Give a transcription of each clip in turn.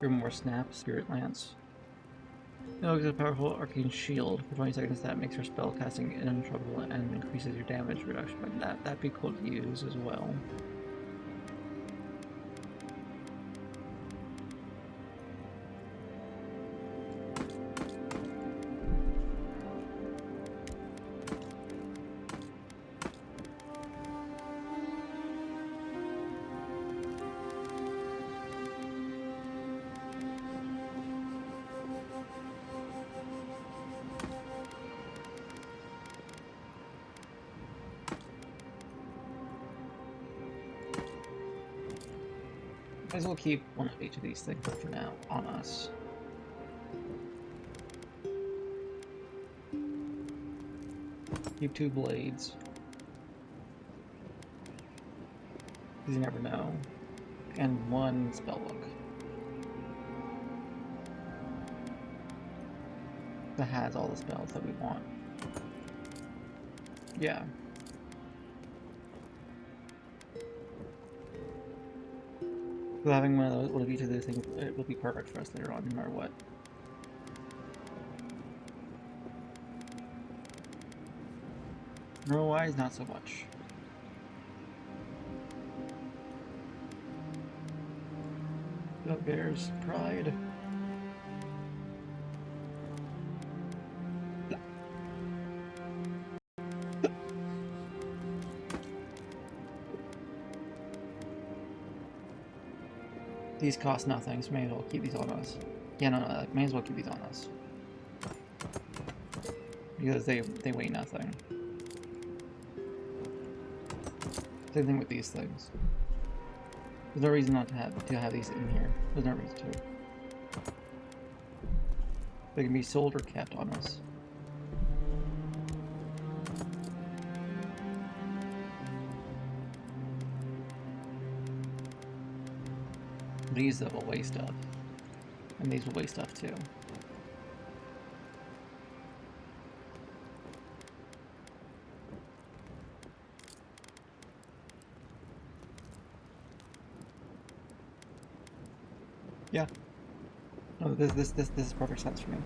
Or more snap, Spirit Lance. It looks like a powerful arcane shield. For 20 seconds that makes your spell casting untrouble and increases your damage reduction. But that'd be cool to use as well. Might as well keep one of each of these things for now on us. Keep 2 blades. Because you never know. And 1 spellbook. That has all the spells that we want. Yeah. So having one of each of these things, it will be perfect for us later on, no matter what. Neural-wise, not so much. The Bear's Pride. These cost nothing, so may as well keep these on us. Yeah, no, may as well keep these on us. Because they weigh nothing. Same thing with these things. There's no reason not to have these in here. There's no reason to. They can be sold or kept on us. These will weigh stuff. And these will weigh stuff too. Yeah. No, this is perfect sense for me.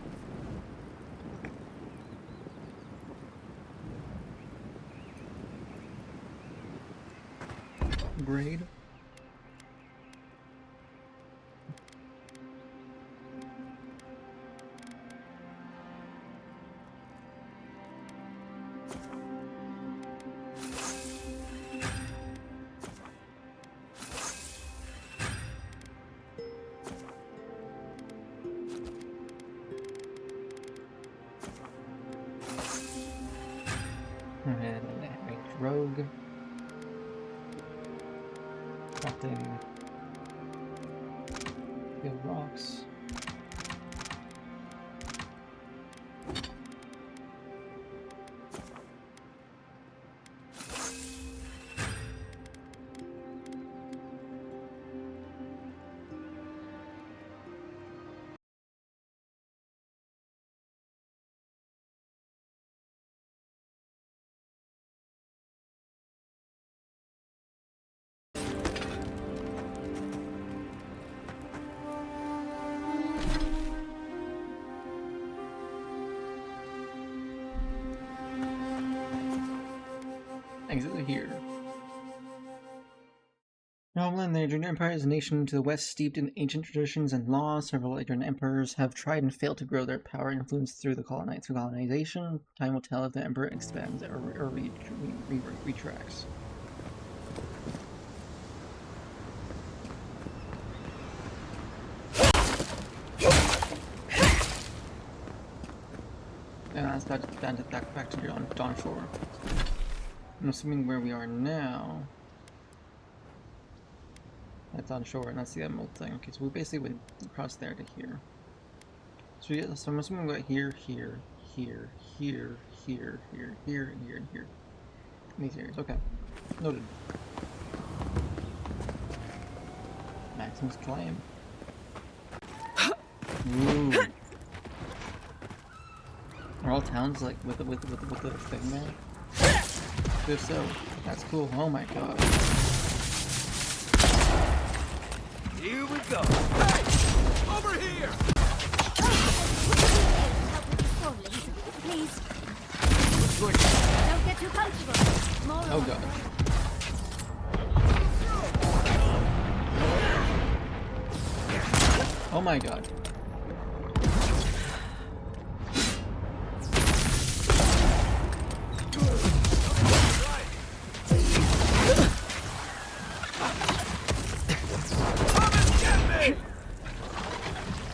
Grade. Rogue. Nothing. Field rocks. Exit here. Noblin, the Adrian Empire is a nation to the west steeped in ancient traditions and laws. Several Adrian emperors have tried and failed to grow their power and influence through colonization. Time will tell if the emperor expands or retracts. And that's back to Dawn Shore. I'm assuming where we are now. That's on shore, and that's the emerald thing. Okay, so we basically went across there to here. So I'm assuming we got here, here, here, here, here, here, here, and here, and here. In these areas. Okay. Noted. Maximus Claim. Ooh. Are all towns like with the thing there? If so, that's cool. Oh my god. Here we go. Oh my god.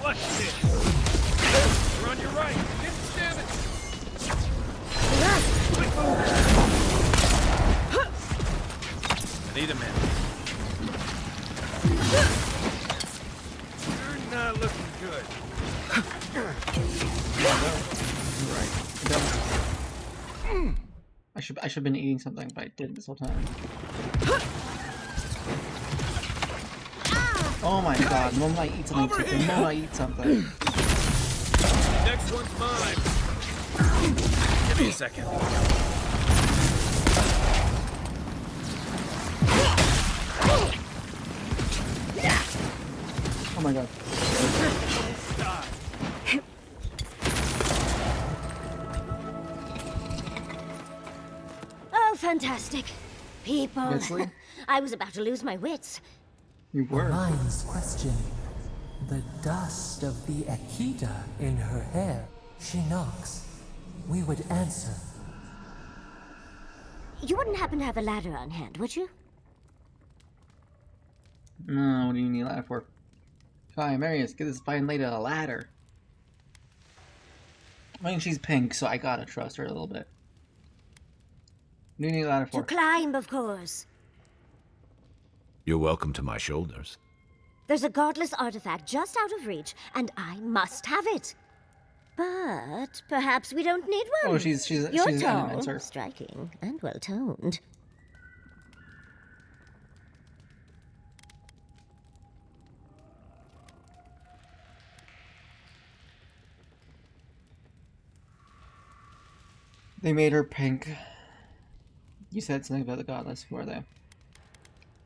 Watch this. We're on your right. Get damage. Quick move. I need a minute. You're not looking good. Right. I should have been eating something, but I didn't this whole time. Oh my god, the moment I eat something, the moment I eat something. Next one's mine. Give me a second. Oh my god. Oh, fantastic. People. Leslie? I was about to lose my wits. You were. Mind's question. The dust of the Akita in her hair. She knocks. We would answer. You wouldn't happen to have a ladder on hand, would you? No, what do you need a ladder for? Hi, Marius, get this fine lady a ladder. I mean, she's pink, so I gotta trust her a little bit. What do you need a ladder To for? climb, of course. You're welcome to my shoulders. There's a godless artifact just out of reach, and I must have it. But perhaps we don't need one. Oh, she's You're an tall, animator. striking, and well-toned. They made her pink. You said something about the godless. Who are they?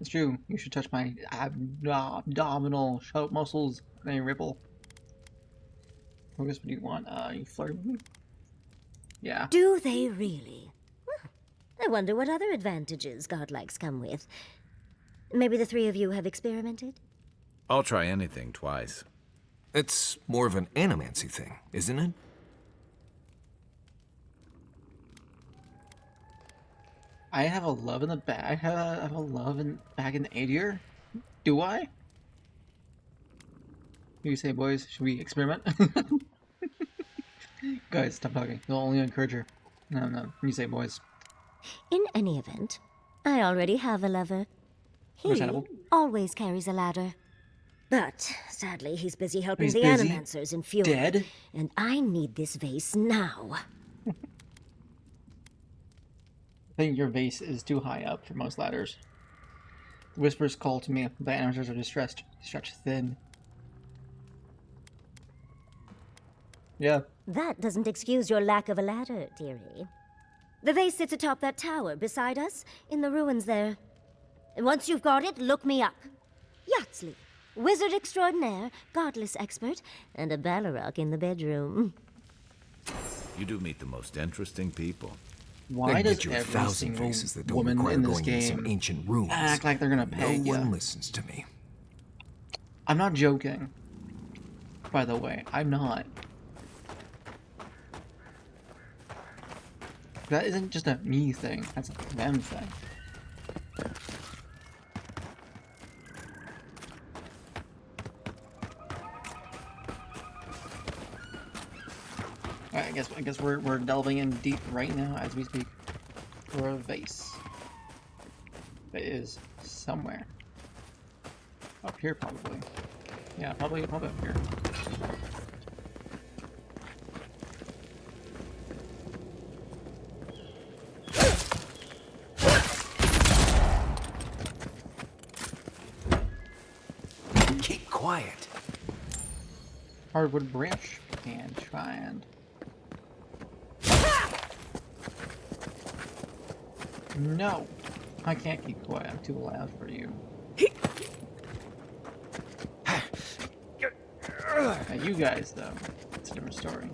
It's true. You should touch my abdominal muscles. They ripple. Focus. What do you want? You flirt with me? Yeah. Do they really? I wonder what other advantages godlikes come with. Maybe the three of you have experimented? I'll try anything twice. It's more of an animancy thing, isn't it? I have a love in the back. I have a love in back in the ear. Do I? What do you say, boys? Should we experiment? Guys, stop talking. You'll only encourage her. No. What do you say, boys? In any event, I already have a lover. He Understandable. always carries a ladder. But, sadly, he's busy helping He's the busy? animancers in Fury. Dead? And I need this vase now. I think your vase is too high up for most ladders. The whispers call to me. The animators are distressed, stretched thin. Yeah. That doesn't excuse your lack of a ladder, dearie. The vase sits atop that tower beside us, in the ruins there. And once you've got it, look me up. Yatsley, wizard extraordinaire, godless expert, and a Balrog in the bedroom. You do meet the most interesting people. Why I does get you every 1,000 single faces that don't woman require in this going into some game ancient ruins. act like they're gonna peg No ya? one listens to me. I'm not joking. By the way, I'm not. That isn't just a me thing. That's a them thing. Alright, I guess we're delving in deep right now as we speak for a vase. That is somewhere. Up here probably. Yeah, probably up here. Keep quiet. Hardwood branch and try and. No! I can't keep quiet, I'm too loud for you. Now you guys, though, it's a different story.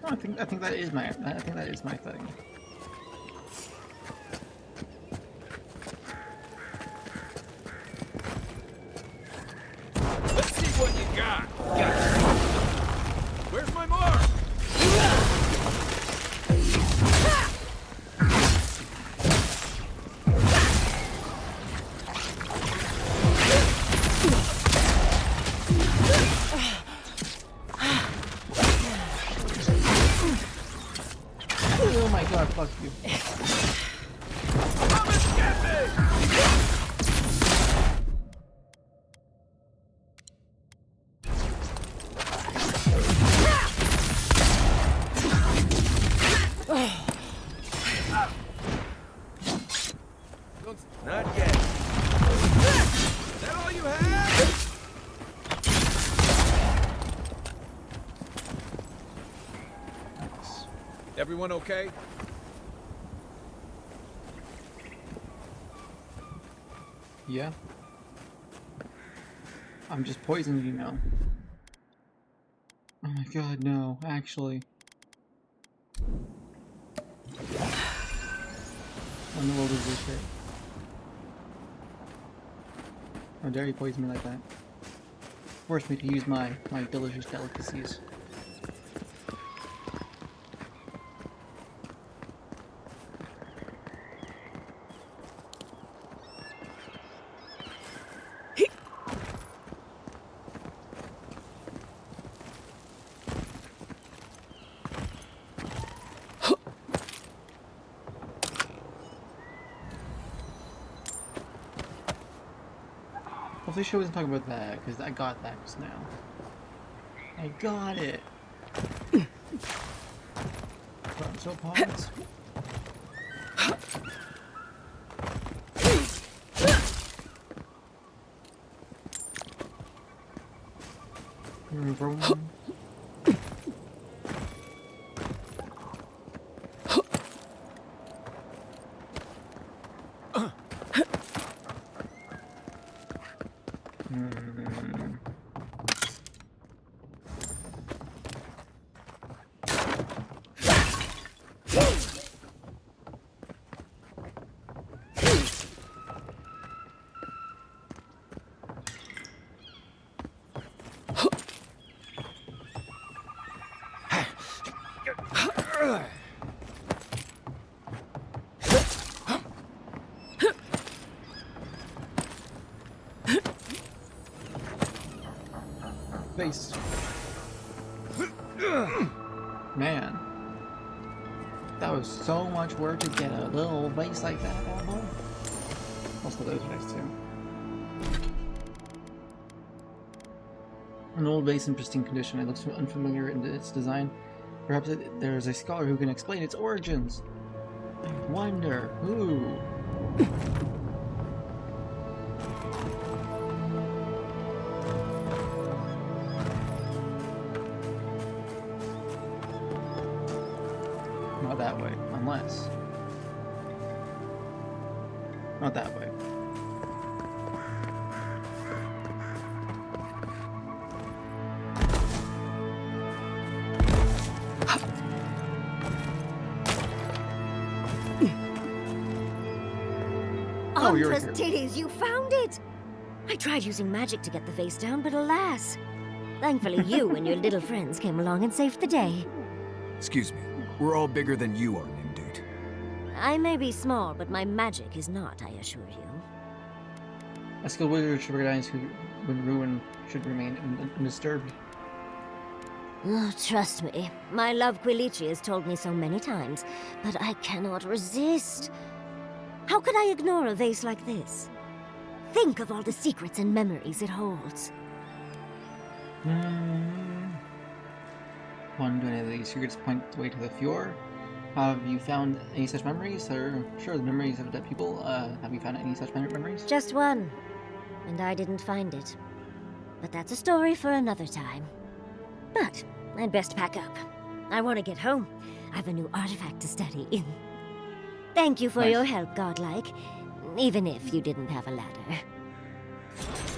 Oh, I think that is my thing. Let's see what you got. Where's my mark? Oh my god, fuck you. Come and get me! Not yet. Is that all you have? Everyone okay? Yeah. I'm just poisoned, you know. Oh my god, no, actually. What in the world is this shit? How dare you poison me like that? Force me to use my delicious delicacies. Hopefully she wasn't talking about that, because I got that just now. I got it! But I'm so pumped. Vroom. Face. Man. That was so much work to get a little vase like that out of. Also, those are nice too. An old vase in pristine condition. It looks unfamiliar in its design. Perhaps there is a scholar who can explain its origins. I wonder who. Not that way, unless. Not that way. Oh, you're here. Titties, you found it! I tried using magic to get the vase down, but alas. Thankfully, you and your little friends came along and saved the day. Excuse me. We're all bigger than you are, Nimdude. I may be small, but my magic is not, I assure you. A skilled wizard should recognize when ruin should remain undisturbed. Oh, trust me, my love Quilici has told me so many times, but I cannot resist. How could I ignore a vase like this? Think of all the secrets and memories it holds. One to any of these secrets point the way to the fjord. Have you found any such memories? Or sure, the memories of dead people. Have you found any such memories? Just one, and I didn't find it. But that's a story for another time. But I'd best pack up. I want to get home. I have a new artifact to study. Thank you for Nice. your help, Godlike. Even if you didn't have a ladder.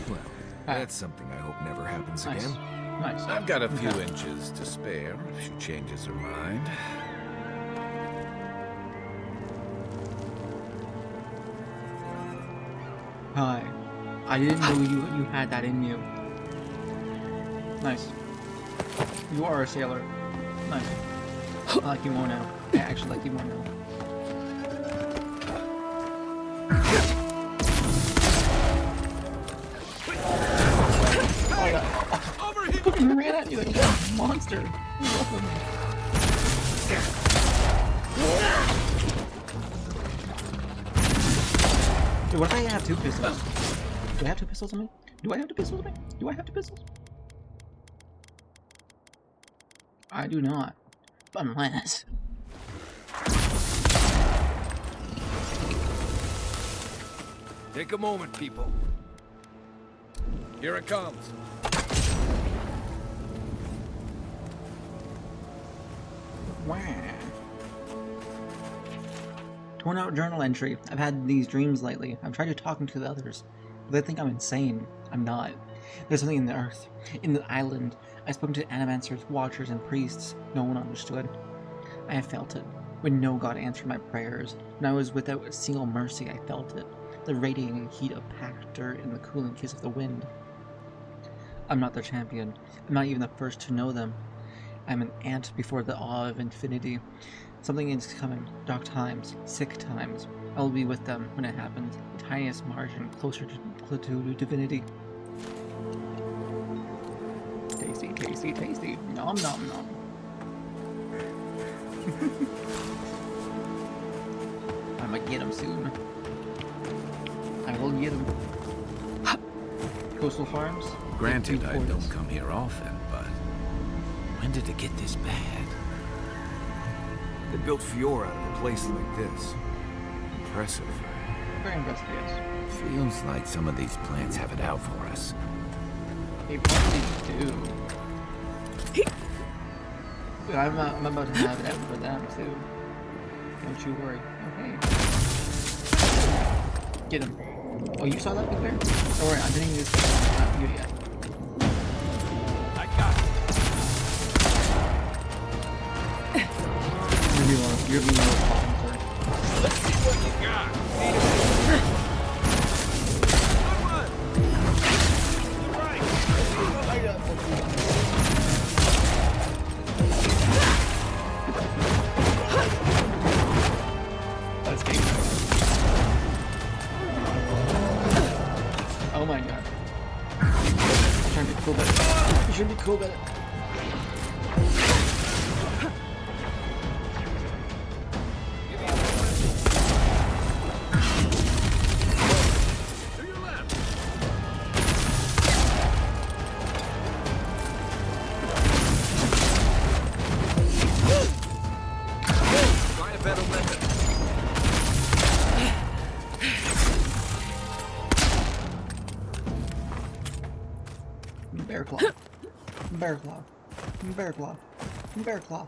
Well, that's something I hope never happens Nice. again. Nice. I've got a few Okay. inches to spare if she changes her mind. Hi. I didn't know you had that in you. Nice. You are a sailor. Nice. I like you more now. I actually like you more now. Oh my god. Over here! He ran at you like a monster. Dude, what if I have two pistols? Do I have two pistols on me? Do I have two pistols on me? Do I have two pistols? I do not. Unless... Take a moment, people. Here it comes. Wow. Torn out journal entry. I've had these dreams lately. I've tried to talk to the others, but they think I'm insane. I'm not. There's something in the earth, in the island. I've spoken to animancers, watchers, and priests. No one understood. I have felt it. When no god answered my prayers, when I was without a single mercy, I felt it. The radiating heat of packed dirt and the cooling kiss of the wind. I'm not their champion. I'm not even the first to know them. I'm an ant before the awe of infinity. Something is coming. Dark times. Sick times. I will be with them when it happens. The tiniest margin closer to divinity. Tasty, tasty, tasty. Nom nom nom. I'ma get him soon. I will get him. Coastal Farms? Granted, I Reports. don't come here often, but when did it get this bad? They built Fiora out of a place like this. Impressive. Very impressive, yes. Feels like some of these plants have it out for us. They probably do. Dude, I'm about to have it out for them, too. Don't you worry. Okay. Get him. Oh, you saw that big bear? Don't worry, I'm hitting this guy. Not you yet. I got it. You're being a little problem, sir. Let's see what you got. Come on. You're right. I got That's game. Oh my god. I'm trying to be cool about it. You should be cool about it. to your left. Try a better method. Bear claw. Bear claw. Bear claw. Bear claw.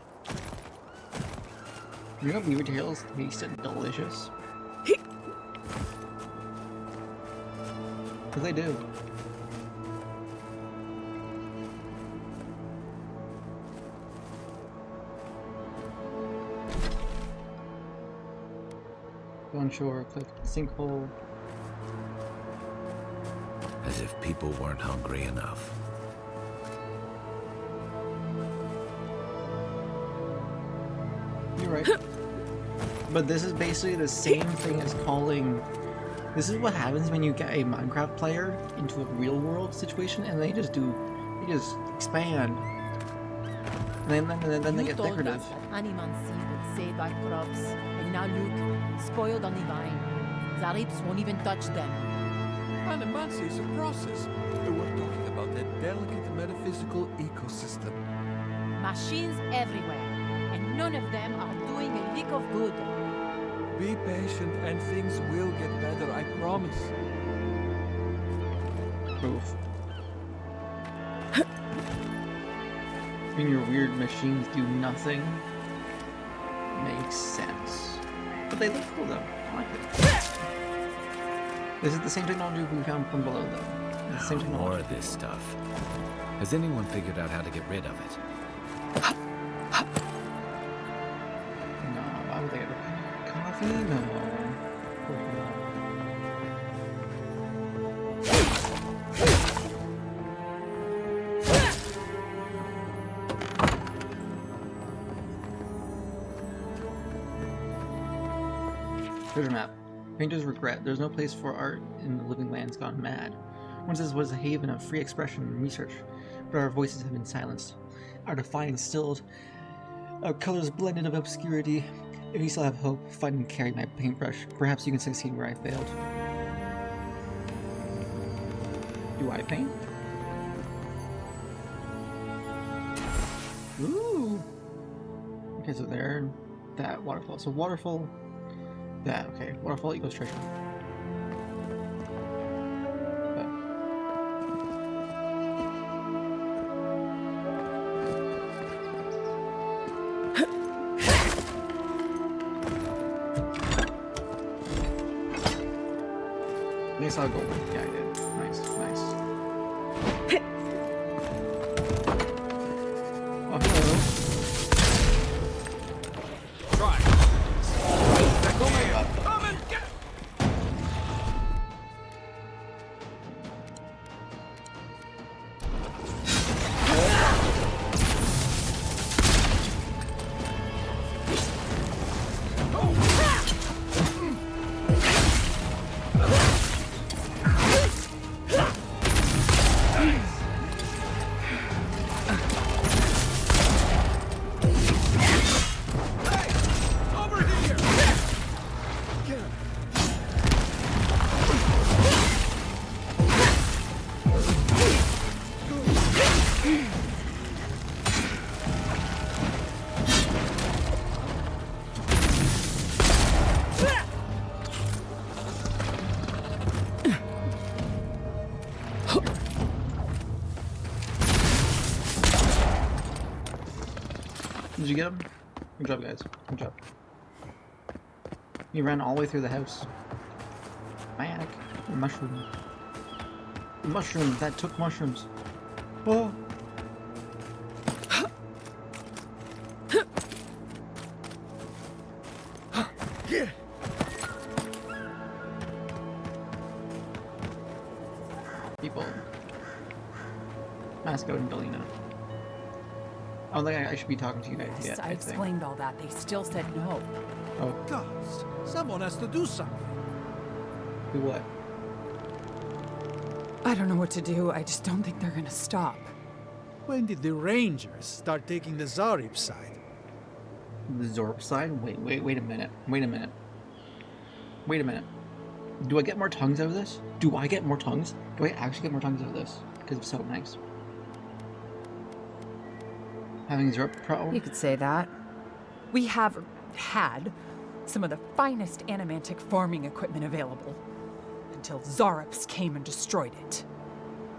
You know beaver tails tasted delicious? Cause they do. Go on shore, cliff, sinkhole. As if people weren't hungry enough. You're right. But this is basically the same thing as calling... This is what happens when you get a Minecraft player into a real world situation and they just expand. And then they You get told decorative. us that animancy would save our crops, and now look, spoiled on the vine. Zarips won't even touch them. Animancy is a process. We're talking about a delicate metaphysical ecosystem. Machines everywhere, and none of them are doing a lick of good. Be patient and things will get better, I promise. Proof. When your weird machines do nothing, makes sense. But they look cool though. I like it. This is the same technology we found from below though. the same More technology. of this stuff. Has anyone figured out how to get rid of it? No, why would they get rid of coffee? No. Of course not. Treasure map. Painters regret there's no place for art in the living lands gone mad. Once this was a haven of free expression and research, but our voices have been silenced. Our defiance stilled. Our colors blended of obscurity. If you still have hope, find and carry my paintbrush. Perhaps you can succeed where I failed. Do I paint? Ooh! Okay, so there, that waterfall. So waterfall, that, okay. Waterfall equals treasure. Okay. I think I saw gold. Yeah, I did. Nice, nice. Oh, hello. Try. Oh my god. Come and get. Over here. Did you get him? Good job, guys. Good job. You ran all the way through the house. Maniac. Mushroom. Mushroom that took mushrooms. Oh. People. Masco and Belina. I don't think I should be talking to you guys yet. I I think. explained all that. They still said no. Oh, Gods, someone has to do something. do what? I don't know what to do. I just don't think they're gonna stop. When did the Rangers start taking the Zarib side? The Zorp side? Wait a minute. Wait a minute. Wait a minute. Do I get more tongues out of this? Do I get more tongues? Do I actually get more tongues out of this? Because it's so nice. Having Zorp Pro? You could say that. We have had some of the finest animantic farming equipment available until Zarups came and destroyed it.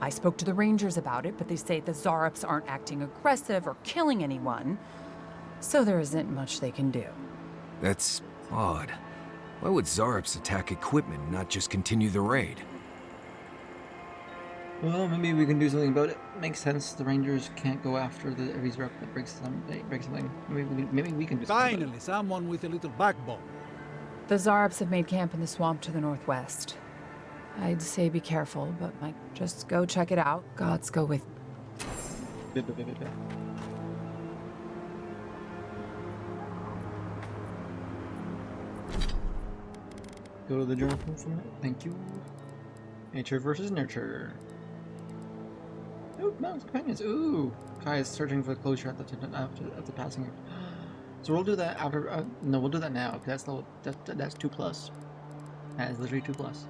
I spoke to the Rangers about it, but they say the Zarups aren't acting aggressive or killing anyone, so there isn't much they can do. That's odd. Why would Zarups attack equipment and not just continue the raid? Well, maybe we can do something about it. Makes sense. The Rangers can't go after every Zorp that breaks something. Maybe we can do something about Finally, someone with a little backbone. The Zarups have made camp in the swamp to the northwest. I'd say be careful, but like, just go check it out. Gods go with it. Go to the journal from it. Thank you. Nature versus nurture. Oh, mountains companions. Ooh, Kai is searching for closure after passing it. So we'll do that after. No, we'll do that now. That's 2+. That is literally 2+.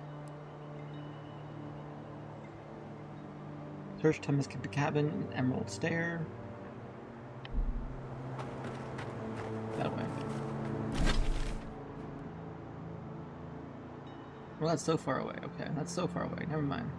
Search Thomas cabin, Emerald Stair. That way. Well, that's so far away. Okay, that's so far away. Never mind.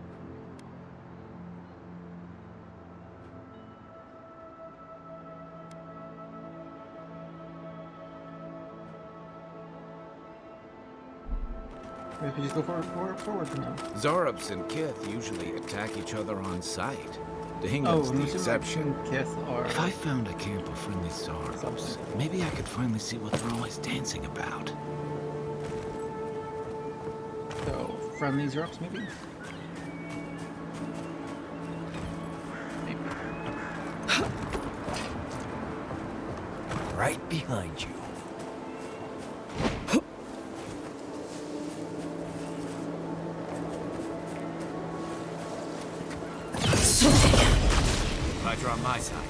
Maybe we just go forward for now. Zarops and Kith usually attack each other on sight. Dingin's Oh, the and exception. Kith are... If I found a camp of friendly Zarops, maybe I could finally see what they're always dancing about. So, friendly Zarops, maybe? Right behind you. Hydra on my side.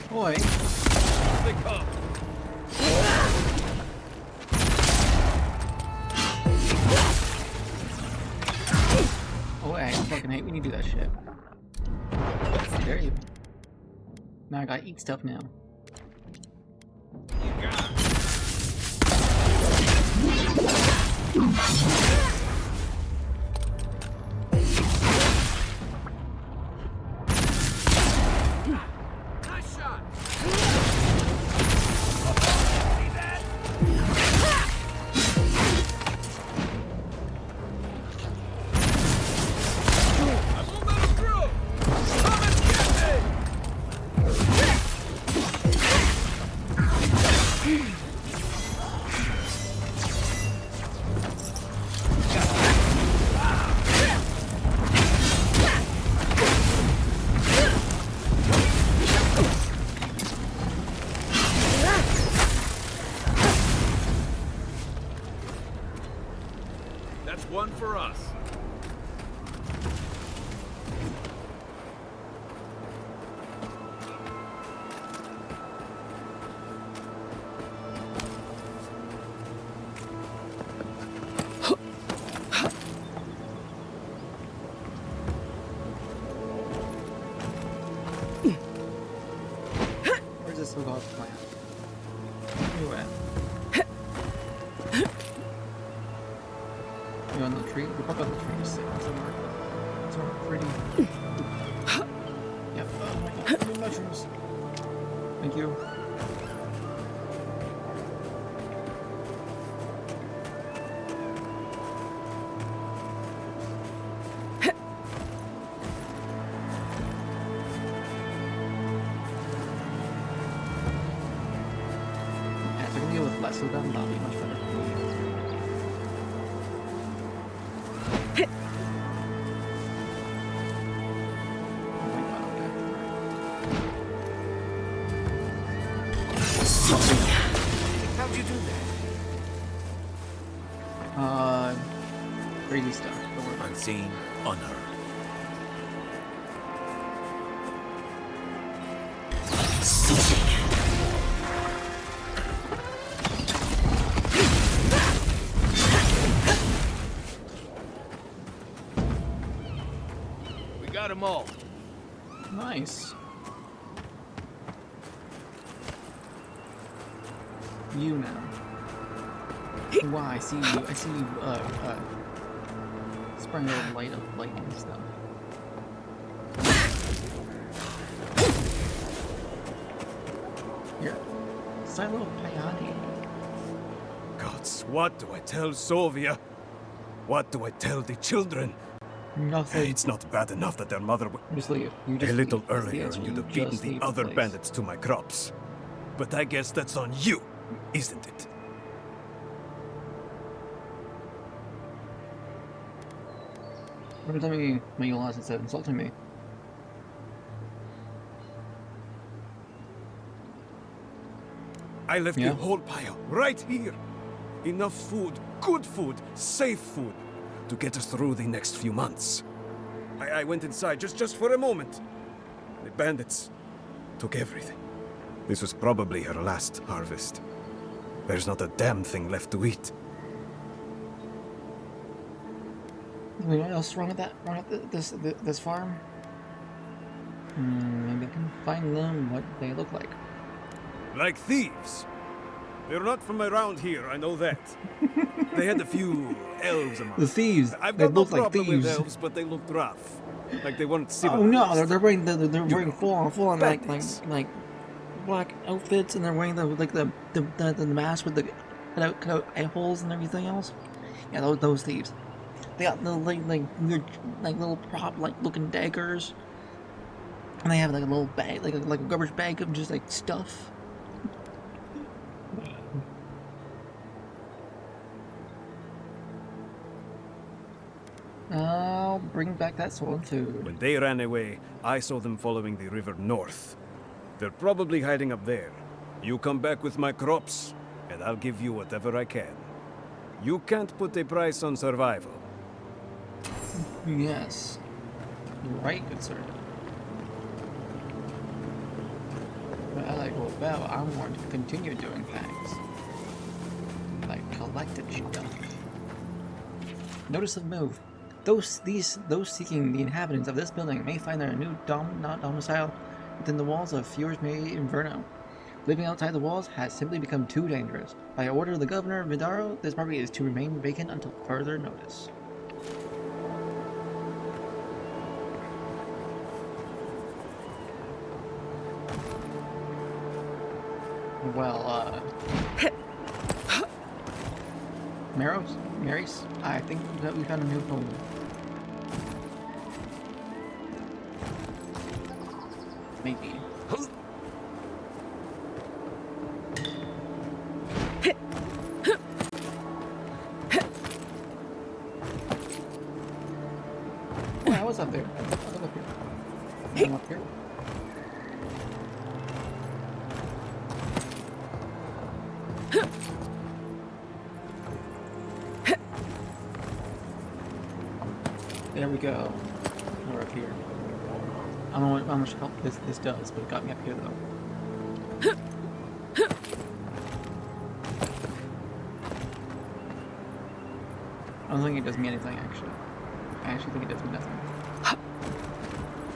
Boy. They come. Oh, I fucking hate when you do that shit. How dare you? Now I gotta eat stuff now. Nice shot. I won't let him through. Come and get me. That's one for us. Where's this little plant? Where you at? You on the tree? We're up on the tree, just sitting somewhere. Somewhere pretty. Yep. Oh my god, new mushrooms. Thank you. Yeah, if I can deal with less of them, that'll be much better for me. Oh my god, okay. How'd you do that? Crazy stuff. Don't worry about it. Unseen, unheard. We got them all. Nice. You now. Wow, I see you. I see you, spraying a little light of lightning stuff. Here. Silo Payati. Gods, what do I tell Sovia? What do I tell the children? Nothing. It's not bad enough that their mother Just leave. You just a little leave. That's the earlier answer. and you'd You have beaten just the leave other place. bandits to my crops. But I guess that's on you, isn't it? Every time you make a loss instead of insulting me. I left Yeah? the whole pile right here. Enough food, good food, safe food, to get us through the next few months. I went inside just for a moment. The bandits took everything. This was probably her last harvest. There's not a damn thing left to eat. Anything else wrong with that? Wrong with this farm? Maybe I can find them what they look like. Like thieves. They're not from around here, I know that. They had a few elves among The thieves. I've They got no look like problem with thieves. elves, but they looked rough. Like they weren't Oh civilized. no, they're wearing full on bandits. like black outfits, and they're wearing the mask with the cut out eye holes and everything else. Yeah, those thieves. They got little like weird little prop looking daggers, and they have like a little bag like a garbage bag of just like stuff. I'll bring back that soul and food. When they ran away, I saw them following the river north. They're probably hiding up there. You come back with my crops, and I'll give you whatever I can. You can't put a price on survival. Yes. You're right, good sir. But well, I'm going to continue doing things. Like collected stuff. Notice of move. Those seeking the inhabitants of this building may find their new domicile within the walls of Fjord's Inferno. Living outside the walls has simply become too dangerous. By order of the governor of Vidaro, this property is to remain vacant until further notice. Well, Marys, I think that we found a new home. Maybe. Oh, I was up there. I was up here. I'm up here. There we go. We're up here. I don't know how much help this does, but it got me up here though. I don't think it does me anything actually. I actually think it does me nothing.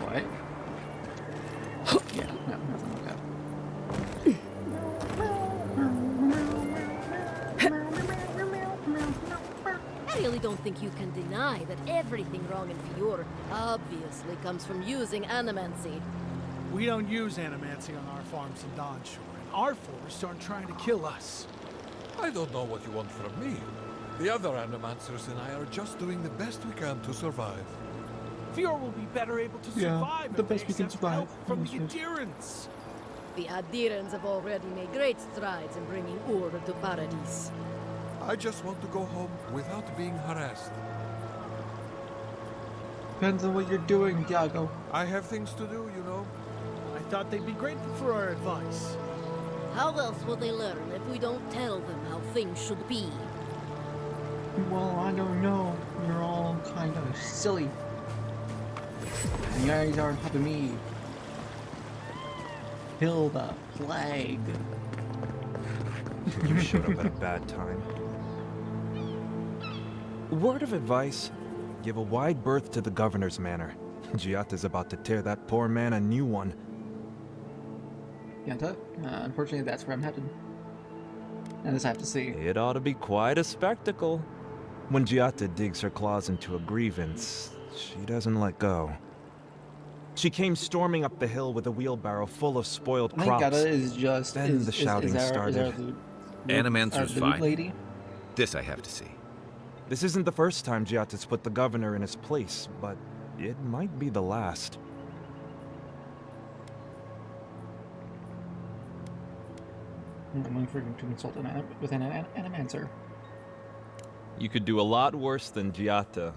What? Yeah, no, nothing like that. I really don't think you can deny that everything wrong in Fior obviously comes from using animancy. We don't use animancy on our farms in Dawnshore, and our forests aren't trying to kill us. I don't know what you want from me. The other animancers and I are just doing the best we can to survive. Fior will be better able to Yeah, survive the if they best we can accept survive. help from the Yes, yes. adherents. The Adherents have already made great strides in bringing order to Paradis. I just want to go home without being harassed. Depends on what you're doing, Diago. I have things to do, you know. I thought they'd be grateful for our advice. How else will they learn if we don't tell them how things should be? Well, I don't know. You're all kind of silly. And you guys are helping me kill the plague. You showed up at a bad time. Word of advice, give a wide berth to the governor's manor. Giata's about to tear that poor man a new one. Yanta? Unfortunately, that's where I'm headed. And this I have to see. It ought to be quite a spectacle. When Giata digs her claws into a grievance, she doesn't let go. She came storming up the hill with a wheelbarrow full of spoiled I think crops. Gata is just... Then the shouting started. Animancer's the fine. lady? This I have to see. This isn't the first time Giata's put the governor in his place, but it might be the last. I'm waiting for him to consult with an animancer. You could do a lot worse than Giata.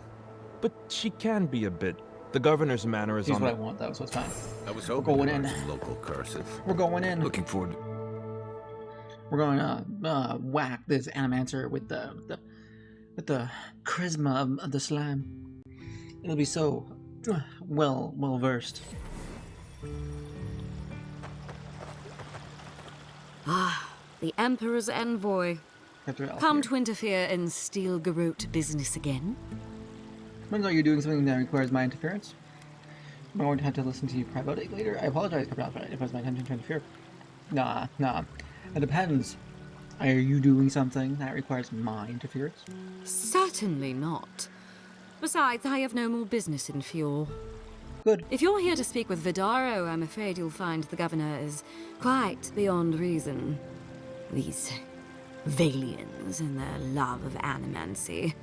But she can be a bit. The governor's manor is Here's on what I the... want though, so it's fine. I was We're hoping going to in. learn some local cursive. We're going in. Looking forward. We're going to whack this animancer with the charisma of the slam. It'll be so well versed. Ah, the Emperor's envoy. Come to interfere in Steel Garrote business again? When are you doing something that requires my interference? I'm going to have to listen to you cry about it later. I apologize, Captain, but it was my intention to interfere. Nah. It depends. Are you doing something that requires my interference? Certainly not. Besides, I have no more business in Fjord. Good. If you're here to speak with Vidaro, I'm afraid you'll find the governor is quite beyond reason. These Valians and their love of animancy.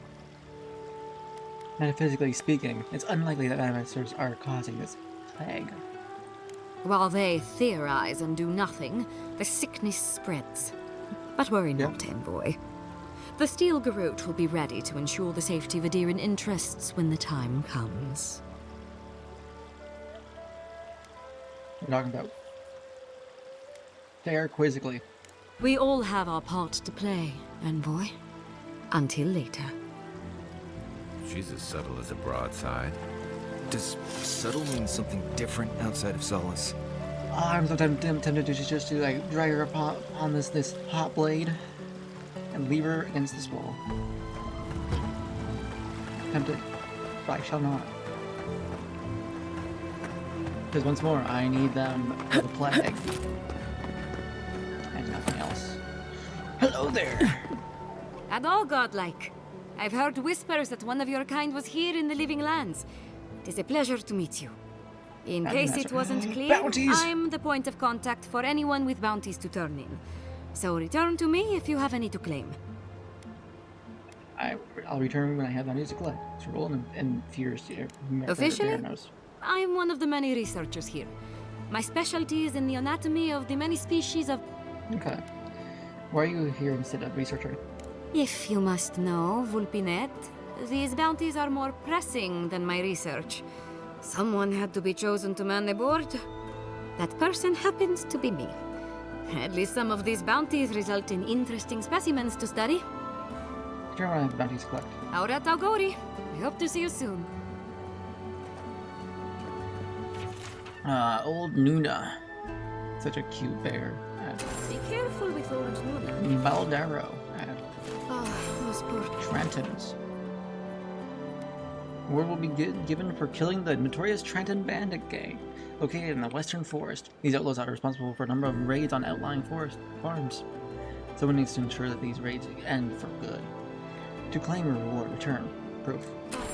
Metaphysically speaking, it's unlikely that animators are causing this plague. While they theorize and do nothing, the sickness spreads. But worry not, envoy. The Steel Garrote will be ready to ensure the safety of Adiran interests when the time comes. What are you talking about? Fair quizzically. We all have our part to play, envoy. Until later. She's as subtle as a broadside. Does subtle mean something different outside of Solace? Oh, I'm so tempted to just to like drag her up on this hot blade and leave her against this wall. Tempted, but I shall not. Because once more, I need them for the plague. And nothing else. Hello there! And all godlike. I've heard whispers that one of your kind was here in the Living Lands. It is a pleasure to meet you. In case it wasn't clear, Bounties! I'm the point of contact for anyone with bounties to turn in. So return to me if you have any to claim. I'll return when I have bounties to collect. So roll and fears. Officially, I'm one of the many researchers here. My specialty is in the anatomy of the many species of... Okay. Why are you here instead of researcher? If you must know, Vulpinet, these bounties are more pressing than my research. Someone had to be chosen to man the board. That person happens to be me. At least some of these bounties result in interesting specimens to study. Turn around the bounties to collect. Aurat Algori. I hope to see you soon. Old Nuna. Such a cute bear. Be careful with old Nuna. Baldaro. Those poor Trentons. Award will be given for killing the notorious Trenton bandit gang, located in the Western Forest. These outlaws are responsible for a number of raids on outlying forest farms. Someone needs to ensure that these raids end for good. To claim a reward, return proof.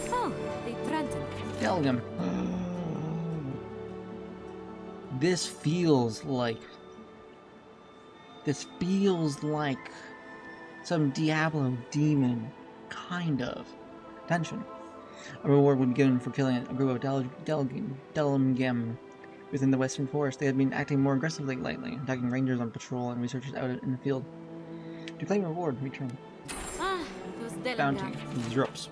Oh, the Trenton. Delgum. This feels like some Diablo demon, kind of. Attention. A reward would be given for killing a group of Delgum within the Western Forest. They had been acting more aggressively lately, attacking rangers on patrol and researchers out in the field. To claim a reward, return. Those Delgum. Bounty. Drops.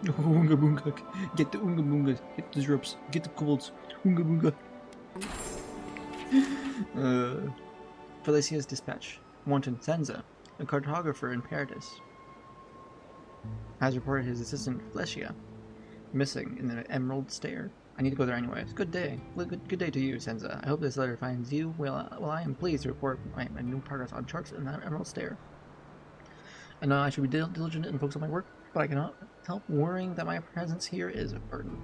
Oonga boonga. Get the oonga boongas. Get the drops. Get the kobolds. Oonga boonga. Felicia's dispatch. Wanton Senza, a cartographer in Paradis, has reported his assistant Felicia missing in the Emerald Stair. I need to go there anyways. Good day. Good day to you, Senza. I hope this letter finds you. Well, I am pleased to report my new progress on charts in the Emerald Stair. I know I should be diligent and focus on my work, but I cannot help worrying that my presence here is a burden.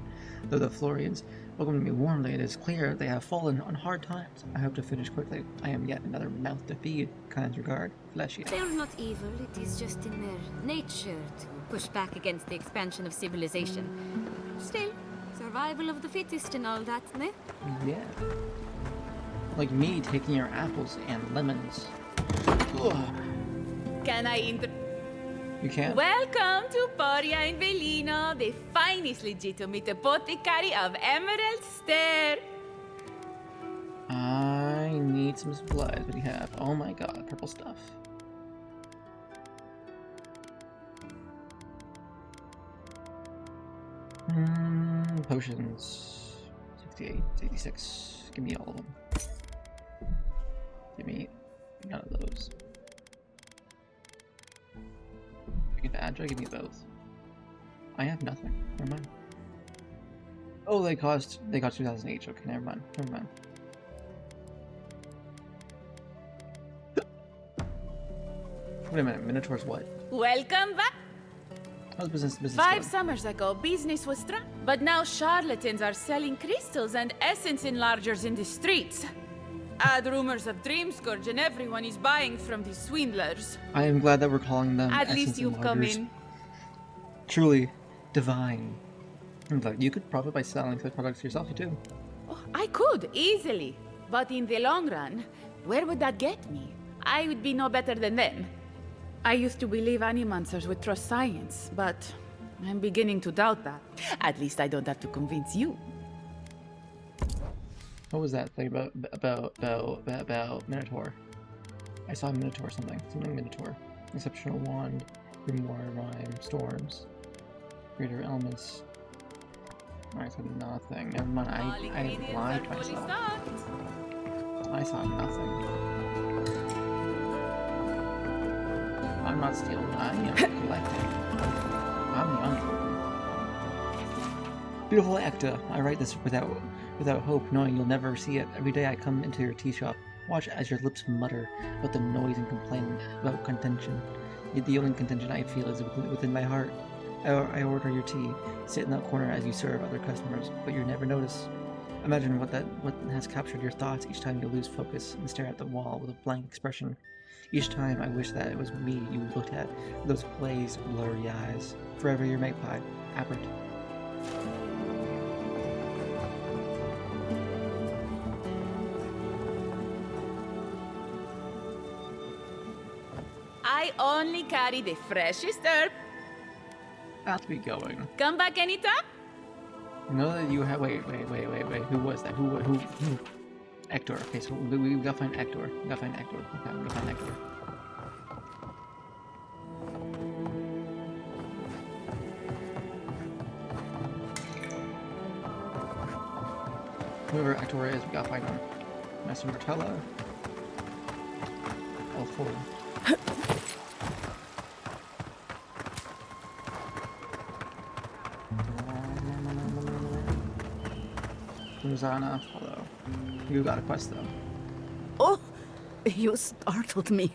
Though the Florians welcome me warmly, it is clear they have fallen on hard times. I hope to finish quickly. I am yet another mouth to feed. Kind regard, Fleschia. They're not evil, it is just in their nature to push back against the expansion of civilization. Still, survival of the fittest and all that, ne? Yeah. Like me taking your apples and lemons. Ugh. Can I You can't. Welcome to Poria in Velino, the finest legitimate apothecary of Emerald Stair. I need some supplies. What do you have? Oh my god, purple stuff. Potions. 68, 86. Give me all of them. Give me none of those. Give me Agile, give me both. I have nothing. Never mind. Oh, they cost 2,000 each. Okay, never mind. Never mind. Wait a minute, Minotaur's what? Welcome back. How's business 5 going? summers ago, business was strong. But now charlatans are selling crystals and essence enlargers in the streets. Add rumors of Dream Scourge and everyone is buying from these swindlers. I am glad that we're calling them At essence least you've come enlargers. in. Truly divine. In fact, you could profit by selling such products yourself too. Oh, I could, easily. But in the long run, where would that get me? I would be no better than them. I used to believe animancers would trust science, but I'm beginning to doubt that. At least I don't have to convince you. What was that thing about Minotaur? I saw Minotaur something Minotaur. Exceptional wand, grimoire, rhyme, storms, greater elements. Alright, so nothing. Never mind. I lied to myself. I saw nothing. I'm not stealing. I am collecting. I'm the uncle. Beautiful Ecta. I write this without hope, knowing you'll never see it. Every day I come into your tea shop. Watch as your lips mutter about the noise and complain about contention. Yet the only contention I feel is within my heart. I order your tea, sit in that corner as you serve other customers, but you never notice. Imagine what has captured your thoughts each time you lose focus and stare at the wall with a blank expression. Each time I wish that it was me you looked at, with those glazed, blurry eyes. Forever your magpie, Appert. I only carry the freshest herb. I'll be going. Come back anytime? Know that you have. Wait. Who was that? Who? Ector. Okay, so we gotta find Ector. We gotta find Ector. Okay, we gotta find Ector. Whoever Ector is, we gotta find him. Master Martella. All four. Rosanna, hello. You got a quest though. Oh, you startled me.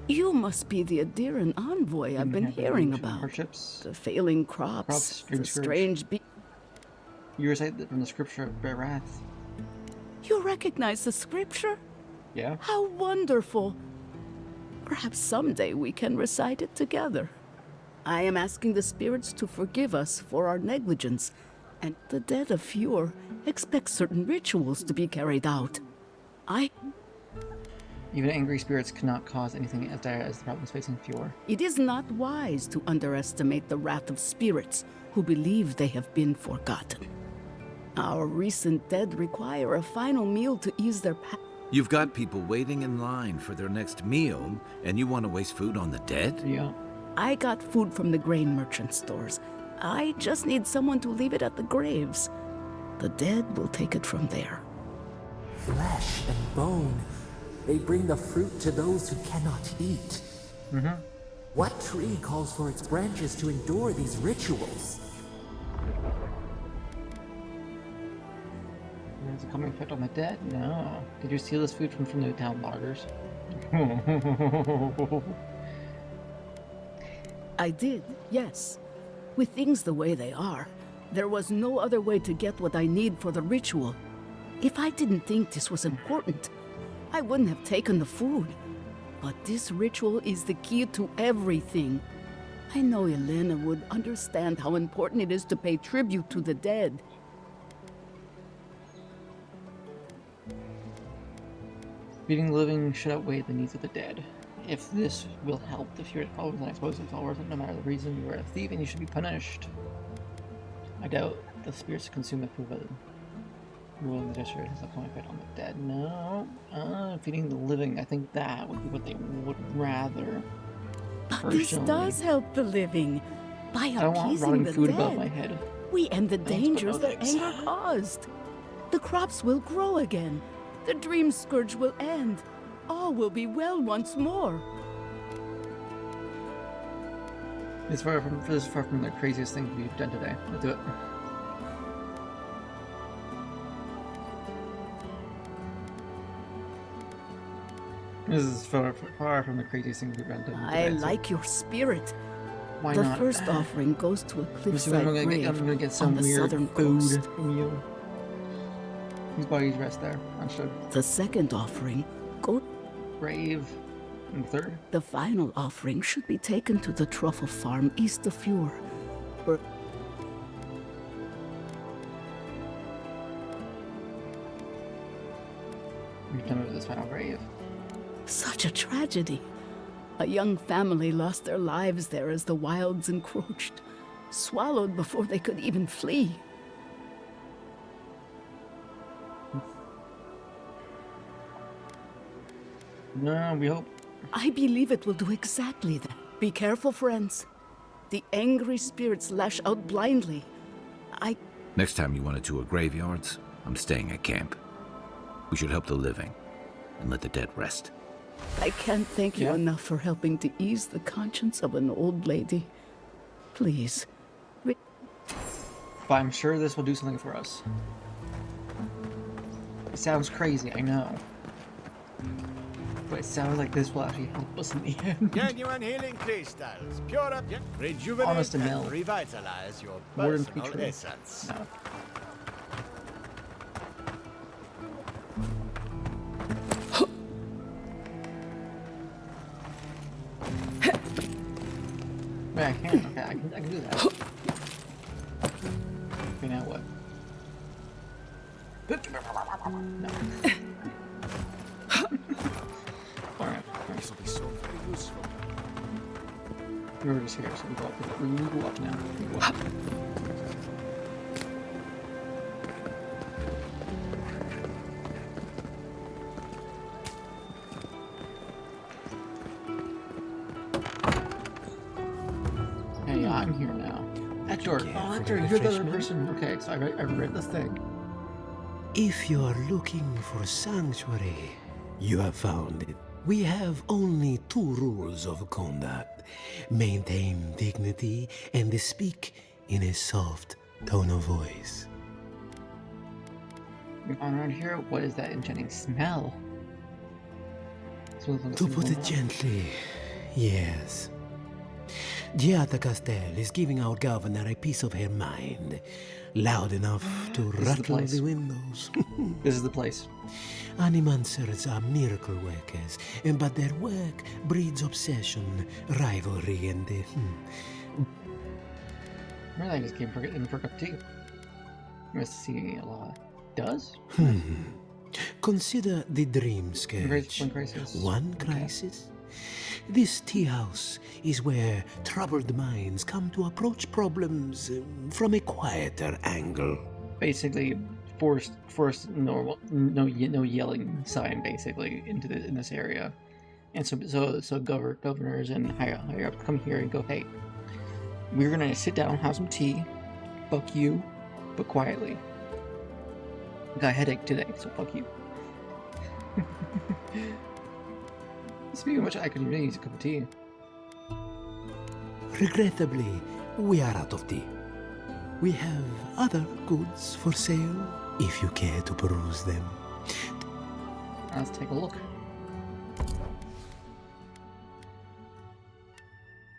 You must be the Adiran envoy I've been hearing about. Hardships. The failing crops, the strange You recite from the scripture of Berath. You recognize the scripture? Yeah. How wonderful. Perhaps someday we can recite it together. I am asking the spirits to forgive us for our negligence, and the dead of Fjord expect certain rituals to be carried out. Even angry spirits cannot cause anything as dire as the problems facing Fjord. It is not wise to underestimate the wrath of spirits who believe they have been forgotten. Our recent dead require a final meal to ease their pain. You've got people waiting in line for their next meal, and you want to waste food on the dead? Yeah. I got food from the grain merchant stores. I just need someone to leave it at the graves. The dead will take it from there. Flesh and bone. They bring the fruit to those who cannot eat. Mm-hmm. What tree calls for its branches to endure these rituals? There's a coming effect on the dead? No. Did you steal this food from the town loggers? I did, yes. With things the way they are, there was no other way to get what I need for the ritual. If I didn't think this was important, I wouldn't have taken the food. But this ritual is the key to everything. I know Elena would understand how important it is to pay tribute to the dead. Feeding the living should outweigh the needs of the dead. If this will help the furious problems, then I suppose it's all worth it, no matter the reason. You are a thief and you should be punished. I doubt the spirits consume the food, but rule in the district has a common effect on the dead. No. Feeding the living, I think that would be what they would rather. But this does help the living. By I don't want appeasing rotting the food dead, above my head. we end the dangers that eggs. anger caused. The crops will grow again. The dream scourge will end. All will be well once more. This is far from the craziest thing we've done today. Let's do it. This is far from the craziest thing we've done today. I like your spirit. Why The not? first offering goes to a cliffside grave I'm gonna get on some the weird southern food coast. from you. His body's rest there. Understood. The second offering go. Grave. And the third? The final offering should be taken to the truffle farm east of Fjord. Where We've done with this final grave. such a tragedy. A young family lost their lives there as the wilds encroached, swallowed before they could even flee. No, we hope. I believe it will do exactly that. Be careful, friends. The angry spirits lash out blindly. Next time you want to tour graveyards, I'm staying at camp. We should help the living and let the dead rest. I can't thank you enough for helping to ease the conscience of an old lady. Please. But I'm sure this will do something for us. It sounds crazy, I know. But it sounds like this will actually help us in the end. Genuine healing crystals. Pure up, rejuvenate Honest and and Mel. revitalize your Modern personal creature. essence. No. Wait, I can. Okay, I can do that. Okay, now what? No. Alright. This will be so very useful. We're just here, so we go up. We go up now. We go up. Hey, I'm here now. Hector, Hector, you're the other person. Okay, so I read the thing. If you are looking for sanctuary, you have found it. We have only 2 rules of conduct. Maintain dignity and speak in a soft tone of voice. Around here, what is that enchanting smell? To put it gently, yes. Giada Castel is giving our governor a piece of her mind. Loud enough to rattle the windows. This is the place. Animancers are miracle workers, but their work breeds obsession, rivalry, and I just came in for a cup of tea. Must see a lot. Does? Consider the dream scourge. One crisis. One crisis? This tea house is where troubled minds come to approach problems from a quieter angle. Basically, forced no yelling sign basically in this area, and so governors and higher up come here and go, hey, we're gonna sit down, have some tea, fuck you, but quietly. I got a headache today, so fuck you. Speaking of which, I could even use a cup of tea. Regrettably, we are out of tea. We have other goods for sale, if you care to peruse them. Let's take a look.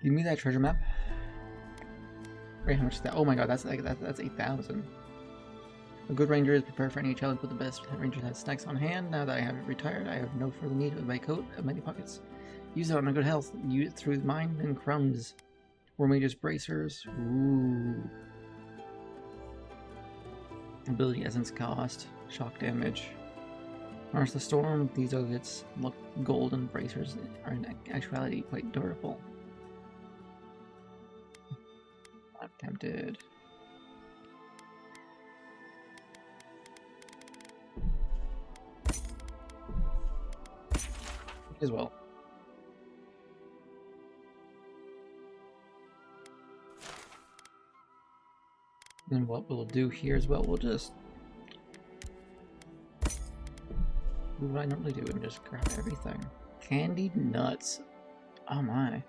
Give me that treasure map. Wait, how much is that? Oh my god, that's 8,000. A good ranger is prepared for any challenge, but the best ranger has snacks on hand. Now that I have retired, I have no further need of my coat of many pockets. Use it on a good health. Use it through mine and crumbs. War mages bracers. Ooh. Ability essence cost. Shock damage. Harness the storm. These oaths look golden. Bracers are in actuality quite durable. I'm tempted. As well. Then what we'll do here as well, we'll just do what I normally do and just grab everything. Candied nuts. Oh my.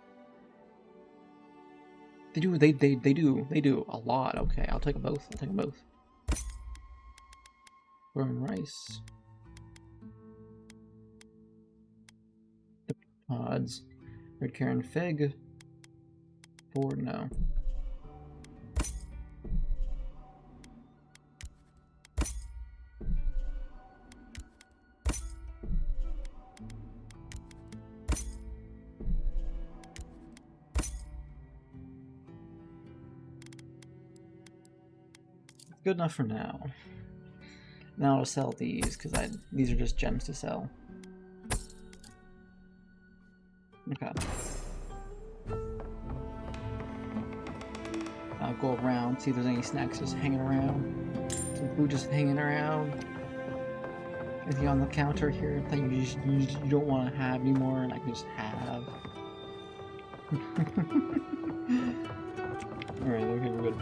They do a lot. Okay, I'll take them both. I'll take them both. Brown rice. Pods. Red Karen fig. board? No. Good enough for now. Now I'll sell these because these are just gems to sell. Okay. I'll go around, see if there's any snacks just hanging around. Some food just hanging around. Anything on the counter here that you don't want to have anymore and I can just have. Alright, okay, we're good.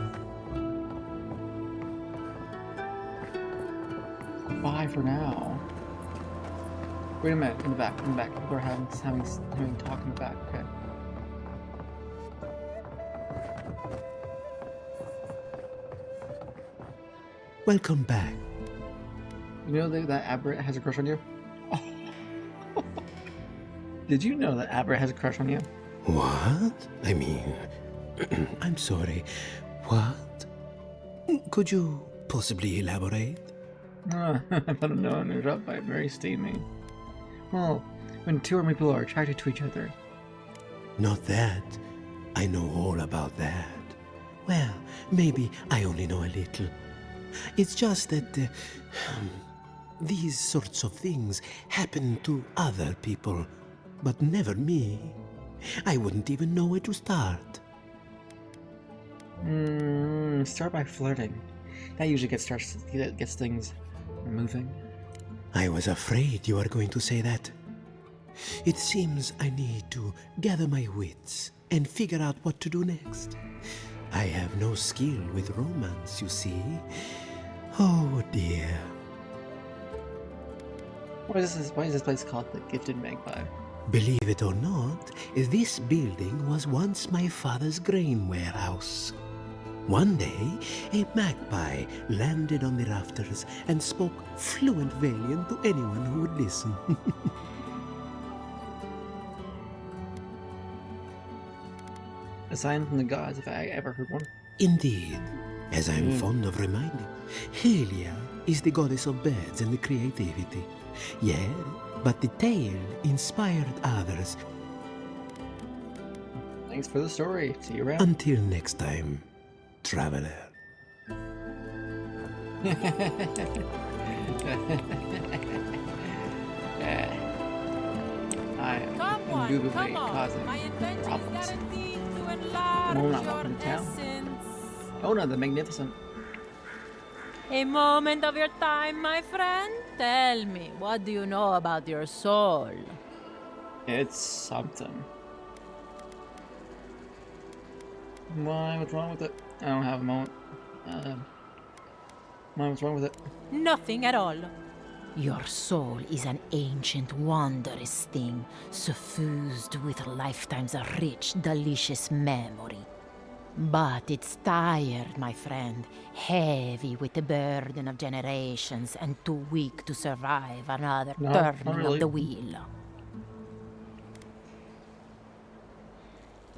Bye for now. Wait a minute, in the back. We're having talk in the back, okay. Welcome back. You know that Aberrant has a crush on you? Oh. Did you know that Aberrant has a crush on you? What? I mean, I'm sorry. What? Could you possibly elaborate? I don't know, interrupted by very steamy. Well, when two or more people are attracted to each other. Not that. I know all about that. Well, maybe I only know a little. It's just that these sorts of things happen to other people, but never me. I wouldn't even know where to start. Start by flirting. That usually gets things moving. I was afraid you were going to say that. It seems I need to gather my wits and figure out what to do next. I have no skill with romance, you see. Oh dear. Why is this place called the Gifted Magpie? Believe it or not, this building was once my father's grain warehouse. One day, a magpie landed on the rafters and spoke fluent Valian to anyone who would listen. A sign from the gods, if I ever heard one. Indeed. As I'm fond of reminding, Helia is the goddess of birds and creativity. Yeah, but the tale inspired others. Thanks for the story. See you around. Until next time, traveler. I am Come on, indubitably come on. causing My invention is problems. guaranteed to enlarge Mona, your welcome to town. essence. Mona the Magnificent. A moment of your time, my friend. Tell me, what do you know about your soul? It's something. Why? What's wrong with it? I don't have a moment. Why? What's wrong with it? Nothing at all. Your soul is an ancient, wondrous thing, suffused with lifetimes of rich, delicious memory. But it's tired, my friend, heavy with the burden of generations and too weak to survive another turning of the wheel.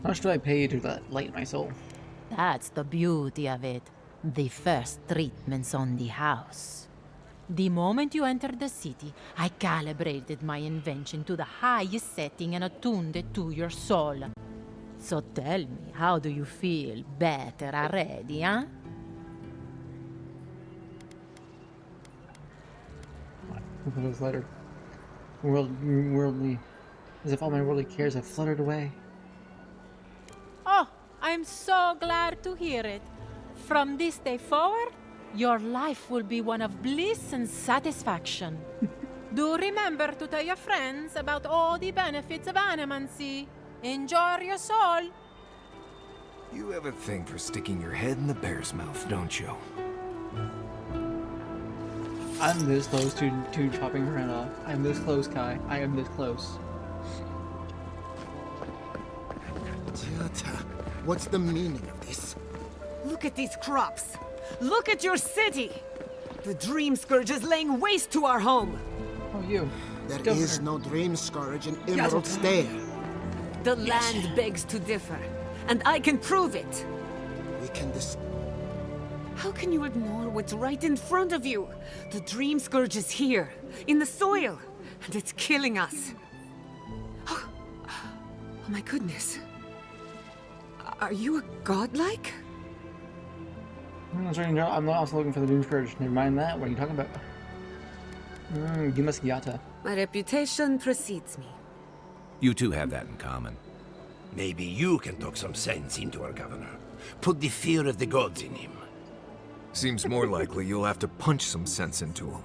How much do I pay you to light my soul? That's the beauty of it. The first treatments on the house. The moment you entered the city, I calibrated my invention to the highest setting and attuned it to your soul. So tell me, how do you feel? Better already, huh? Look at this letter. Worldly. As if all my worldly cares have fluttered away. Oh, I'm so glad to hear it. From this day forward, your life will be one of bliss and satisfaction. Do remember to tell your friends about all the benefits of animancy. Enjoy your soul. You have a thing for sticking your head in the bear's mouth, don't you? I'm this close to chopping her head off. I'm this close, Kai. I am this close. Tiata, what's the meaning of this? Look at these crops. Look at your city. The Dream Scourge is laying waste to our home. Oh, you. There is no Dream Scourge in Emerald Stair. The land begs to differ. and I can prove it. We can How can you ignore what's right in front of you? The Dream Scourge is here, in the soil, and it's killing us. Oh my goodness. Are you a godlike? I'm also looking for the Doom Scourge. Never mind that. What are you talking about? You must Yata. My reputation precedes me. You two have that in common. Maybe you can talk some sense into our governor. Put the fear of the gods in him. Seems more likely you'll have to punch some sense into him.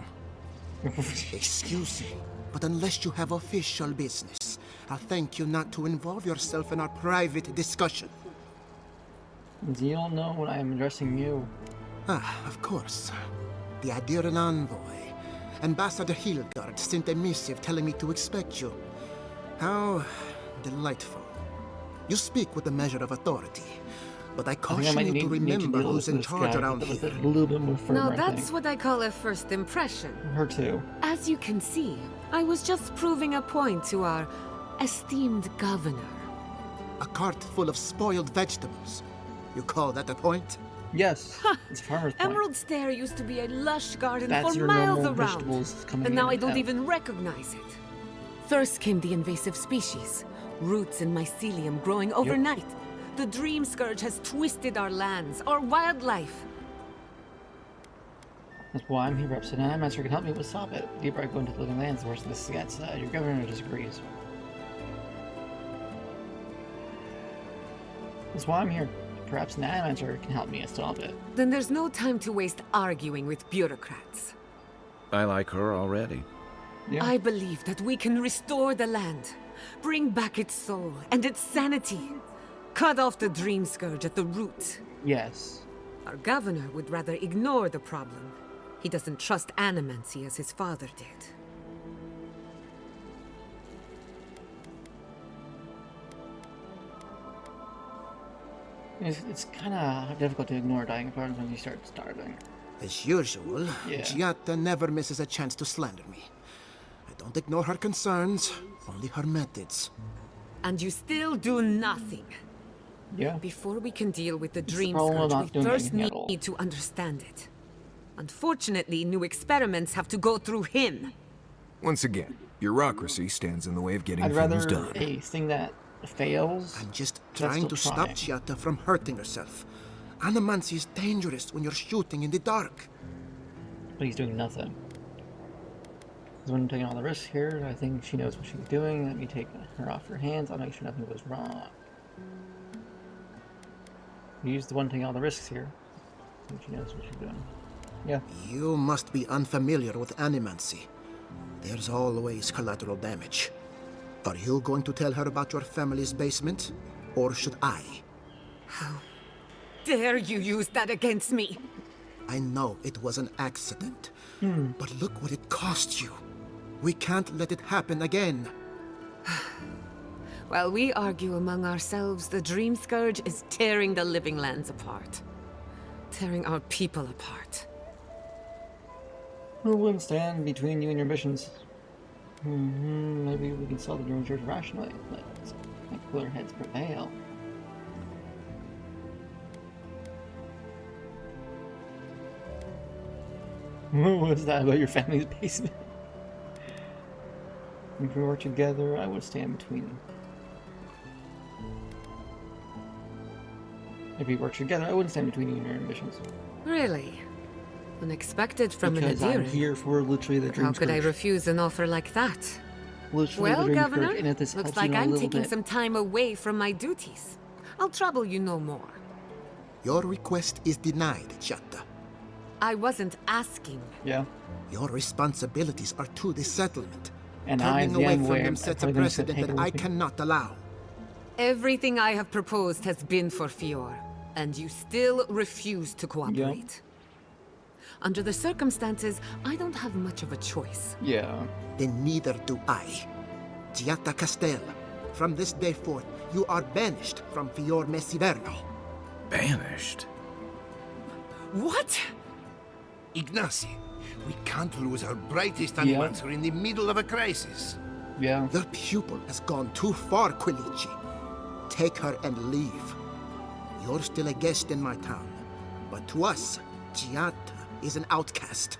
Excuse me, but unless you have official business, I'll thank you not to involve yourself in our private discussion. You don't know when I am addressing you. Ah, of course. The Adiran envoy. Ambassador Hildgard sent a missive telling me to expect you. How delightful. You speak with a measure of authority, but I caution you to remember who's in charge around here. A little bit more firm, Now I that's think. what I call a first impression. Her too. As you can see, I was just proving a point to our esteemed governor. A cart full of spoiled vegetables. You call that a point? Yes, it's farmer's point. Emerald Stair used to be a lush garden That's for your miles normal around, vegetables coming and now in I and don't out. even recognize it. First came the invasive species, roots and mycelium growing overnight. The Dream Scourge has twisted our lands, our wildlife. That's why I'm here, Reps, and I'm sure can help me with stop it. The deeper I go into the living lands, the worse this gets. Your governor disagrees. That's why I'm here. Perhaps an answer can help me stop it. Then there's no time to waste arguing with bureaucrats. I like her already. Yeah. I believe that we can restore the land, bring back its soul and its sanity, cut off the Dream Scourge at the root. Yes. Our governor would rather ignore the problem. He doesn't trust animancy as his father did. It's kind of difficult to ignore dying apart when you start starving. As usual, Yeah. Giatta never misses a chance to slander me. I don't ignore her concerns, only her methods. And you still do nothing. Yeah. Before we can deal with the It's Dream all Scourge, not we doing first anything at all. need to understand it. Unfortunately, new experiments have to go through him. Once again, bureaucracy stands in the way of getting I'd things rather done. a thing that fails. I'm just than trying to still stop trying. Giatta from hurting herself. Animancy is dangerous when you're shooting in the dark. But he's doing nothing. He's one taking all the risks here. I think she knows what she's doing. Let me take her off her hands. I'll make sure nothing goes wrong. He's the one taking all the risks here. I think she knows what she's doing. Yeah. You must be unfamiliar with animancy. There's always collateral damage. Are you going to tell her about your family's basement? Or should I? How dare you use that against me? I know it was an accident, but look what it cost you. We can't let it happen again. While we argue among ourselves, the Dream Scourge is tearing the living lands apart. Tearing our people apart. Who wouldn't stand between you and your missions? Maybe we can solve the Dream Scourge rationally. Let's make cooler heads prevail. What was that about your family's basement? If we were together, I would stand between them. If we worked together, I wouldn't stand between you and your ambitions. Really? Unexpected from Because an I'm Adiran. here for literally the Dream How could I Scourge. refuse an offer like that? Literally Well, the Dream Governor, Scourge, and if this looks helps like you know a I'm little taking bit. some time away from my duties. I'll trouble you no more. Your request is denied, Giatta. I wasn't asking. Yeah. Your responsibilities are to the settlement. And I, Turning the away from envoy, them am sets a probably gonna set precedent that paper I with me. cannot allow. Everything I have proposed has been for Fior, and you still refuse to cooperate. Under the circumstances, I don't have much of a choice. Yeah. Then neither do I. Giatta Castel, from this day forth, you are banished from Fior Messiverno. Banished? What? Ignacy, we can't lose our brightest Yeah. animancer in the middle of a crisis. Yeah. Your pupil has gone too far, Quilici. Take her and leave. You're still a guest in my town, but to us, Giata is an outcast.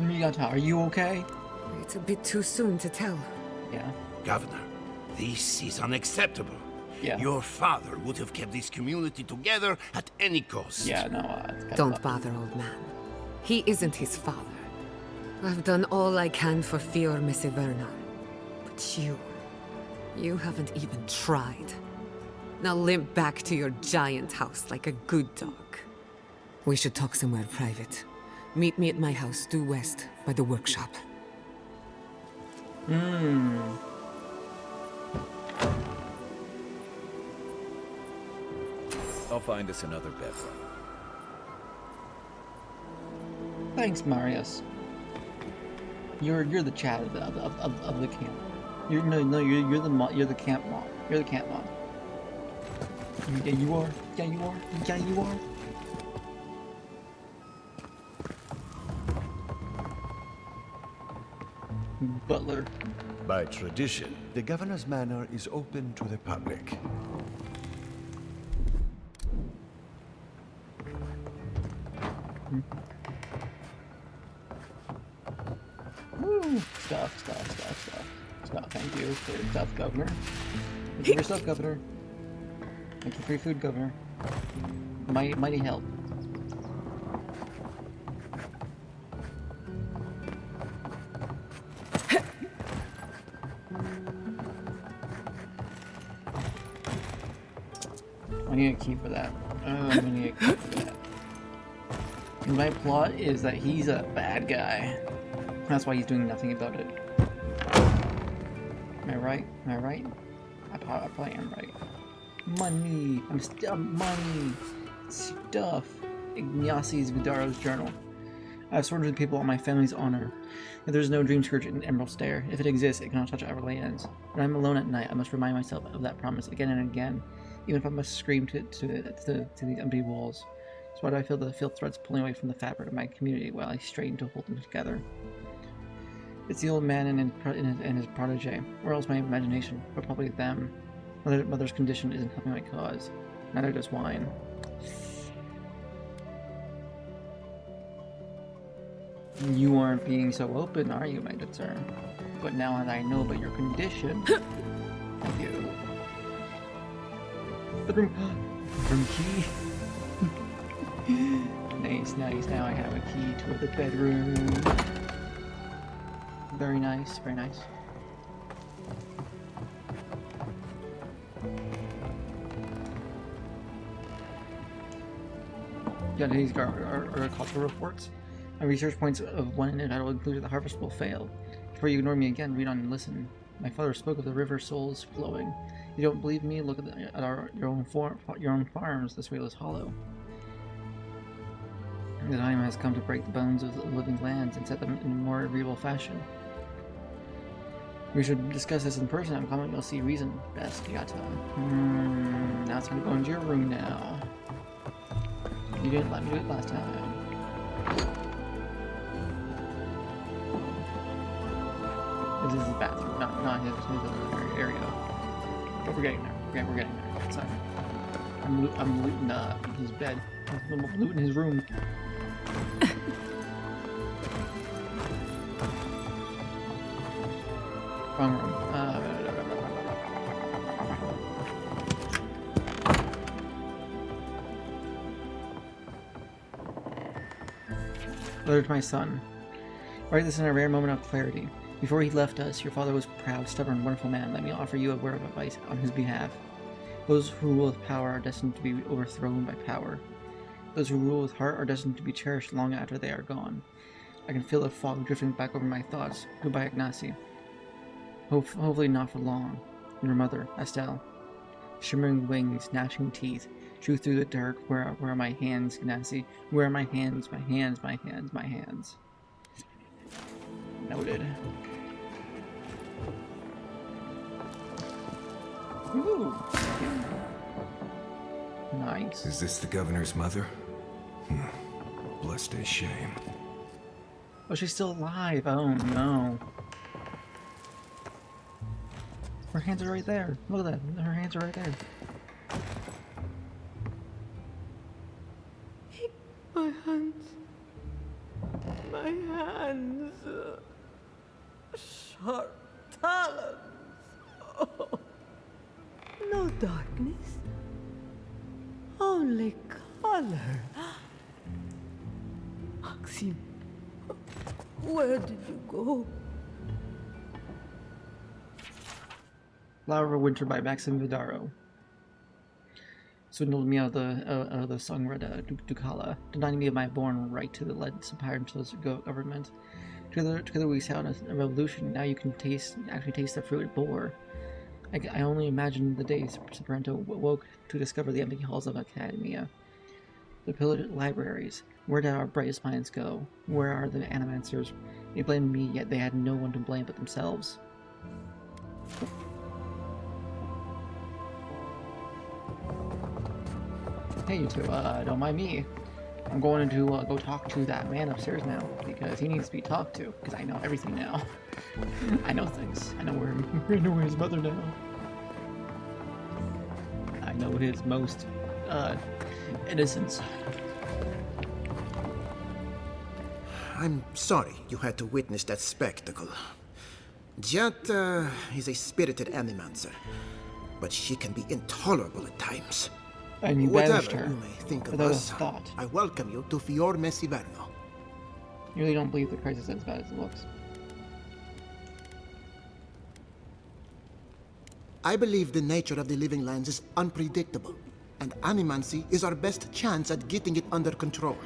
Giata, are you okay? It's a bit too soon to tell. Yeah. Governor, this is unacceptable. Yeah. Your father would have kept this community together at any cost. Yeah, no, Don't bother, old man. He isn't his father. I've done all I can for Fior Mesiverna. But you haven't even tried. Now limp back to your giant house like a good dog. We should talk somewhere private. Meet me at my house due west by the workshop. I'll find us another bedroom. Thanks, Marius. You're the Chad of the camp. You're the camp mom. You're the camp mom. Yeah, you are. Yeah, you are. Yeah, you are. Butler. By tradition, the governor's manor is open to the public. Stuff. Thank you for your stuff, Governor. Thank you for your stuff, Governor. Thank you for your food, Governor. Mighty help. I need a key for that. I need a key for that. My plot is that he's a bad guy. That's why he's doing nothing about it. Am I right? Am I right? I probably am right. Money! Money! Stuff! Ignatius Vidaro's journal. I have sworn to the people on my family's honor that there is no dream scourge in Emerald Stair. If it exists, it cannot touch our lands. When I'm alone at night, I must remind myself of that promise again and again, even if I must scream to the empty walls. So why do I feel the filth threads pulling away from the fabric of my community while I strain to hold them together? It's the old man and his protege, or else my imagination, but probably them. Mother's condition isn't helping my cause. Neither does wine. You aren't being so open, are you, my good sir? But now that I know about your condition... Thank you. Bedroom key. Nice. Now I have a key to the bedroom. Very nice, very nice. Yeah, today's agricultural reports. My research points of one entitled included the harvest will fail. Before you ignore me again, read on and listen. My father spoke of the river souls flowing. You don't believe me? Look at your own farms. This wheel is hollow. The time has come to break the bones of the living lands and set them in a more agreeable fashion. We should discuss this in person. I'm confident you'll see reason. Best, Giata. Now it's gonna go into your room now. You didn't let me do it last time. This is the bathroom, not his area. But we're getting there. We're getting there. It's I'm looting his bed. I'm looting his room. Wrong room. Letter to my son. Write this in a rare moment of clarity. Before he left us, your father was a proud, stubborn, wonderful man. Let me offer you a word of advice on his behalf. Those who rule with power are destined to be overthrown by power. Those who rule with heart are destined to be cherished long after they are gone. I can feel the fog drifting back over my thoughts. Goodbye, Ignacy. Hopefully not for long. Your mother, Estelle. Shimmering wings, gnashing teeth, drew through the dark. Where are my hands, Ignacy? Where are my hands? My hands, my hands, my hands. Noted. Ooh. Nice. Is this the governor's mother? Blessed as shame. Oh, she's still alive. Oh no. Her hands are right there. Look at that. Her hands are right there. My hands. My hands. Sharp talons. Oh. No darkness. Only color. Maxim, where did you go? Flower of Winter by Maxim Vidaro. Swindled me out of the Sangred Ducala, denying me of my born right to the Lead Empire government. Together we sound a revolution. Now you can actually taste the fruit it bore. I only imagine the days Sorrento woke to discover the empty halls of Academia. The pillared libraries. Where did our brightest minds go? Where are the animancers? They blamed me, yet they had no one to blame but themselves. Hey, you two, don't mind me. I'm going to go talk to that man upstairs now, because he needs to be talked to, because I know everything now. I know things. I know where his mother now. I know his most, innocent side. I'm sorry you had to witness that spectacle. Giatta is a spirited animancer, but she can be intolerable at times. And you banished Whatever her you may think of without a us, thought. I welcome you to Fior Messiverno. You really don't believe the crisis is as bad as it looks. I believe the nature of the living lands is unpredictable, and animancy is our best chance at getting it under control.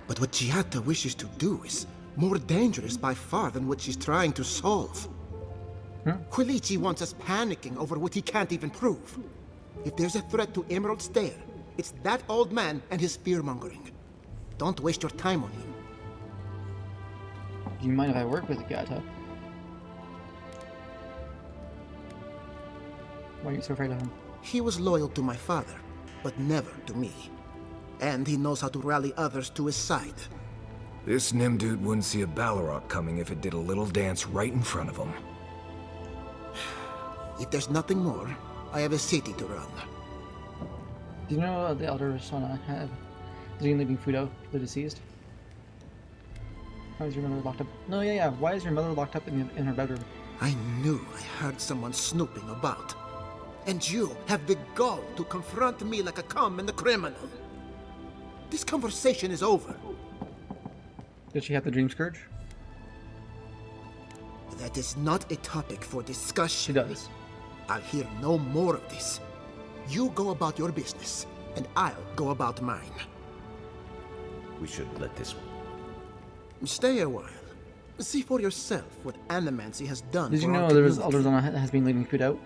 But what Giatta wishes to do is more dangerous by far than what she's trying to solve. Quilici wants us panicking over what he can't even prove. If there's a threat to Emerald Stair, it's that old man and his fear-mongering. Don't waste your time on him. Do you mind if I work with Giatta? Why are you so afraid of him? He was loyal to my father, but never to me. And he knows how to rally others to his side. This Nimdude wouldn't see a Balrog coming if it did a little dance right in front of him. If there's nothing more, I have a city to run. Do you know the Elder Sona have is leaving food out for the deceased? Why is your mother locked up? No, yeah. Why is your mother locked up in her bedroom? I knew I heard someone snooping about. And you have the gall to confront me like a common criminal. This conversation is over. Did she have the Dream Scourge? That is not a topic for discussion. She does. I'll hear no more of this. You go about your business, and I'll go about mine. We should let this one. Stay a while. See for yourself what animancy has done. Did you for our know there was community. Elder Sona has been leaving food out?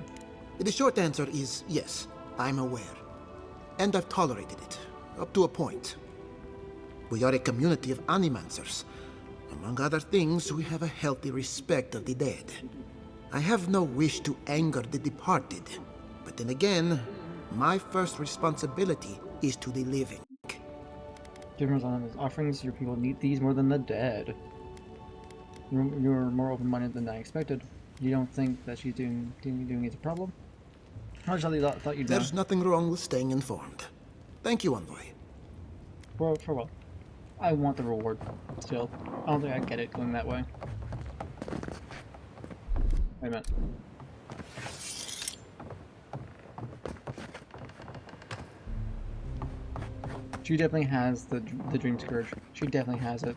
The short answer is yes, I'm aware. And I've tolerated it, up to a point. We are a community of animancers. Among other things, we have a healthy respect of the dead. I have no wish to anger the departed. But then again, my first responsibility is to the living. Given on his offerings, your people need these more than the dead. You're more open-minded than I expected. You don't think that she's doing is a problem? How much thought you'd know? There's nothing wrong with staying informed. Thank you, Envoy. For what? I want the reward, still. I don't think I get it going that way. Wait a minute. She definitely has the Dream Scourge. She definitely has it.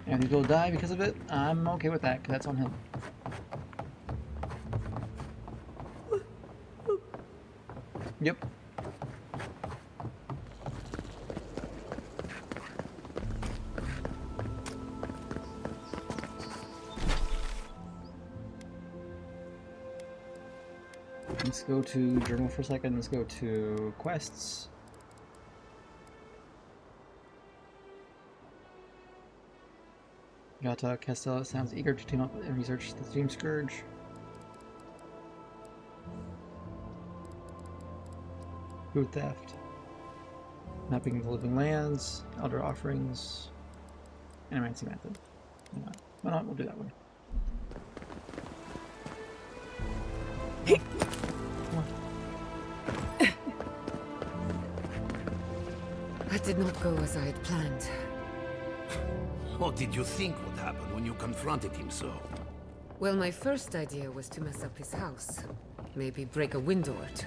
And if people die because of it, I'm okay with that, because that's on him. Yep. Let's go to journal for a second. Let's go to quests. Giatta Castella sounds eager to team up and research the Dream Scourge. Food theft. Mapping the living lands. Elder offerings. Animancy method. Why not? We'll do that one. That did not go as I had planned. What did you think would happen when you confronted him so? Well, my first idea was to mess up his house. Maybe break a window or two.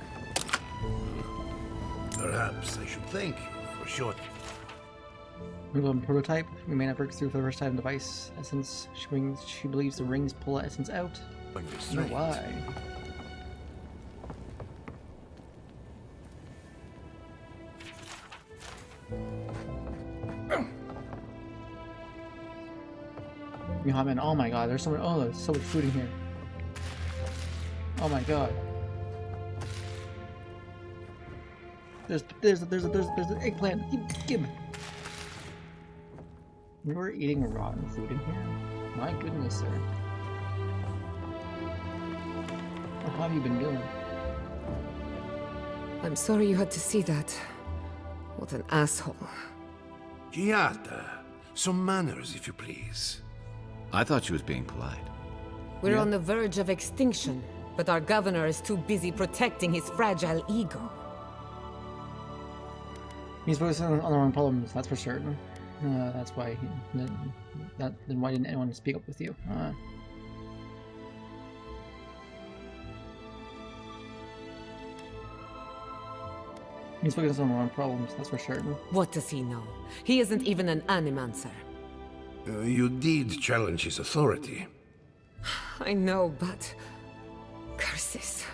Perhaps I should thank you for short. Golden prototype. We may not break through for the first time device essence. She believes the rings pull the essence out. I don't know why. Man, oh my god, there's so much. Oh, there's so much food in here. Oh my god. There's an eggplant. Give me. You were eating rotten food in here? My goodness, sir. What have you been doing? I'm sorry you had to see that. What an asshole. Giada, some manners, if you please. I thought she was being polite. We're on the verge of extinction, but our governor is too busy protecting his fragile ego. He's focusing on the wrong problems, that's for certain. That's why then why didn't anyone speak up with you? He's focusing on the wrong problems, that's for certain. What does he know? He isn't even an animancer. You did challenge his authority. I know, but... curses.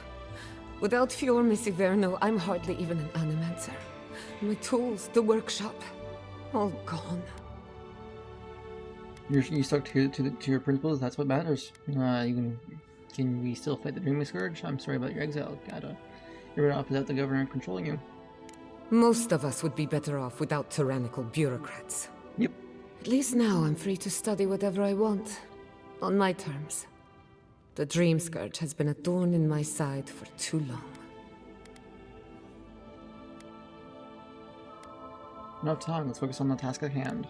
Without Fior Misiverno, I'm hardly even an animancer. My tools, the workshop, all gone. You stuck to your principles, that's what matters. Can we still fight the Dreaming Scourge? I'm sorry about your exile, Gata. You're better off without the governor controlling you. Most of us would be better off without tyrannical bureaucrats. Yep. At least now I'm free to study whatever I want. On my terms. The Dream Scourge has been a thorn in my side for too long. No time, let's focus on the task at hand.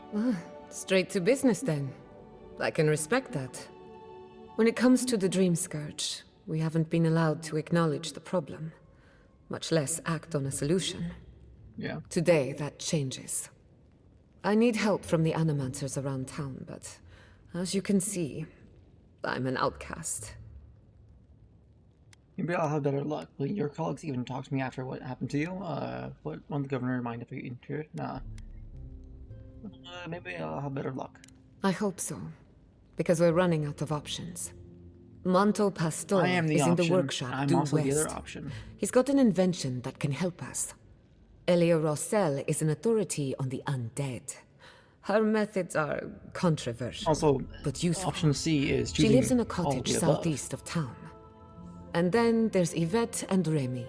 Straight to business then. I can respect that. When it comes to the Dream Scourge, we haven't been allowed to acknowledge the problem, much less act on a solution. Yeah. Today, that changes. I need help from the animancers around town, but as you can see, I'm an outcast. Maybe I'll have better luck. Will your colleagues even talk to me after what happened to you? Won't the governor mind if we interfere? Nah. Maybe I'll have better luck. I hope so, because we're running out of options. Monto Pastor is in the workshop I'm due also west. the other option. He's got an invention that can help us. Elia Rossell is an authority on the undead. Her methods are controversial, Also, but useful. option C is She choosing lives in a all cottage of the above. southeast of town. And then there's Yvette and Remy,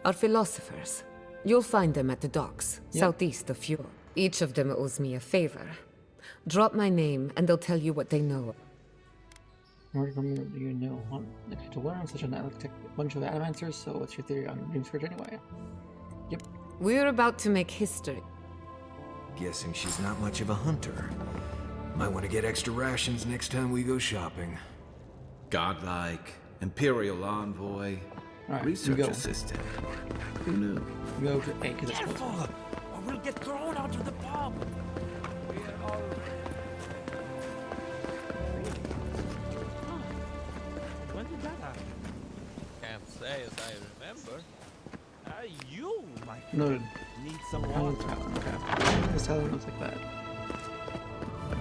our philosophers. You'll find them at the docks, southeast of Fjord. Each of them owes me a favor. Drop my name, and they'll tell you what they know. Where from do you know? To learn such an eclectic bunch of animancers, so what's your theory on Dream Scourge anyway? Yep. We're about to make history. Guessing she's not much of a hunter. Might want to get extra rations next time we go shopping. Godlike, Imperial Envoy, Alright, Research you go. Assistant. Who knew? Go to A, because it's Careful, or we'll get thrown out of the pub. When did that happen? Can't say as I remember. You, my friend, Noted. need some Oh, water. okay. This talent looks like that.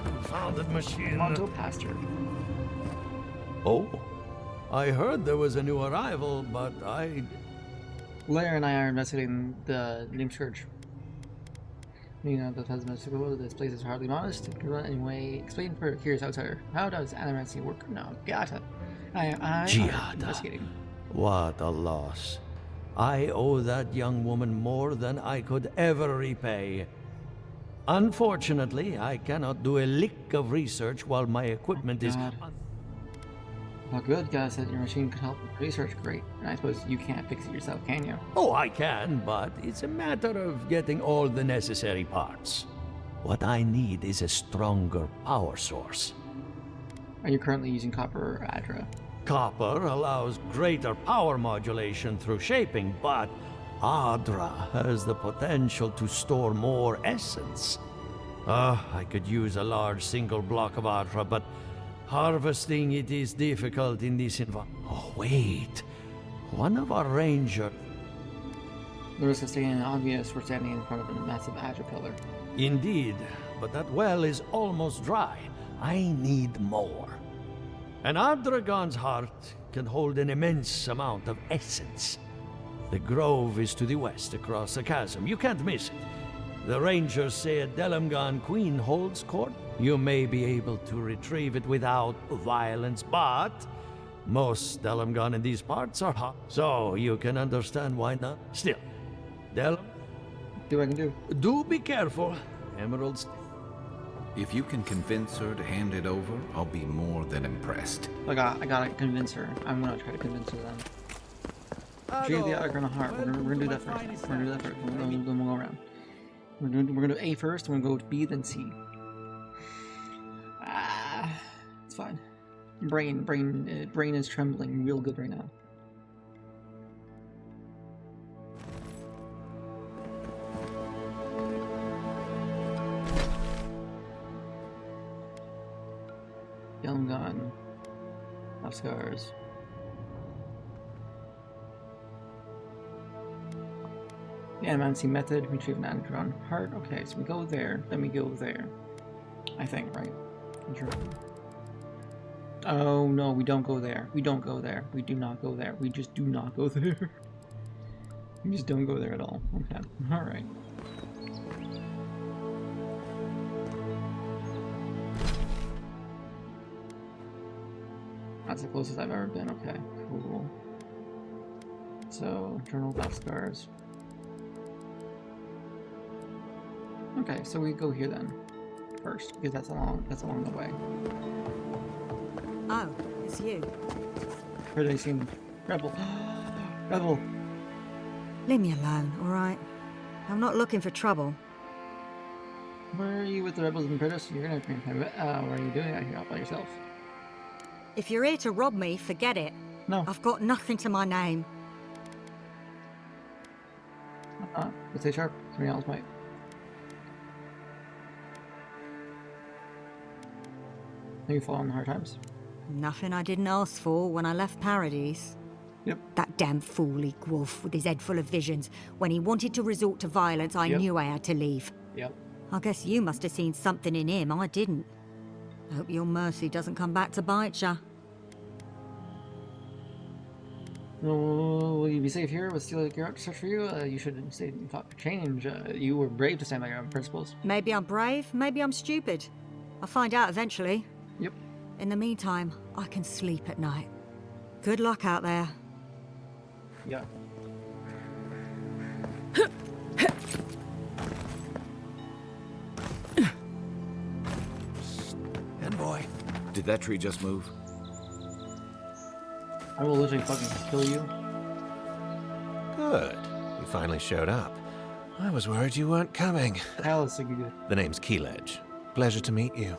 Confounded machine. Monto Pastor. Oh, I heard there was a new arrival, but Lair and I are investigating the Dream Scourge. You know, that has mystical. This place is hardly modest. Anyway, explain for a curious outsider. How does animancy work? No, Gata. I am investigating. What a loss. I owe that young woman more than I could ever repay. Unfortunately, I cannot do a lick of research while my equipment is... Well, good. Gata said your machine could help with research. Great. And I suppose you can't fix it yourself, can you? Oh, I can, but it's a matter of getting all the necessary parts. What I need is a stronger power source. Are you currently using copper or Adra? Copper allows greater power modulation through shaping, but Adra has the potential to store more essence. I could use a large single block of Adra, but harvesting it is difficult in this environment. Oh, wait. One of our rangers... The risk of staying obvious, we're standing in front of a massive Adra pillar. Indeed, but that well is almost dry. I need more. An Adragon's heart can hold an immense amount of essence. The grove is to the west, across the chasm. You can't miss it. The rangers say a Delamgan queen holds court. You may be able to retrieve it without violence, but most Delamgan in these parts are hot, so you can understand why not. Still, Delam... Do what I can do. Do be careful. Emeralds... If you can convince her to hand it over, I'll be more than impressed. I gotta convince her. I'm gonna try to convince her then. Tree of the Arcana Heart. We're gonna do that first. We're gonna do that first. Then we'll go around. We're gonna do A first. We're gonna go to B, then C. It's fine. Brain is trembling real good right now. Gun, off scars. The animancy method, retrieve an Andron heart. Okay, so we go there, then we go there. I think, right? I'm sure. Oh no, we don't go there. We don't go there. We do not go there. We just do not go there. We just don't go there at all. Okay, alright. That's the closest I've ever been. Okay, cool. So, journal about scars. Okay, so we go here then, first, because that's along the way. Oh, it's you. Heard I seen Rebel. Rebel! Leave me alone, alright? I'm not looking for trouble. Where are you with the Rebels and British? You're gonna what are you doing out here all by yourself? If you're here to rob me, forget it. No. I've got nothing to my name. But stay sharp. Somebody else might. Have you fallen on hard times? Nothing I didn't ask for when I left Paradise. Yep. That damn fool Gwolf with his head full of visions. When he wanted to resort to violence, I knew I had to leave. Yep. I guess you must have seen something in him I didn't. Hope your mercy doesn't come back to bite ya. Will you be safe here with Steel Gear to search for you? You should stay and fought for change. You were brave to stand by your own principles. Maybe I'm brave, maybe I'm stupid. I'll find out eventually. Yep. In the meantime, I can sleep at night. Good luck out there. Yeah. Envoy. Did that tree just move? I will literally fucking kill you. Good. You finally showed up. I was worried you weren't coming. Alice, you good. The name's Keeledge. Pleasure to meet you.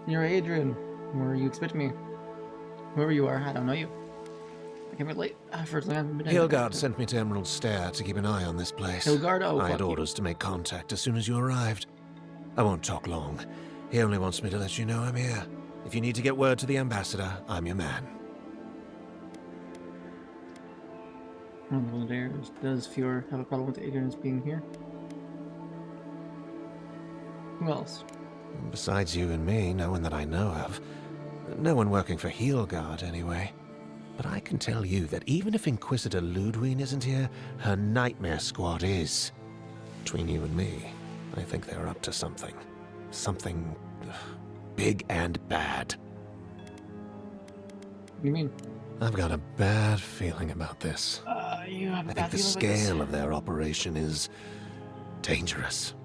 You're Adrian. Where you expect me? Whoever you are, I don't know you. I came in late. Hilgard sent me to Emerald Stair to keep an eye on this place. Hilgard? Oh, I had fuck you. orders to make contact as soon as you arrived. I won't talk long. He only wants me to let you know I'm here. If you need to get word to the ambassador, I'm your man. Does Fjord have a problem with Adrian's being here? Who else? Besides you and me, no one that I know of. No one working for Heelguard, anyway. But I can tell you that even if Inquisitor Ludwig isn't here, her Nightmare Squad is. Between you and me, I think they're up to something. Something big and bad. What do you mean? I've got a bad feeling about this. You have a I bad think the feeling about this? scale of their operation is dangerous.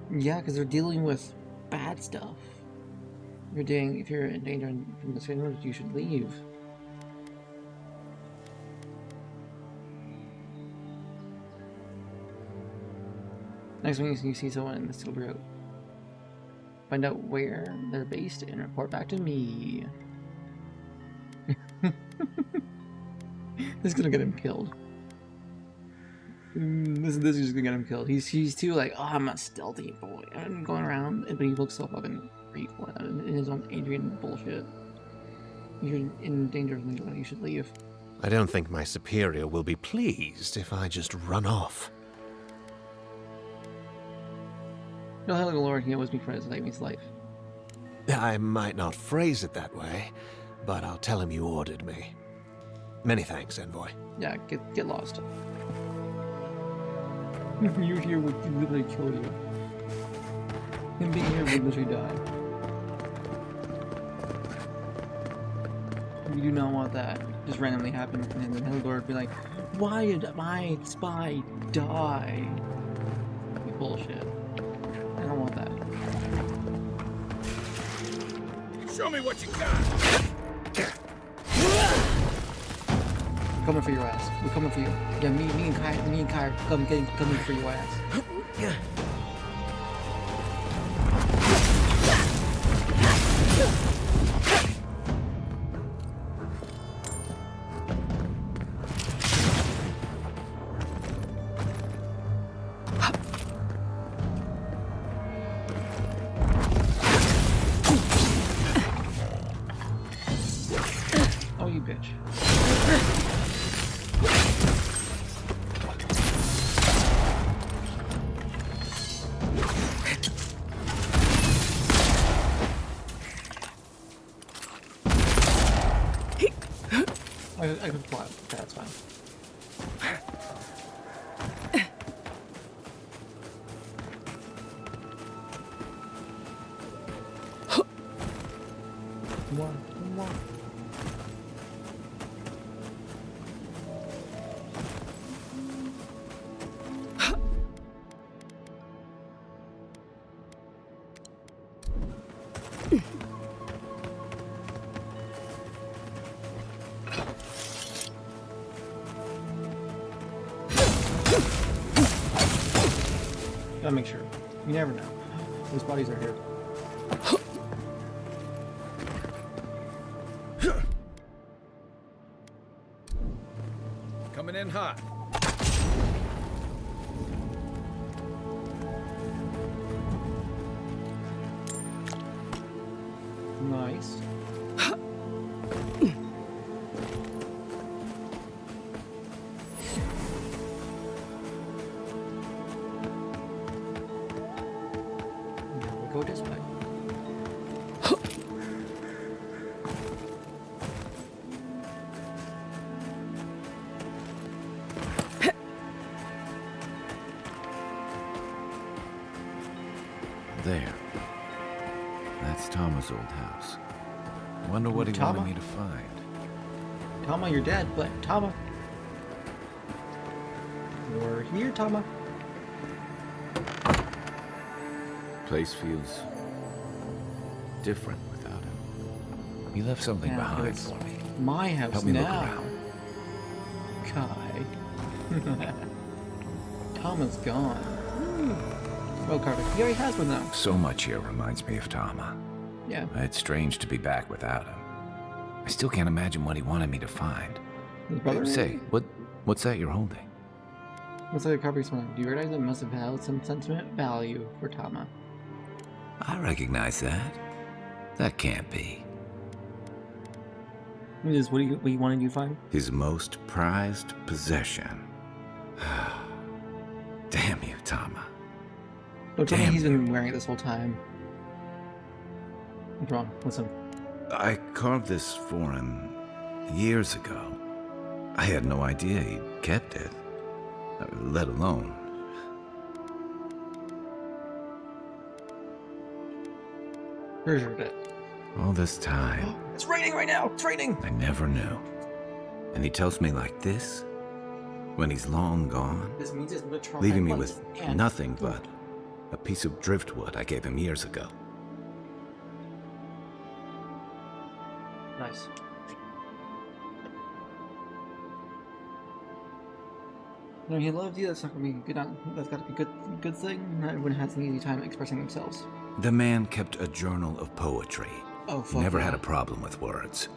Yeah, because they're dealing with bad stuff. If you're in danger from the Skylanders, you should leave. Next time you see someone in the Steel Bureau, find out where they're based and report back to me. This is gonna get him killed. This is just gonna get him killed. He's too like, oh, I'm a stealthy boy. I'm going around, but he looks so fucking cool in his own Adrian bullshit. You're in danger of leaving. You should leave. I don't think my superior will be pleased if I just run off. No, hell, Lord, he always be friends to save his life. I might not phrase it that way, but I'll tell him you ordered me. Many thanks, Envoy. Yeah, get lost. You here would literally kill you. Him being here would literally die. We do not want that just randomly happen, and then Hellgore would be like, why did my spy die? Bullshit. I don't want that. Show me what you got! We're coming for your ass. We're coming for you. Yeah, me and Kai are coming for your ass. Oh, you bitch. I can fly. Okay, that's fine. More. Gotta make sure. You never know. Those bodies are here. Coming in hot. Nice. Go this way. There. That's Tama's old house. I wonder what he Tama? wanted me to find. Tama, you're dead, but Tama. We're here, Tama. Place feels different without him. He left something Yeah, behind it's for me. my house Help me look now. around. Kai. Tama's gone. Well, Carter, he already has one now. So much here reminds me of Tama. Yeah. It's strange to be back without him. I still can't imagine what he wanted me to find. His brother? Say, what's that you're holding? Looks like a copy of something. Do you realize it must have held some sentiment value for Tama? I recognize that. That can't be. What do you wanted you to find? His most prized possession. Damn you, Tama. Don't tell me he's been wearing it this whole time. What's wrong? Listen. I carved this for him years ago. I had no idea he kept it, let alone. Treasured it. All this time, It's raining right now! It's raining! I never knew. And he tells me like this, when he's long gone, This means it's literal leaving me headlights with and- nothing but a piece of driftwood I gave him years ago. Nice. No, he loved you. That's not gonna be good. That's gotta be good thing. Not everyone has an easy time expressing themselves. The man kept a journal of poetry. Oh, fuck Never yeah. had a problem with words.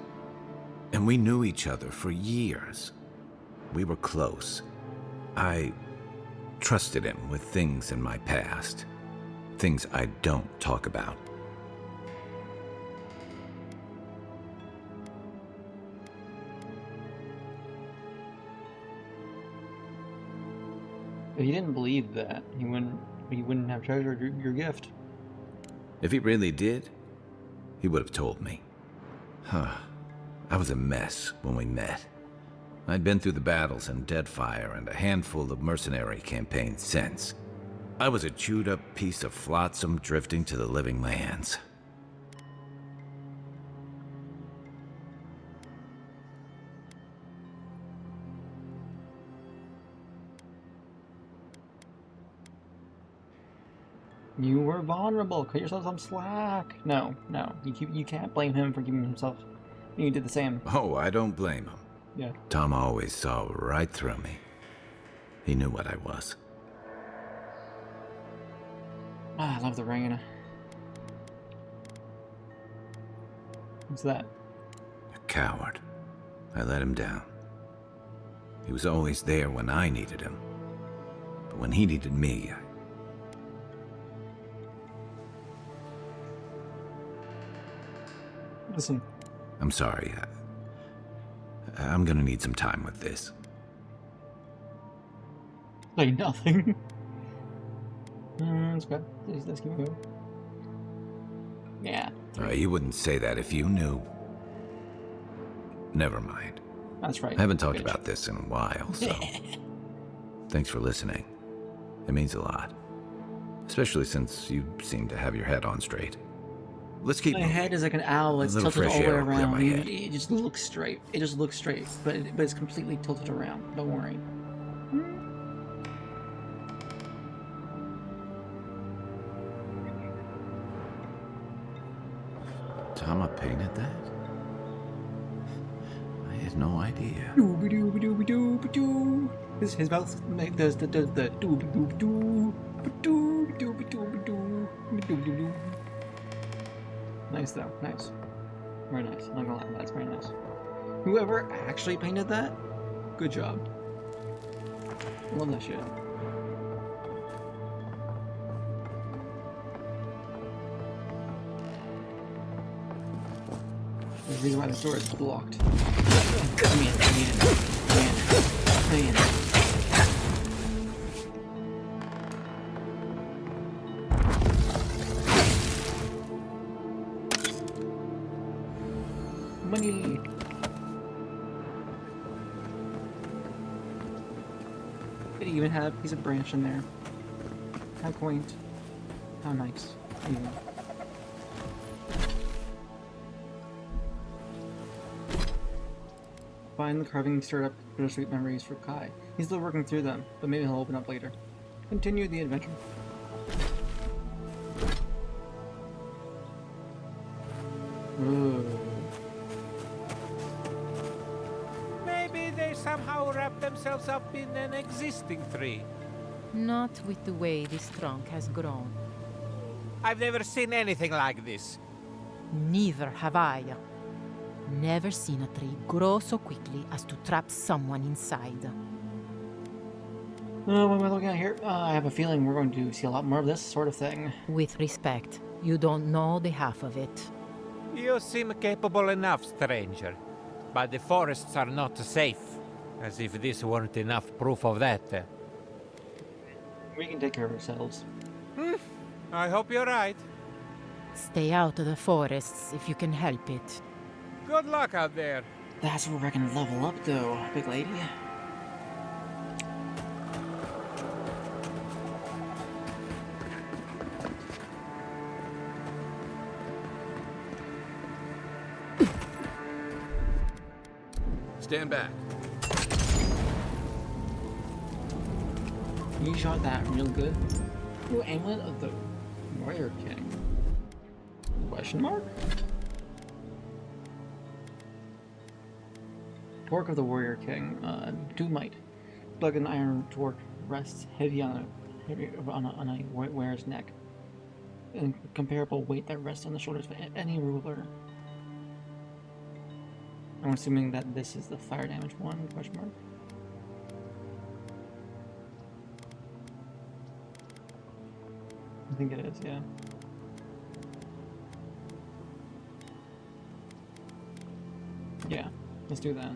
And we knew each other for years. We were close. I trusted him with things in my past. Things I don't talk about. If he didn't believe that, he wouldn't have treasured your gift. If he really did, he would have told me. I was a mess when we met. I'd been through the battles in Deadfire and a handful of mercenary campaigns since. I was a chewed-up piece of flotsam drifting to the living lands. You were vulnerable. Cut yourself some slack. No. You can't blame him for giving himself. You did the same. Oh, I don't blame him. Yeah. Tom always saw right through me. He knew what I was. I love the rain. What's that? A coward. I let him down. He was always there when I needed him. But when he needed me, Listen. I'm sorry. I'm gonna need some time with this. Like nothing. That's good. Let's keep moving. Yeah. You wouldn't say that if you knew. Never mind. That's right. I haven't talked about this in a while, so... Thanks for listening. It means a lot. Especially since you seem to have your head on straight. Let's keep My moving. head is like an owl. It's A little tilted all fresh the way air will clear around. my head. It just looks straight. It just looks straight, but it's completely tilted around. Don't worry. Tama painted that? I had no idea. Doo-ba-doo-ba-doo-ba-doo-ba-doo. His mouth does the doo-ba-doo-ba-doo. Ba-doo-ba-doo-ba-doo. Ba-doo-ba-doo. Nice though, nice. Very nice. I'm not gonna lie, that's very nice. Whoever actually painted that, good job. I love that shit. There's a reason why the door is blocked. Man. Money. It even had a piece of branch in there. How quaint. How nice. Even. Find the carving stirred up bittersweet memories for Kai. He's still working through them, but maybe he'll open up later. Continue the adventure. Ooh. Maybe they somehow wrap themselves up in an existing tree. Not with the way this trunk has grown. I've never seen anything like this. Neither have I. Never seen a tree grow so quickly as to trap someone inside. What am I looking at here? I have a feeling we're going to see a lot more of this sort of thing. With respect, you don't know the half of it. You seem capable enough, stranger. But the forests are not safe. As if this weren't enough proof of that. We can take care of ourselves. I hope you're right. Stay out of the forests if you can help it. Good luck out there. That's where we're gonna level up, though, big lady. Stand back. You shot that real good. Ooh, amulet of the Warrior King. Question mark? Torque of the Warrior King. Do might. Plug an iron torque rests heavy on a wearer's neck. And comparable weight that rests on the shoulders of any ruler. I'm assuming that this is the fire damage one, question mark. I think it is, yeah. Yeah, let's do that.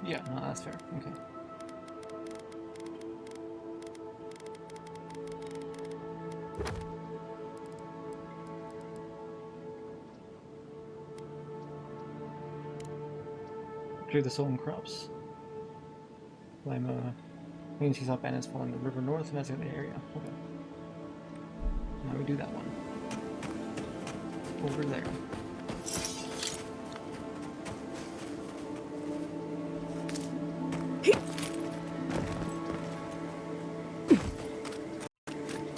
Yeah, no, that's fair. Okay. Clear the stolen crops. Lima. Means he's up bandits following the river north and that's in the area. Okay. Now we do that one. Over there.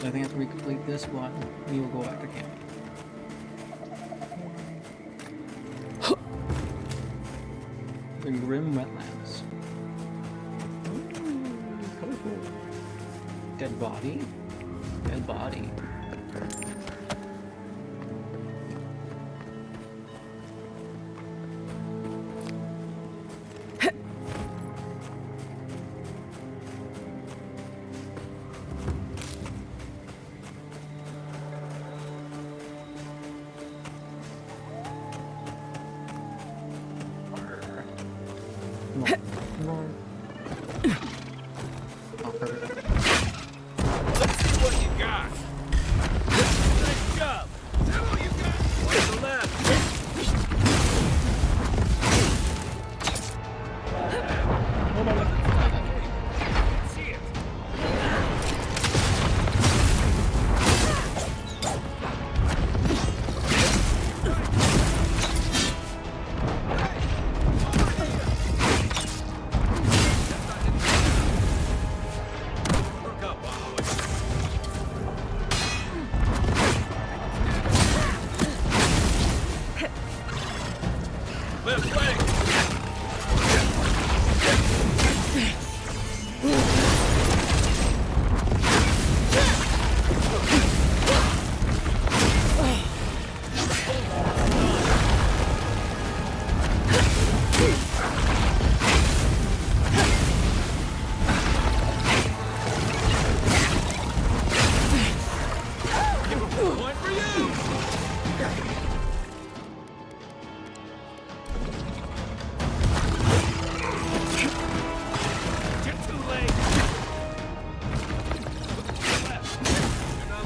I think after we complete this one, we will go back to camp. The Grim Wetlands. Colorful. Dead body? Dead body.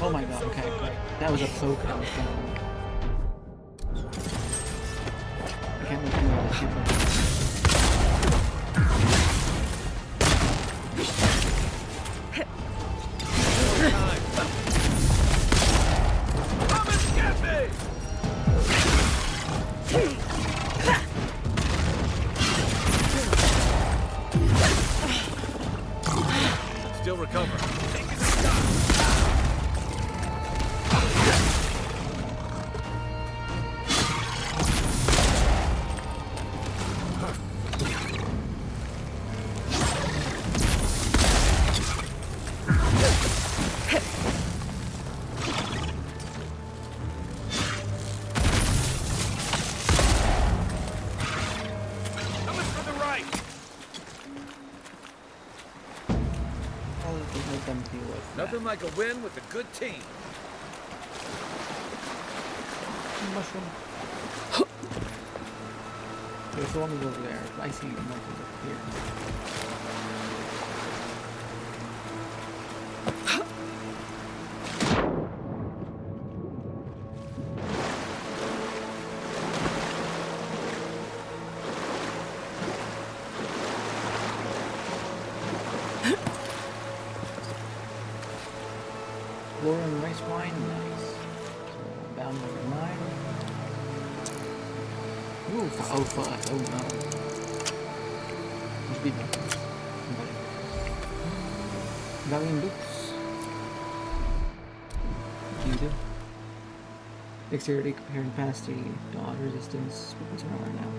Oh my god, okay, great. That was a poke that was going on. I can't wait to know these people. Still recover. Nothing like a win with a good team. Mushroom. There's one over there. I see mushrooms up here. Flora and rice wine, nice. So, bound number 9. Ooh, oh fuck, oh no. Just beat me. Valiant boots. Judith. Dexterity, comparing capacity, dodge resistance, weapons are right now.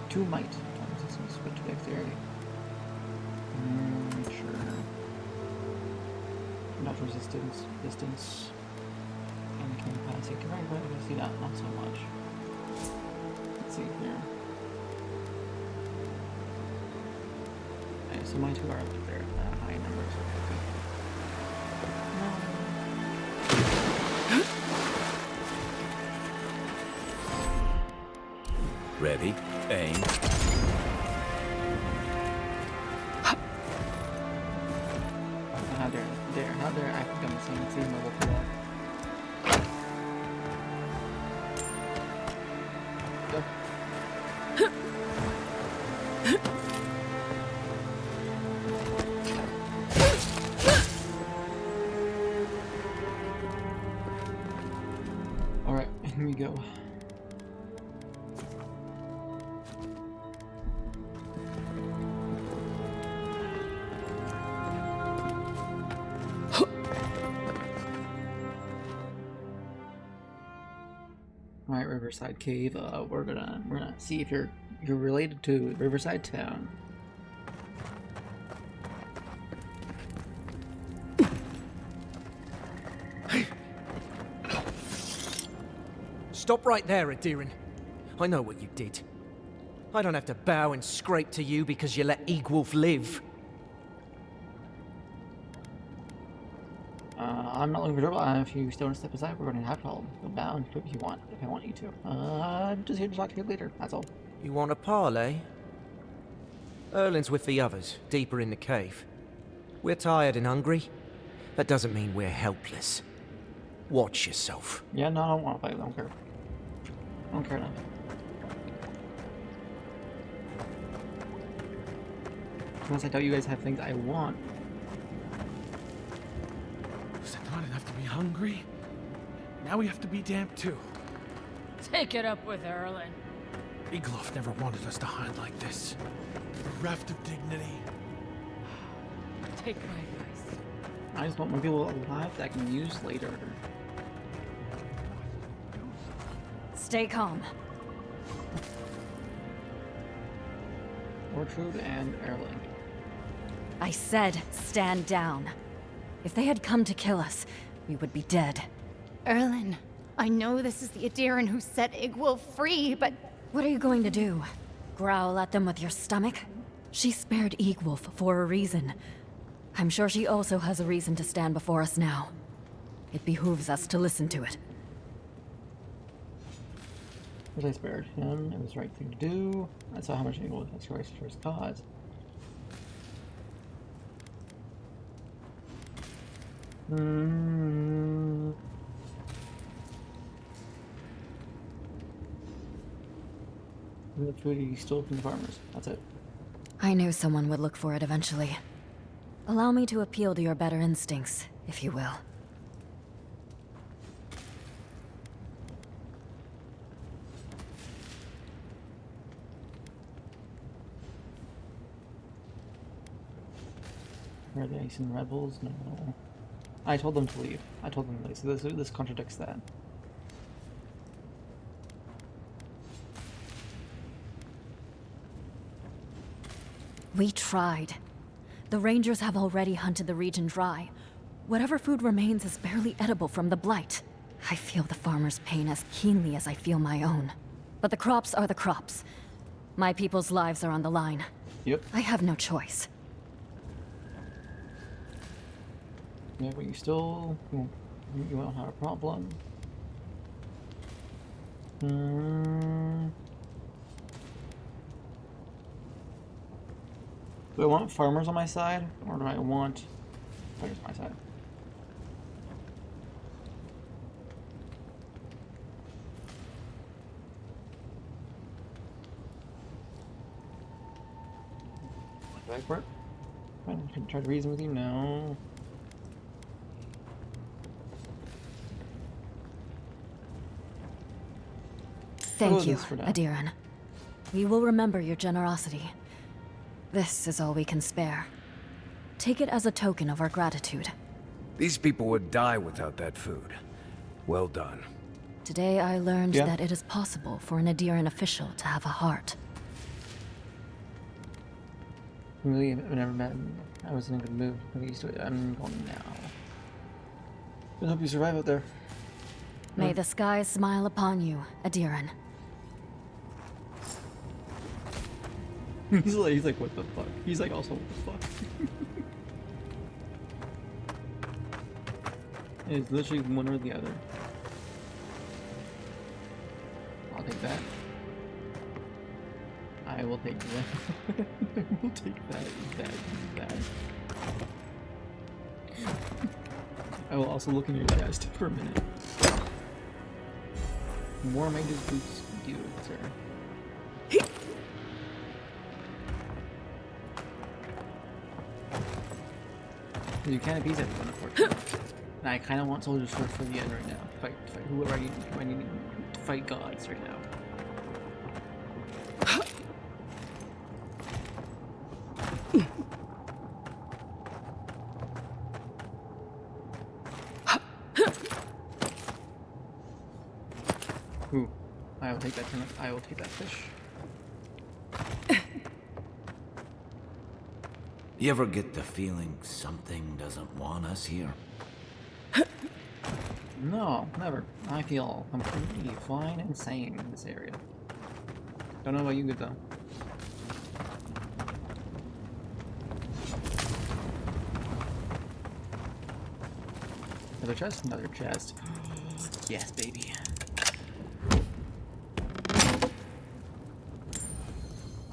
2 might, dodge resistance, but 2 dexterity. Sure. much resistance, distance, and capacity. Capacity, not so much. Let's see here. Okay, so my two are up there, high numbers. Ready, aim. How dare I think I'm the same level for that. Alright, here we go. Alright, Riverside Cave. We're gonna see if you're related to Riverside Town. Stop right there, Adiran. I know what you did. I don't have to bow and scrape to you because you let Egwolf live. I'm not looking for trouble. If you still want to step aside, we're going to have trouble. Go down if you want, if I want you to. I'm just here to talk to you later, that's all. You want a parley? Erlin's with the others, deeper in the cave. We're tired and hungry. That doesn't mean we're helpless. Watch yourself. Yeah, no, I don't want to fight. I don't care. I don't care enough. Unless I tell you guys have things I want. Was I not enough to be hungry? Now we have to be damp too. Take it up with Erlin. Egloff never wanted us to hide like this. Bereft of dignity. Take my advice. I just want more people alive that I can use later. Stay calm. Ortrud and Erling. I said stand down. If they had come to kill us, we would be dead. Erlin, I know this is the Adiran who set Egwolf free, but... What are you going to do? Growl at them with your stomach? She spared Egwolf for a reason. I'm sure she also has a reason to stand before us now. It behooves us to listen to it. I spared him. It was the right thing to do. I saw how much Egwolf had sacrificed for his cause. The food he stole from the farmers. That's it. I knew someone would look for it eventually. Allow me to appeal to your better instincts, if you will. Are they some rebels? No. I told them to leave. I told them to leave, so this contradicts that. We tried. The Rangers have already hunted the region dry. Whatever food remains is barely edible from the blight. I feel the farmers' pain as keenly as I feel my own. But the crops are the crops. My people's lives are on the line. Yep. I have no choice. Yeah, but you won't have a problem. Do I want farmers on my side, or do I want players on my side? Backward? I can try to reason with you? No. Thank you, Adiran. We will remember your generosity. This is all we can spare. Take it as a token of our gratitude. These people would die without that food. Well done. Today I learned that it is possible for an Adiran official to have a heart. Really, I've never met him. I was in a good mood. I'm used to it. I'm going now. I hope you survive out there. May the skies smile upon you, Adiran. He's like, what the fuck? He's like, also, what the fuck? It's literally one or the other. I'll take that. I will take that. I will take that. I will also look in your chest for a minute. More mages boots you, sir. You can't appease everyone, unfortunately. And I kind of want soldiers for the end right now. Fight whoever I need to fight gods right now. Ooh, I will take that turnip. I will take that fish. You ever get the feeling something doesn't want us here? No, never. I feel completely fine and sane in this area. Don't know about you good though. Another chest? Another chest. Yes, baby.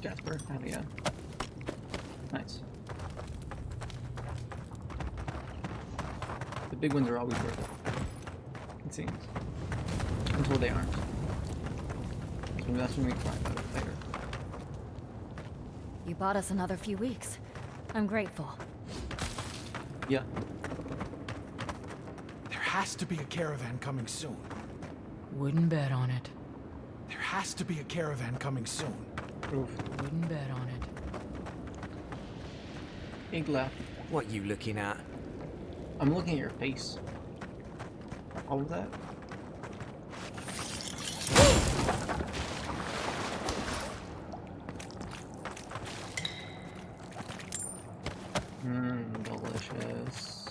Jasper, hell yeah. Nice. The big ones are always worth it. It seems. Until they aren't. So that's when we cry about it later. You bought us another few weeks. I'm grateful. Yeah. There has to be a caravan coming soon. Wouldn't bet on it. There has to be a caravan coming soon. Oof. Wouldn't bet on it. Ink left. What you looking at? I'm looking at your face. All of that? Delicious.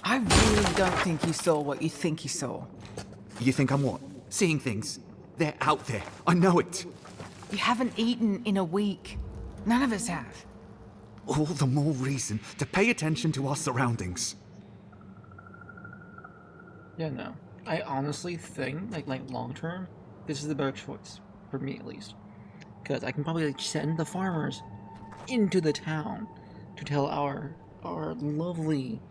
I really don't think you saw what you think you saw. You think I'm what? Seeing things? They're out there. I know it. You haven't eaten in a week. None of us have. All the more reason to pay attention to our surroundings. Yeah, no. I honestly think, like long term, this is the better choice. For me, at least. Because I can probably like send the farmers into the town to tell our lovely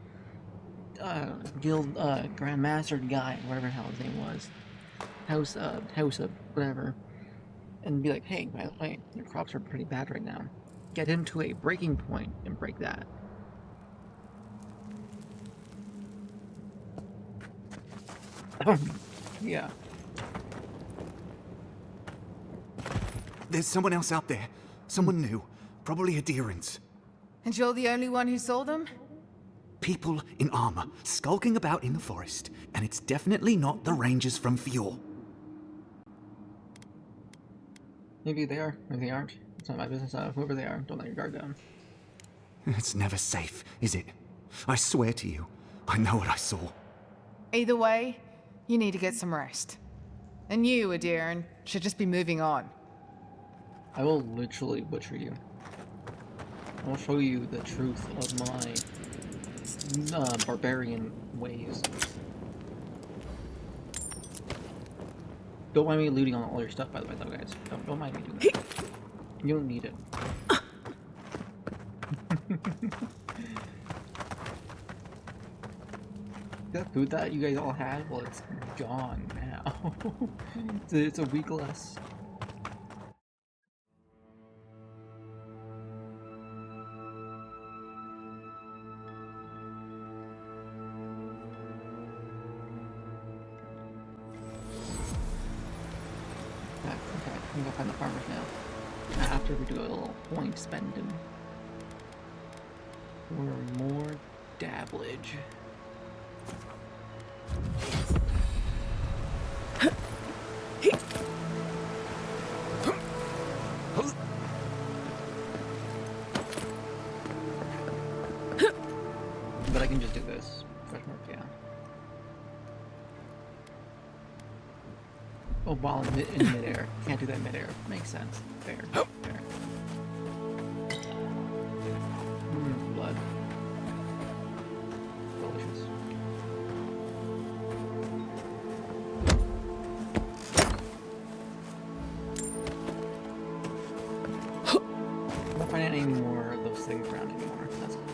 guild grandmaster guy, whatever the hell his name was, house of whatever, and be like, hey, by the way, your crops are pretty bad right now. Get him to a breaking point and break that. Yeah. There's someone else out there. Someone new. Probably Adherents. And you're the only one who saw them? People in armor, skulking about in the forest. And it's definitely not the rangers from Fjord. Maybe they are, maybe they aren't. It's not my business. Whoever they are, don't let your guard down. It's never safe, is it? I swear to you, I know what I saw. Either way, you need to get some rest. And you, Adiran, should just be moving on. I will literally butcher you. I will show you the truth of my barbarian ways. Don't mind me looting on all your stuff, by the way, though, guys. Don't mind me doing that. You don't need it. That food that you guys all had, well, it's gone now. It's a week less. Okay, I can go find the farmers now. After we do a little point spending. For more dabblage. But I can just do this. Fresh mark, yeah. Oh, while in midair. Can't do that midair. Makes sense. Fair. Fair. Blood. Delicious. I'm not finding any more of those things around anymore. That's cool.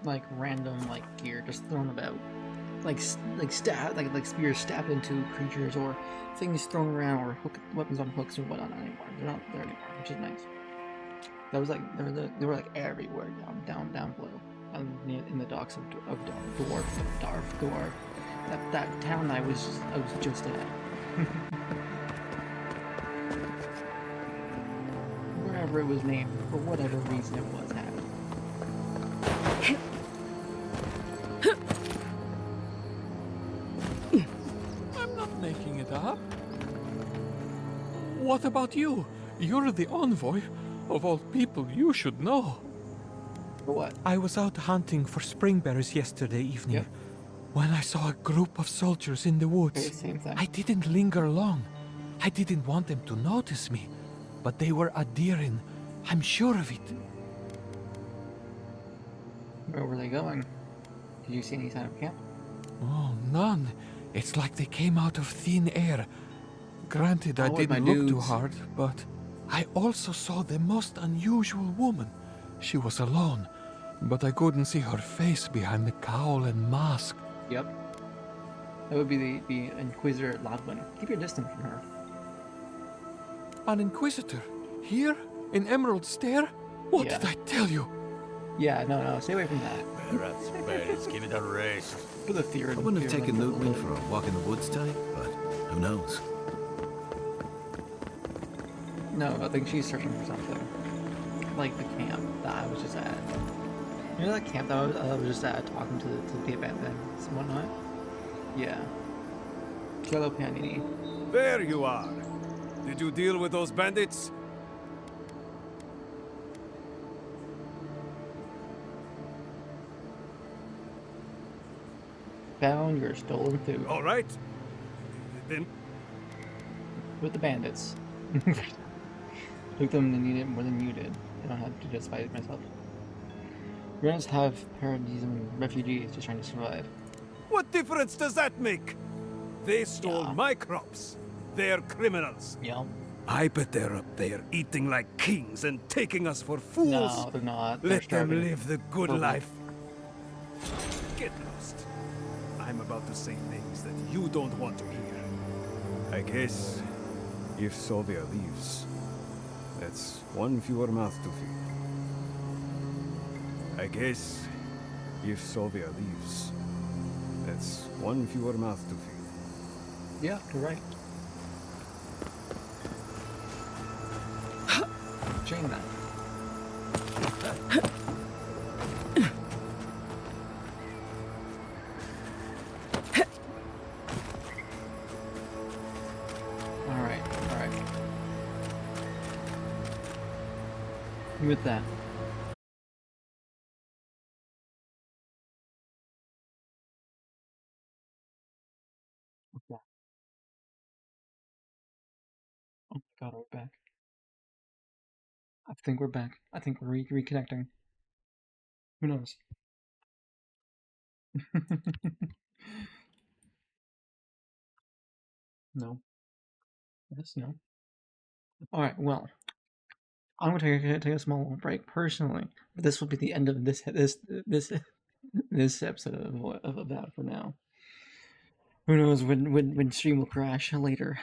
Like random gear just thrown about, like spears stabbed into creatures or things thrown around or weapons on hooks or whatnot anymore. They're not there anymore, which is nice. That was they were like everywhere down below, in the docks of Dwarf. That town I was just at. Wherever it was named, for whatever reason it was happening. I'm not making it up. What about you? You're the envoy. Of all people, you should know. For what? I was out hunting for springberries yesterday evening when I saw a group of soldiers in the woods. Okay, same thing. I didn't linger long. I didn't want them to notice me, but they were adhering. I'm sure of it. Where were they going? Did you see any sign of camp? Oh, none. It's like they came out of thin air. Granted, I with my didn't look too dudes. hard, but I also saw the most unusual woman. She was alone, but I couldn't see her face behind the cowl and mask. Yep. That would be the Inquisitor Ladwin. Keep your distance from her. An Inquisitor? Here? In Emerald Stair? What did I tell you? Yeah, no, stay away from that. Let's give it a rest. For the fear. I wouldn't have taken Newtman for a walk in the woods type, but who knows? No, I think she's searching for something. Like the camp that I was just at. You know that camp that I was just at, talking to the bandits and whatnot? Yeah. Cielo Panini. There you are. Did you deal with those bandits? Found your stolen food. All right. Then with the bandits. Took them to need it more than you did. I don't have to justify it myself. Runners have paradisum refugees just trying to survive. what difference does that make? They stole my crops. They're criminals. Yeah. I bet they're up there eating like kings and taking us for fools. No, they're not. They're Let them starving. live the good Probably. life. Get lost. I'm about to say things that you don't want to hear. I guess if Sylvia leaves, that's one fewer mouth to feed. I guess if Sylvia leaves, that's one fewer mouth to feed. Yeah, you're right. Chain that. Alright. With that. Okay. Oh my god, we're back. I think we're back. I think we're reconnecting. Who knows? No. Yes, no. Alright, well. I'm gonna take a small break personally. But this will be the end of this episode of Avowed for now. Who knows when stream will crash later.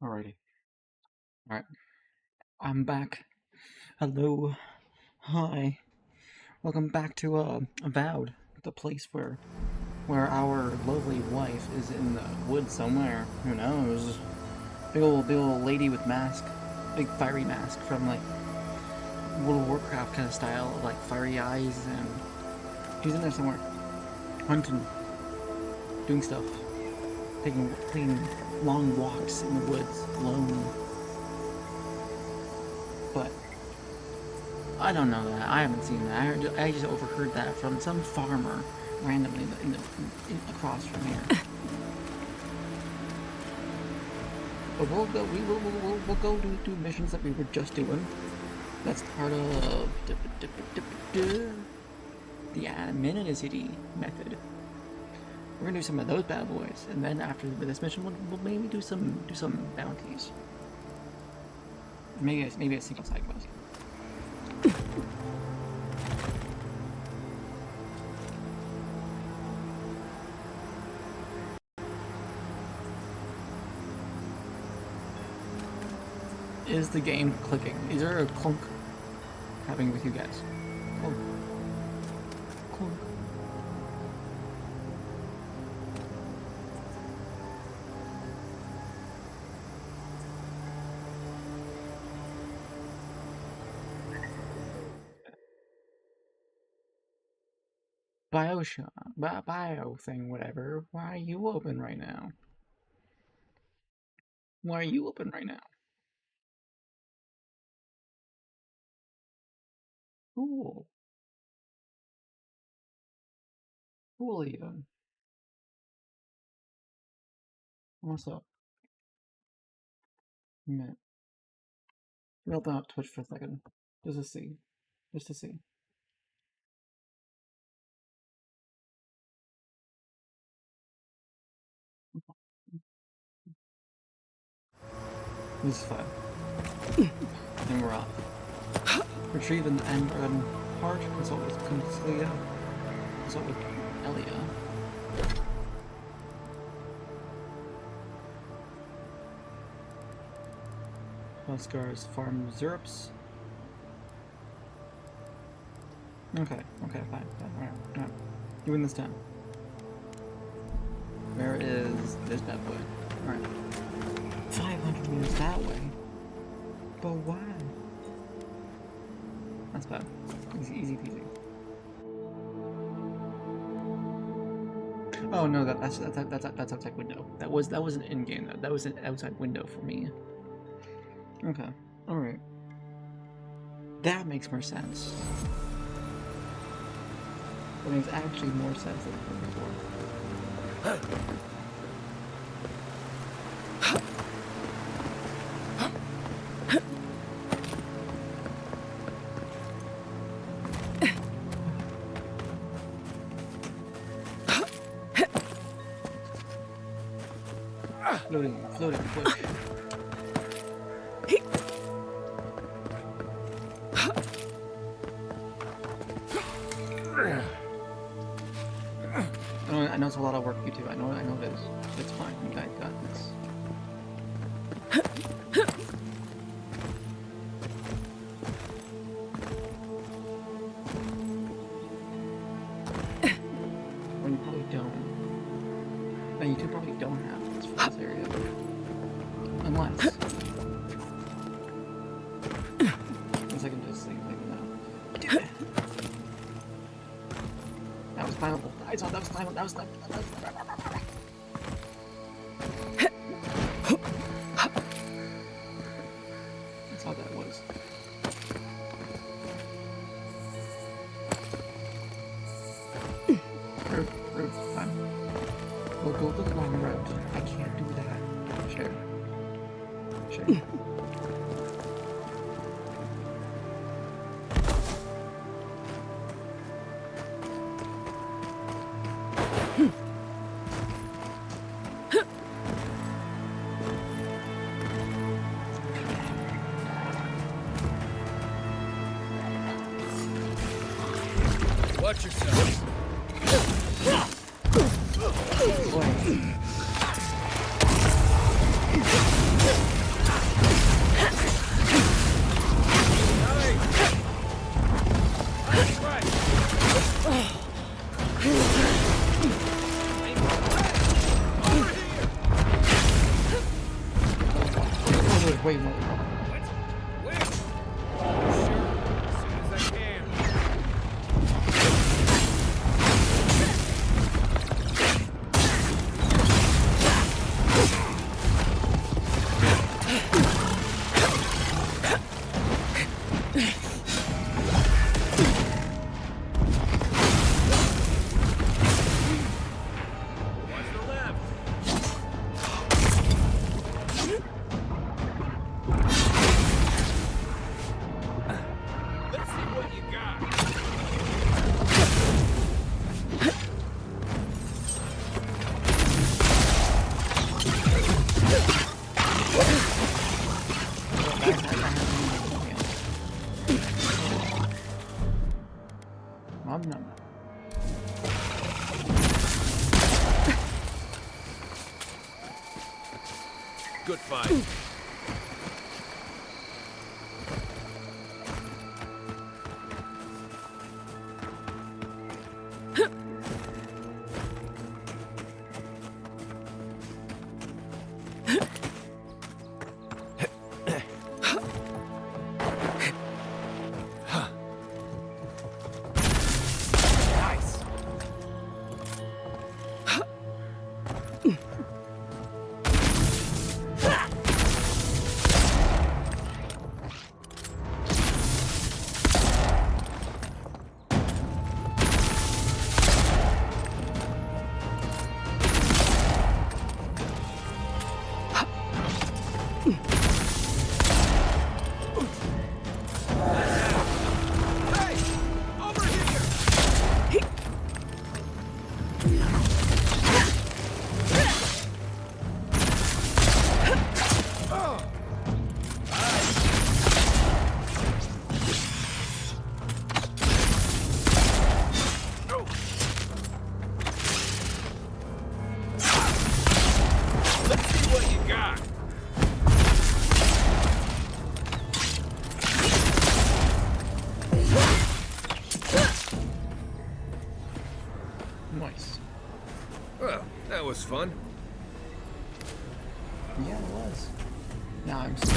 Alrighty. Alright. I'm back. Hello. Hi. Welcome back to Avowed, the place where our lovely wife is in the woods somewhere. Who knows? Big old lady with mask. Big fiery mask from like World of Warcraft kind of style, like fiery eyes, and she's in there somewhere. Hunting. Doing stuff. Taking long walks in the woods alone. But I don't know that. I haven't seen that. I just overheard that from some farmer randomly across from here. But we'll go do missions that we were just doing. That's part of the amenity method. We're gonna do some of those bad boys, and then after this mission, we'll maybe do some bounties. Maybe a single side quest. Is the game clicking? Is there a clunk happening with you guys? Clunk. Clunk. Bio thing, whatever. Why are you open right now? Why are you open right now? Cool. Cool, even. What's up? Man. We'll open up Twitch for a second. Just to see. Just to see. This is fun. And we're off. Retrieve an end part. Consult with Concelia. Consult with Elia. Oscar's farm Zerps. Okay, fine. Alright. Doing this time. Where is this bad boy? Alright. 500 meters that way. But why? That's bad. Easy peasy. Oh no, that's outside window. That wasn't in game though. That was an outside window for me. Okay. Alright. That makes more sense. That makes actually more sense than before. Floating push. I know it's a lot of work for you too. I know it is. It's fine. You guys got this. Or you probably don't. No, you two probably don't have this for this area. Unless I can just think now. Dude. That was climbable. I saw that was climbable. That was That's how that was. Rude. Fine. We'll go the long route. I can't do that. Sure. Watch yourself. Nom nom. Good fight. Nice. Well, that was fun. Yeah, it was. Now I'm still.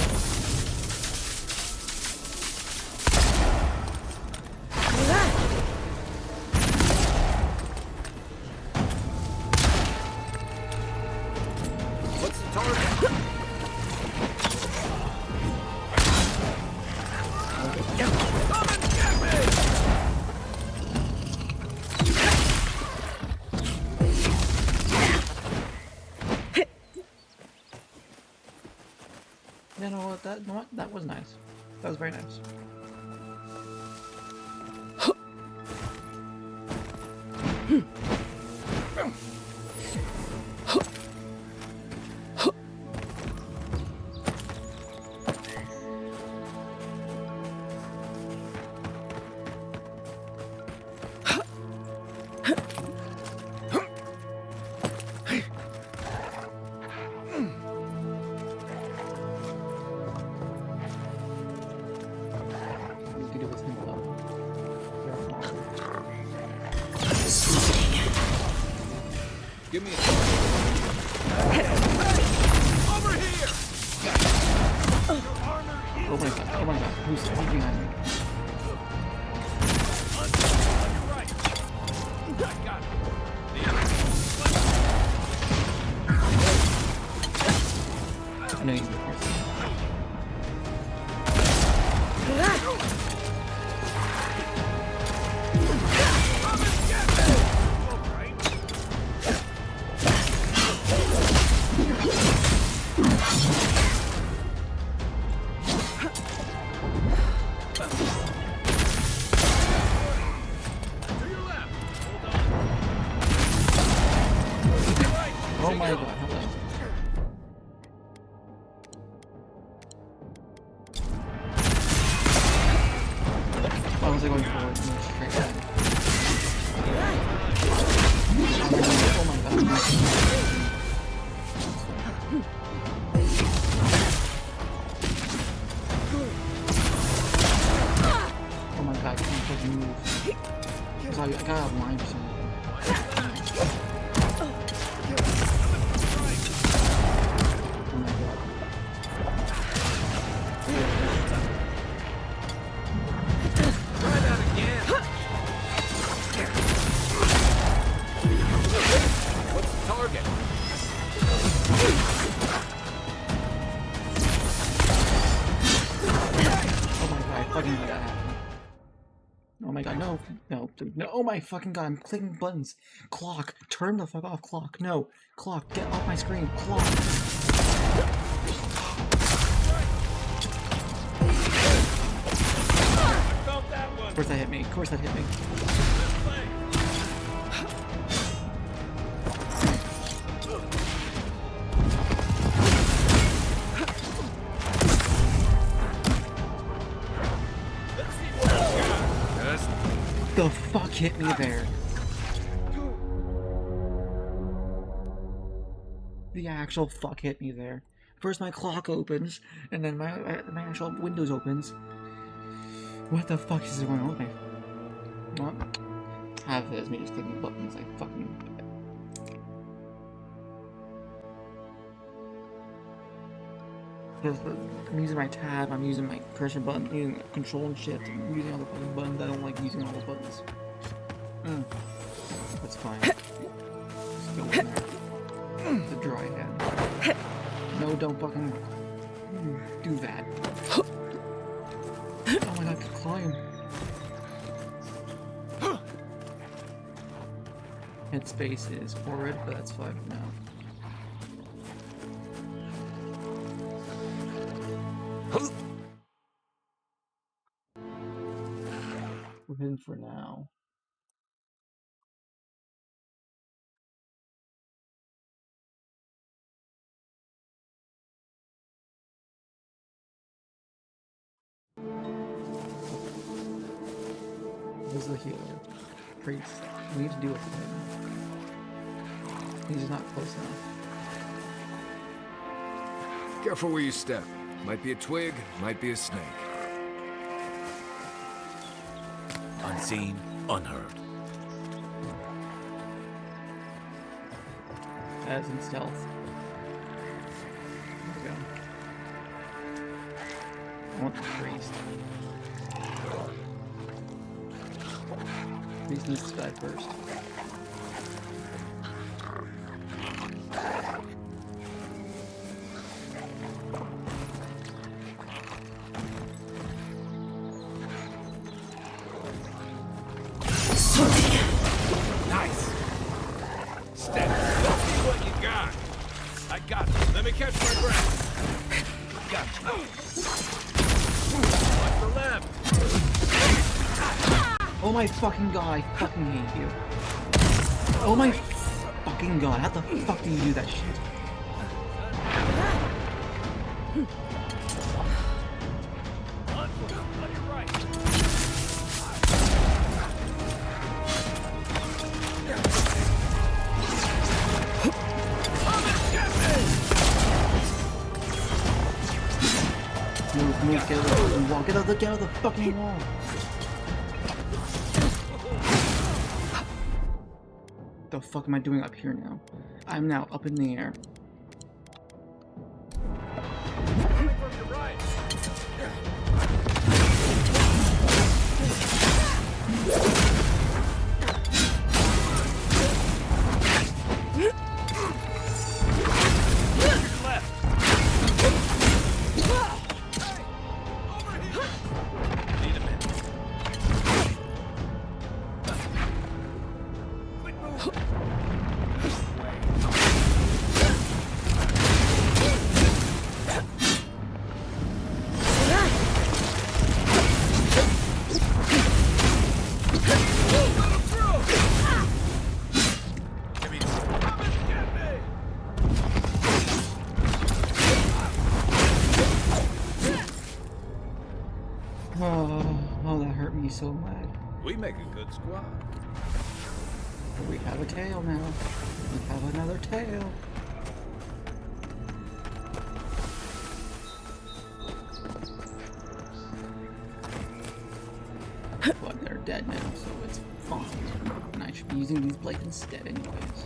What's the target? Come and get me! You know what? That was nice. That was very nice. Give me a over here! Oh my god, oh my god, who's behind me? On your right. I got it. I know you. Oh my god, hello. Why was I going forward? No, straight down. Oh my god. Oh my god, I can't fucking move. Cause I got out of line for some reason. Oh my god, no, no, no, oh my fucking god, I'm clicking buttons. Clock, turn the fuck off, clock, no. Clock, get off my screen, clock. Of course that hit me, of course that hit me. the fuck hit me there? The actual fuck hit me there. First my clock opens, and then my actual Windows opens. What the fuck is going on with me? What? Half of it is me just clicking buttons like fucking... I'm using my tab, I'm using my pressure button, I'm using control and shift, I'm using all the fucking buttons. I don't like using all the buttons. That's fine. Just go in there. The dry hand. No, don't fucking do that. Oh my god, I could climb. Headspace is horrid, but that's fine for now. We're in for now. This is the healer. Priest. We need to do it with him. He's just not close enough. Careful where you step. Might be a twig, might be a snake. Unseen, unheard. As in stealth. There we go. I want the priest. Priest needs to die first. Nice. Step. Let's see what you got. I got it. Let me catch my breath. Got you. Watch the left. Oh my fucking god, I fucking hate you. Oh my fucking god, how the fuck do you do that shit? Move, get out of the fucking wall, get out of the fucking wall. What the fuck am I doing up here now? I'm now up in the air. Oh, that hurt me so bad. We make a good squad. We have a tail now. We have another tail. But they're dead now, so it's fine. And I should be using these blades instead anyways.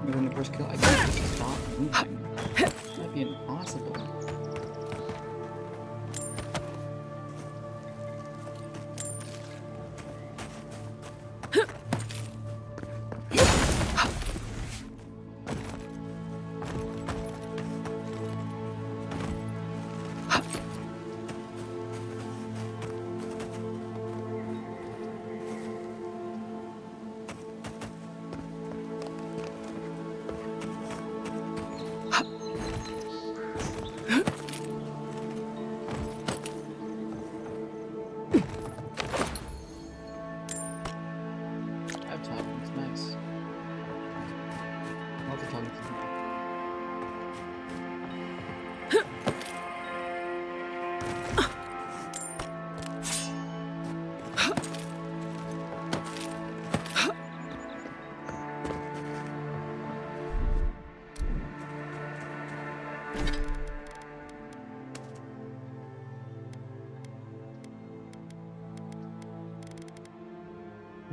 Even the first kill, I can't just stop moving. That'd be impossible.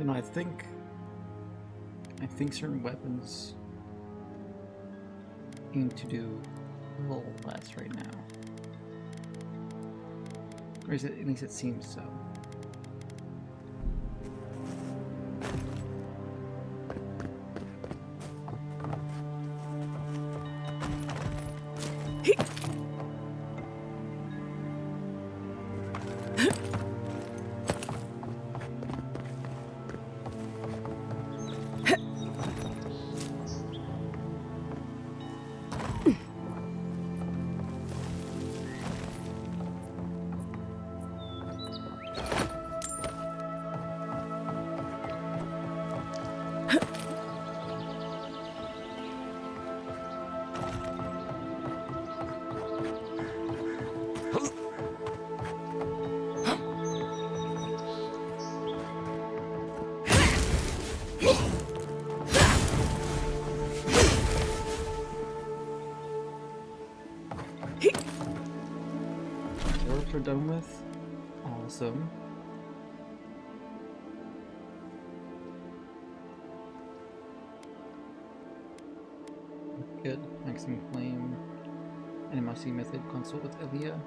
You know, I think certain weapons seem to do a little less right now. Or is it, at least it seems so. We're done with. Awesome. Good. Maximum flame. Animosity method. Consult with Elia.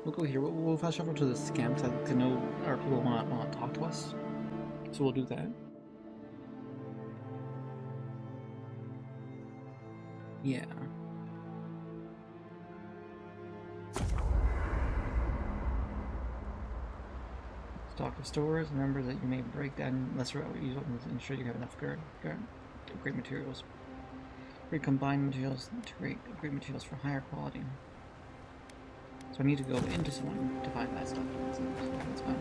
We'll go here. We'll fast travel to the scam because I know our people want to talk to us. So we'll do that. Yeah. Stock of stores. Remember that you may break down lesser use weapons and ensure you have enough great materials. Recombine materials to create great materials for higher quality. So I need to go into someone to find that stuff. So that's fine.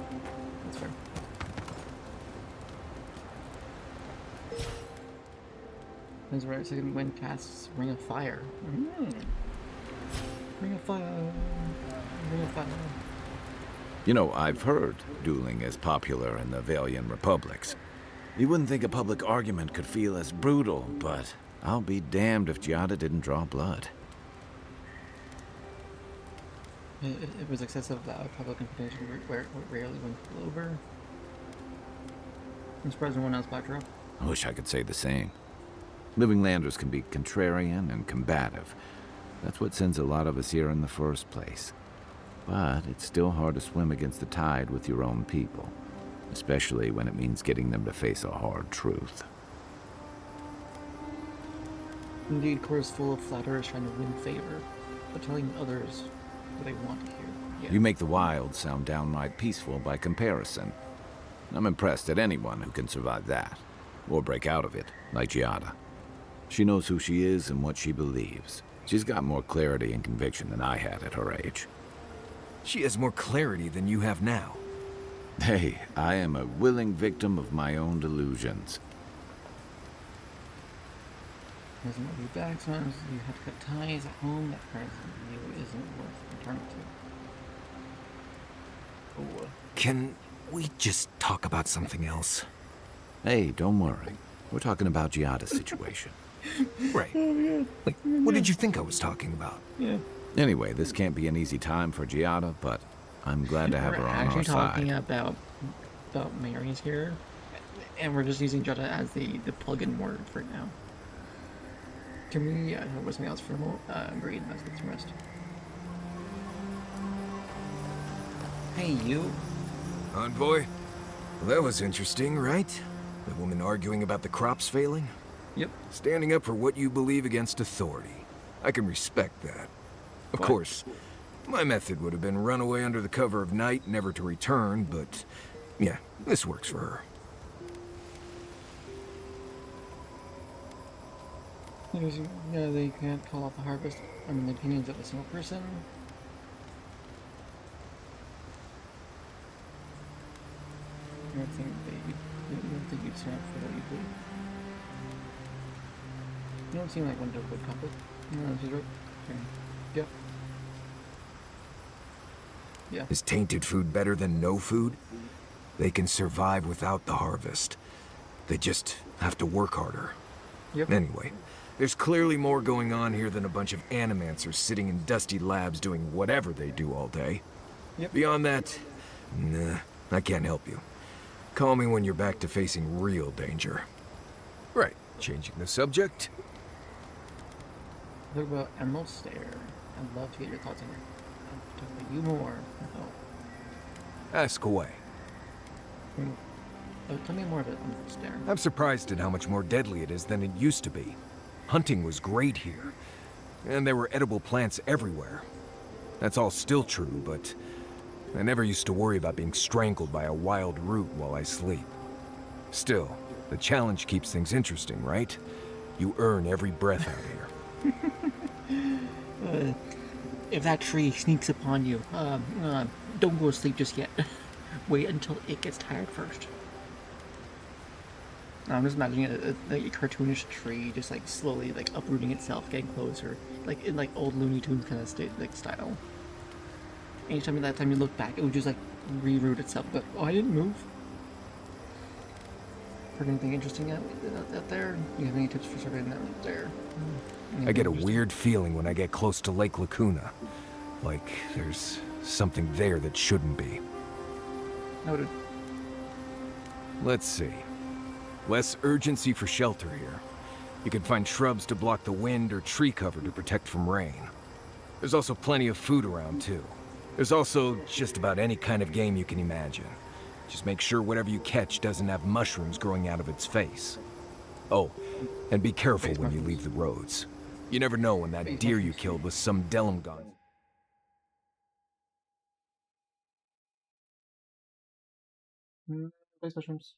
That's fair. That's right. Second wind casts Ring of Fire. Ring of Fire. Ring of Fire. You know, I've heard dueling is popular in the Valian republics. You wouldn't think a public argument could feel as brutal, but I'll be damned if Giada didn't draw blood. It was excessive public confrontation where rarely went over. I'm surprised no one else backed her up. I wish I could say the same. Living Landers can be contrarian and combative. That's what sends a lot of us here in the first place. But it's still hard to swim against the tide with your own people, especially when it means getting them to face a hard truth. Indeed, Core is full of flatterers trying to win favor, but telling others what they want to hear. Yeah. You make the wild sound downright peaceful by comparison. I'm impressed at anyone who can survive that, or break out of it, like Giada. She knows who she is and what she believes. She's got more clarity and conviction than I had at her age. She has more clarity than you have now. Hey, I am a willing victim of my own delusions. Doesn't love you back, sometimes you have to cut ties at home that person you isn't worth returning to. Oh. Can we just talk about something else? Hey, don't worry. We're talking about Giada's situation. Right. Like, what did you think I was talking about? Yeah. Anyway, this can't be an easy time for Giada, but I'm glad to have her on our side. We're actually talking about Mary's here, and we're just using Giada as the plug-in word for now. Can we talk about something else for a moment? Breathe, let's get some rest. Hey, you. Envoy? Well, that was interesting, right? The woman arguing about the crops failing? Yep. Standing up for what you believe against authority. I can respect that. Of course, my method would have been run away under the cover of night, never to return, but yeah, this works for her. Yeah, they can't call off the harvest. I mean, the opinions of a single person. I don't think you'd stand up for what you believe. You don't seem like one to would couple. No, she's right. Okay. Yep. Yeah. Is tainted food better than no food? They can survive without the harvest. They just have to work harder. Yep. Anyway, there's clearly more going on here than a bunch of animancers sitting in dusty labs doing whatever they do all day. Yep. Beyond that, nah, I can't help you. Call me when you're back to facing real danger. Right, changing the subject. Talk about Emerald Stair. I'd love to get your thoughts on it. I'll talk about you more. Ask away. Tell me more about Emerald Stair. I'm surprised at how much more deadly it is than it used to be. Hunting was great here, and there were edible plants everywhere. That's all still true, but I never used to worry about being strangled by a wild root while I sleep. Still, the challenge keeps things interesting, right? You earn every breath out here. If that tree sneaks upon you, don't go to sleep just yet. Wait until it gets tired first. I'm just imagining a cartoonish tree just like slowly like uprooting itself, getting closer, like in like old Looney Tunes kind of style. Anytime that time you look back, it would just like reroot itself. But oh, I didn't move. Heard anything interesting out there? Do you have any tips for surveying that there? I get a weird feeling when I get close to Lake Lacuna. Like there's something there that shouldn't be. Noted. Let's see. Less urgency for shelter here. You can find shrubs to block the wind or tree cover to protect from rain. There's also plenty of food around too. There's also just about any kind of game you can imagine. Just make sure whatever you catch doesn't have mushrooms growing out of its face. Oh, and be careful when you leave the roads. You never know when that deer you killed was some Delumgon. Face mushrooms.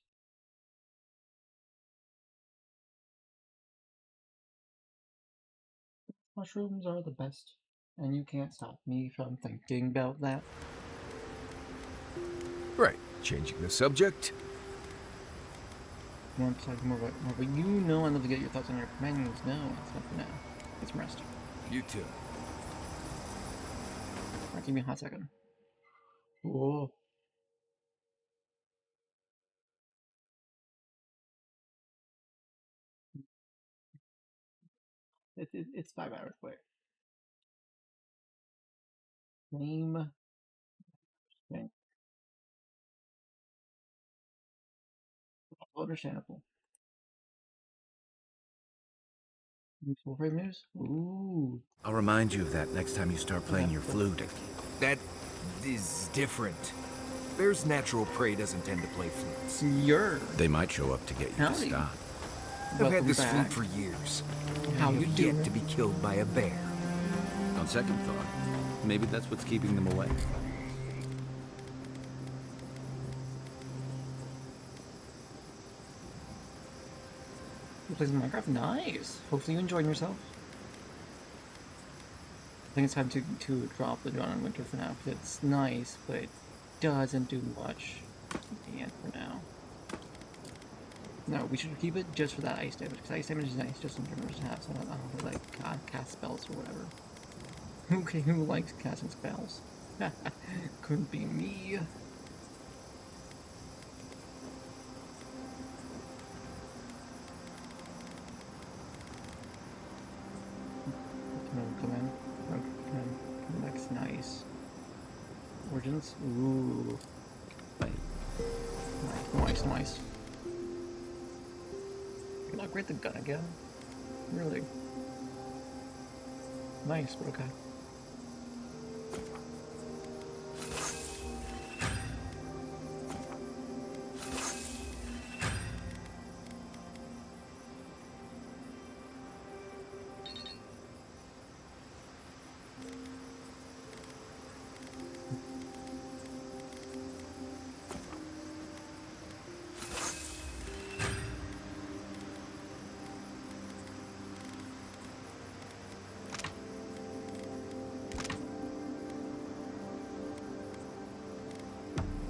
Mushrooms are the best, and you can't stop me from thinking about that. Right, changing the subject. More but you know I'd love to get your thoughts on your companions. No, it's not for now. Get some rest. You too. Alright, give me a hot second. Whoa. It's 5 hours away. Name. Okay. Understandable. Useful phrase news? Ooh. I'll remind you of that next time you start playing your flute. That is different. Bear's natural prey doesn't tend to play flutes. They might show up to get you to stop. I've had this flute for years. How you yet to be killed by a bear. On second thought, maybe that's what's keeping them away. You play some Minecraft? Nice! Hopefully you enjoyed yourself. I think it's time to drop the Dawn in Winter for now, because it's nice, but it doesn't do much at the end for now. No, we should keep it just for that ice damage, because ice damage is nice just in terms of have, so I don't really like cast spells or whatever. Okay, who likes casting spells? Couldn't be me. Come in. That's nice. Origins? Ooh. Nice. You can upgrade the gun again? Really? Nice, but okay.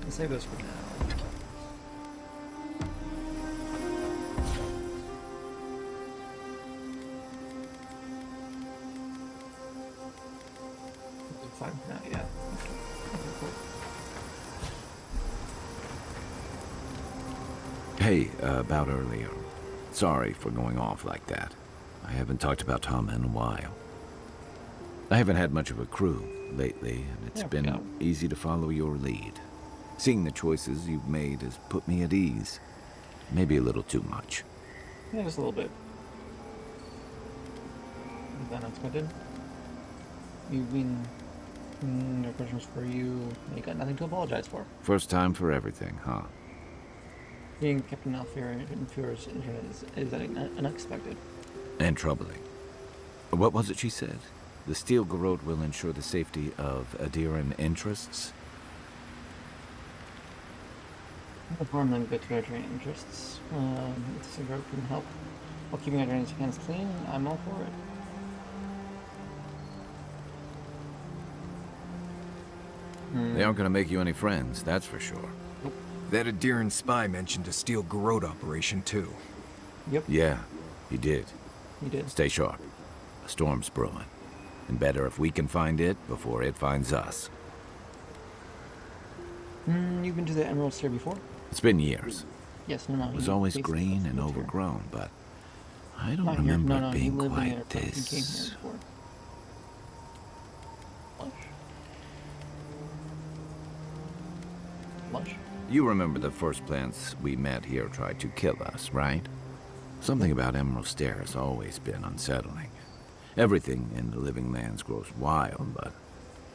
Save this for now. Fine for now, yeah. Hey, about earlier. Sorry for going off like that. I haven't talked about Tom in a while. I haven't had much of a crew lately, and it's been easy to follow your lead. Seeing the choices you've made has put me at ease. Maybe a little too much. Yeah, just a little bit. Is that unexpected? You've been... no questions for you. You got nothing to apologize for. First time for everything, huh? Being Captain Alfier is unexpected. And troubling. What was it she said? The Steel Garrote will ensure the safety of Adiran interests? No harm than good to Adrian interests. If the Garrote can help while keeping Adrian's hands clean, I'm all for it. They aren't going to make you any friends, that's for sure. That Adiran spy mentioned a Steel Garrote operation, too. Yep. Yeah, he did. He did. Stay sharp. A storm's brewing. And better if we can find it before it finds us. You've been to the Emerald Stair before? It's been years. Yes, no. It was always green and overgrown, but I don't remember it being quite this... He came here before. Lush? You remember the first plants we met here tried to kill us, right? Something about Emerald Stair has always been unsettling. Everything in the living lands grows wild, but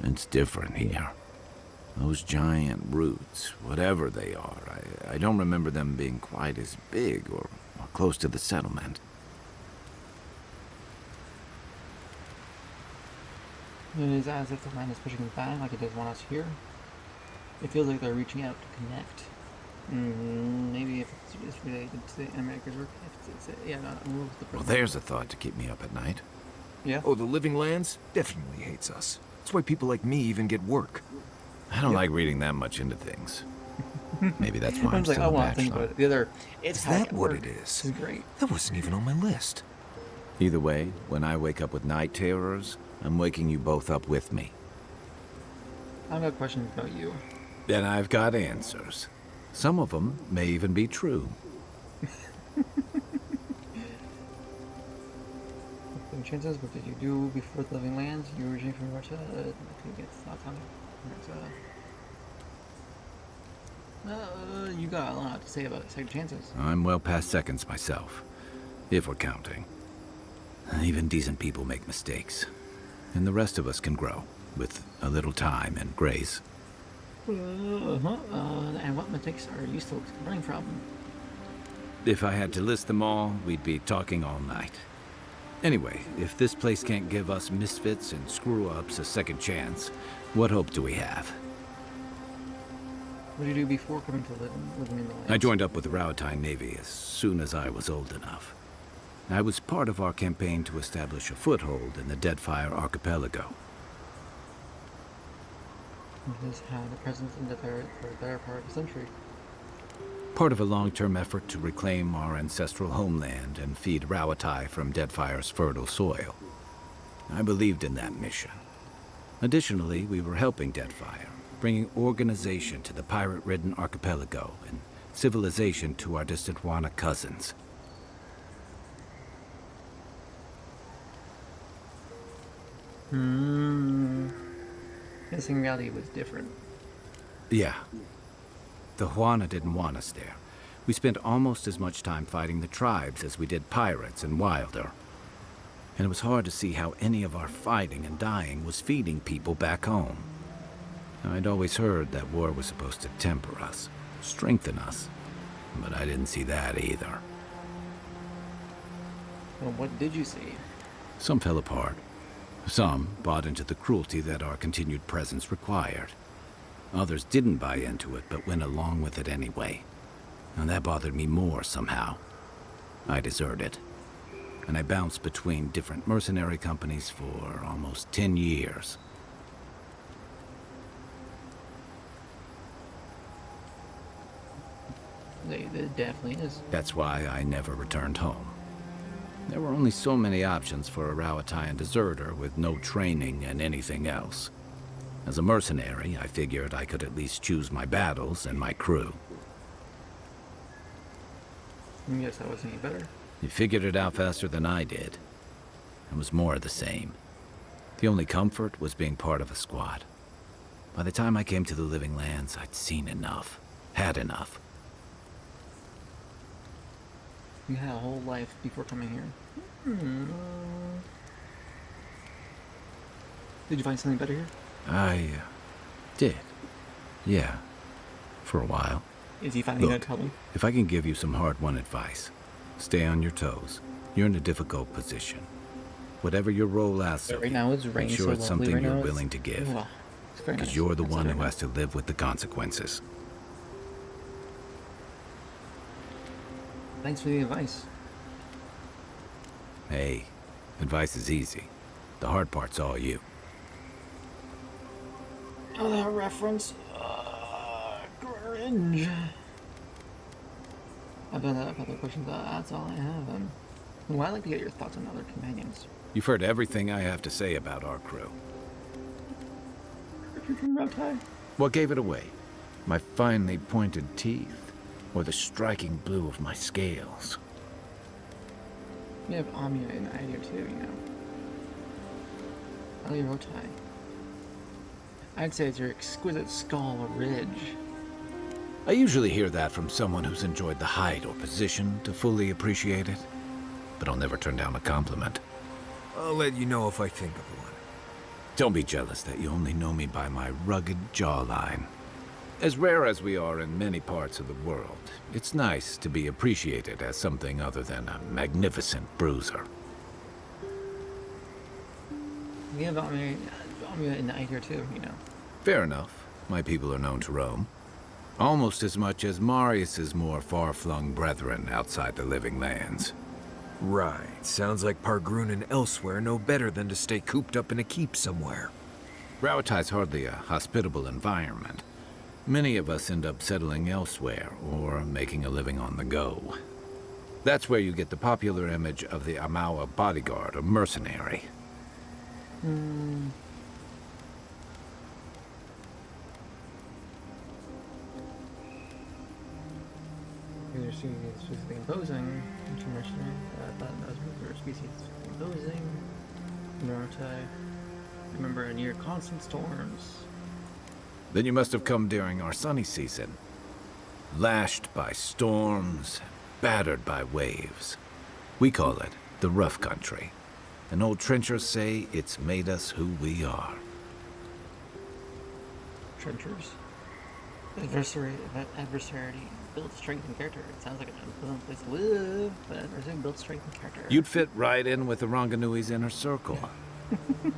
it's different here. Those giant roots, whatever they are, I don't remember them being quite as big or close to the settlement. It is as if the land is pushing them back like it does want us here. It feels like they're reaching out to connect. Maybe if it's related to the America's work. Well, there's a thought to keep me up at night. Yeah? Oh, the living lands definitely hates us. That's why people like me even get work. I don't like reading that much into things. Maybe that's why I'm like, still I a want to think bachelor. about it. The other, it's Is how that it what works. it is? It's great. That wasn't even on my list. Either way, when I wake up with night terrors, I'm waking you both up with me. I've got questions about you. And I've got answers. Some of them may even be true. Chances, what did you do before the living lands? You were originally from Russia. I can get thoughts on it. You got a lot to say about second chances. I'm well past seconds myself, if we're counting. Even decent people make mistakes, and the rest of us can grow with a little time and grace. And what mistakes are you still learning from? If I had to list them all, we'd be talking all night. Anyway, if this place can't give us misfits and screw-ups a second chance, what hope do we have? What did you do before coming to living in the lands? I joined up with the Rauatine Navy as soon as I was old enough. I was part of our campaign to establish a foothold in the Deadfire Archipelago. This had a presence in the for the better part of a century. Part of a long-term effort to reclaim our ancestral homeland and feed Rauatai from Deadfire's fertile soil. I believed in that mission. Additionally, we were helping Deadfire, bringing organization to the pirate-ridden archipelago and civilization to our distant Wana cousins. Guessing reality was different. Yeah. The Huana didn't want us there. We spent almost as much time fighting the tribes as we did pirates and Wilder. And it was hard to see how any of our fighting and dying was feeding people back home. Now, I'd always heard that war was supposed to temper us, strengthen us, but I didn't see that either. Well, what did you see? Some fell apart. Some bought into the cruelty that our continued presence required. Others didn't buy into it, but went along with it anyway. And that bothered me more somehow. I deserted. And I bounced between different mercenary companies for almost 10 years. It definitely is. That's why I never returned home. There were only so many options for a Rauataian deserter with no training and anything else. As a mercenary, I figured I could at least choose my battles and my crew. Yes, that wasn't any better. You figured it out faster than I did. It was more of the same. The only comfort was being part of a squad. By the time I came to the Living Lands, I'd seen enough. Had enough. You had a whole life before coming here. Did you find something better here? I did. Yeah. For a while. Is he finally gonna Look, tell me? if I can give you some hard-won advice, stay on your toes. You're in a difficult position. Whatever your role asks of Right you, now it's make raining sure so it's lovely. something Right you're now willing to give. Well, it's very Because nice. you're the That's one very who nice. has to live with the consequences. Thanks for the advice. Hey, advice is easy. The hard part's all you. Oh, that reference. Cringe. I've done other questions. That's all I have. Well, I'd like to get your thoughts on other companions. You've heard everything I have to say about our crew. From Reptile. What gave it away? My finely pointed teeth? Or the striking blue of my scales? We have Amia in the idea too, you know. Ali Rotai. I'd say it's your exquisite skull ridge. I usually hear that from someone who's enjoyed the height or position to fully appreciate it. But I'll never turn down a compliment. I'll let you know if I think of one. Don't be jealous that you only know me by my rugged jawline. As rare as we are in many parts of the world, it's nice to be appreciated as something other than a magnificent bruiser. We have Amia in the idea too, you know. Fair enough. My people are known to roam. Almost as much as Marius's more far-flung brethren outside the Living Lands. Right. Sounds like Pargrun and elsewhere know better than to stay cooped up in a keep somewhere. Rauatai's hardly a hospitable environment. Many of us end up settling elsewhere, or making a living on the go. That's where you get the popular image of the Amawa bodyguard or mercenary. Either species physically imposing, intermission, that species imposing, Narutai. Remember near constant storms. Then you must have come during our sunny season. Lashed by storms, battered by waves. We call it the rough country. And old trenchers say it's made us who we are. Trenchers. Adversary builds strength and character. It sounds like an unpleasant place to live, but adversary builds strength and character. You'd fit right in with the Ranganui's inner circle.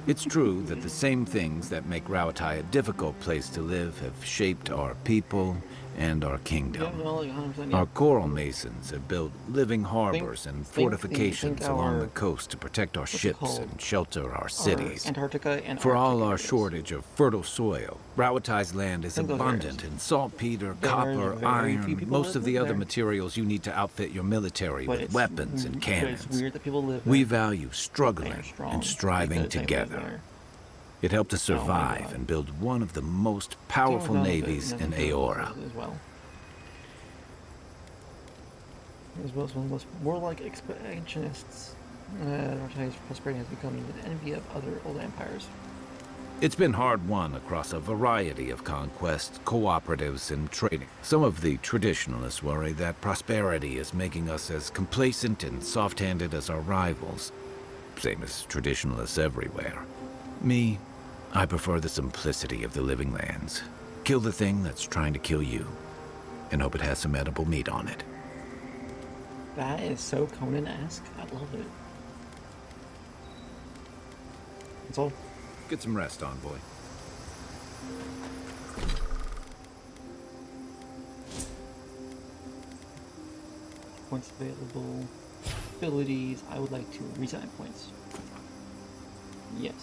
It's true that the same things that make Rauatai a difficult place to live have shaped our people and our kingdom. Yeah, well, 100%, yeah. Our coral masons have built living harbors and fortifications think along our- the coast to protect our what's it ships called? and shelter our cities. Antarctica and For all Arctic our areas. shortage of fertile soil, Rauatai's land is Think those abundant in saltpeter, There are copper, very few iron, people most live of the other there. materials you need to outfit your military But with it's- weapons and but cannons. it's weird that people live We there. value struggling strong and striving because they live together. there. It helped us Oh my survive God. and build one of the most powerful Don't know, but navies in nothing Aora. as well. As well as one of the most warlike expansionists. Rauatai's prosperity has become the envy of other old empires. It's been hard won across a variety of conquests, cooperatives, and trading. Some of the traditionalists worry that prosperity is making us as complacent and soft-handed as our rivals. Same as traditionalists everywhere. Me, I prefer the simplicity of the Living Lands. Kill the thing that's trying to kill you, and hope it has some edible meat on it. That is so Conan-esque. I love it. That's all. Get some rest, Envoy. Points available. Abilities. I would like to reset my points. Yes.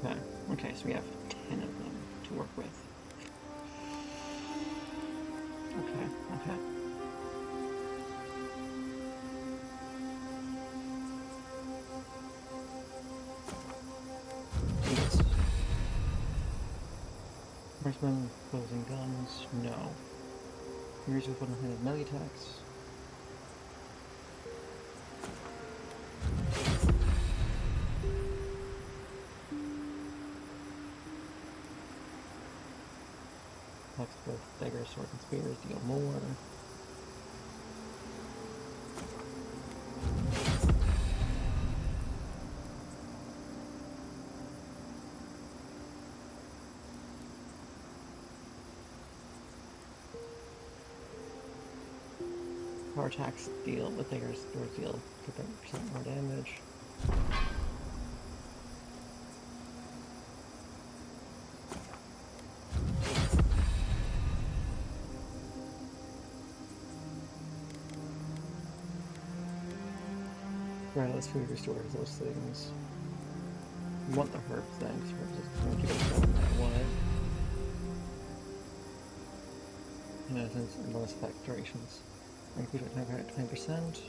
Okay. Okay, so we have 10 of them to work with. Okay, okay. Eight. Marksman, closing guns, no. Here's with one-handed melee attacks. Attacks with daggers, swords, and spears deal more. Power attacks deal with daggers, swords deal 50% more damage. Gratis food restores those things. You want the herb thing, because herbs is going to keep it going that way. And it has bonus effect durations. Increase your time at 20%.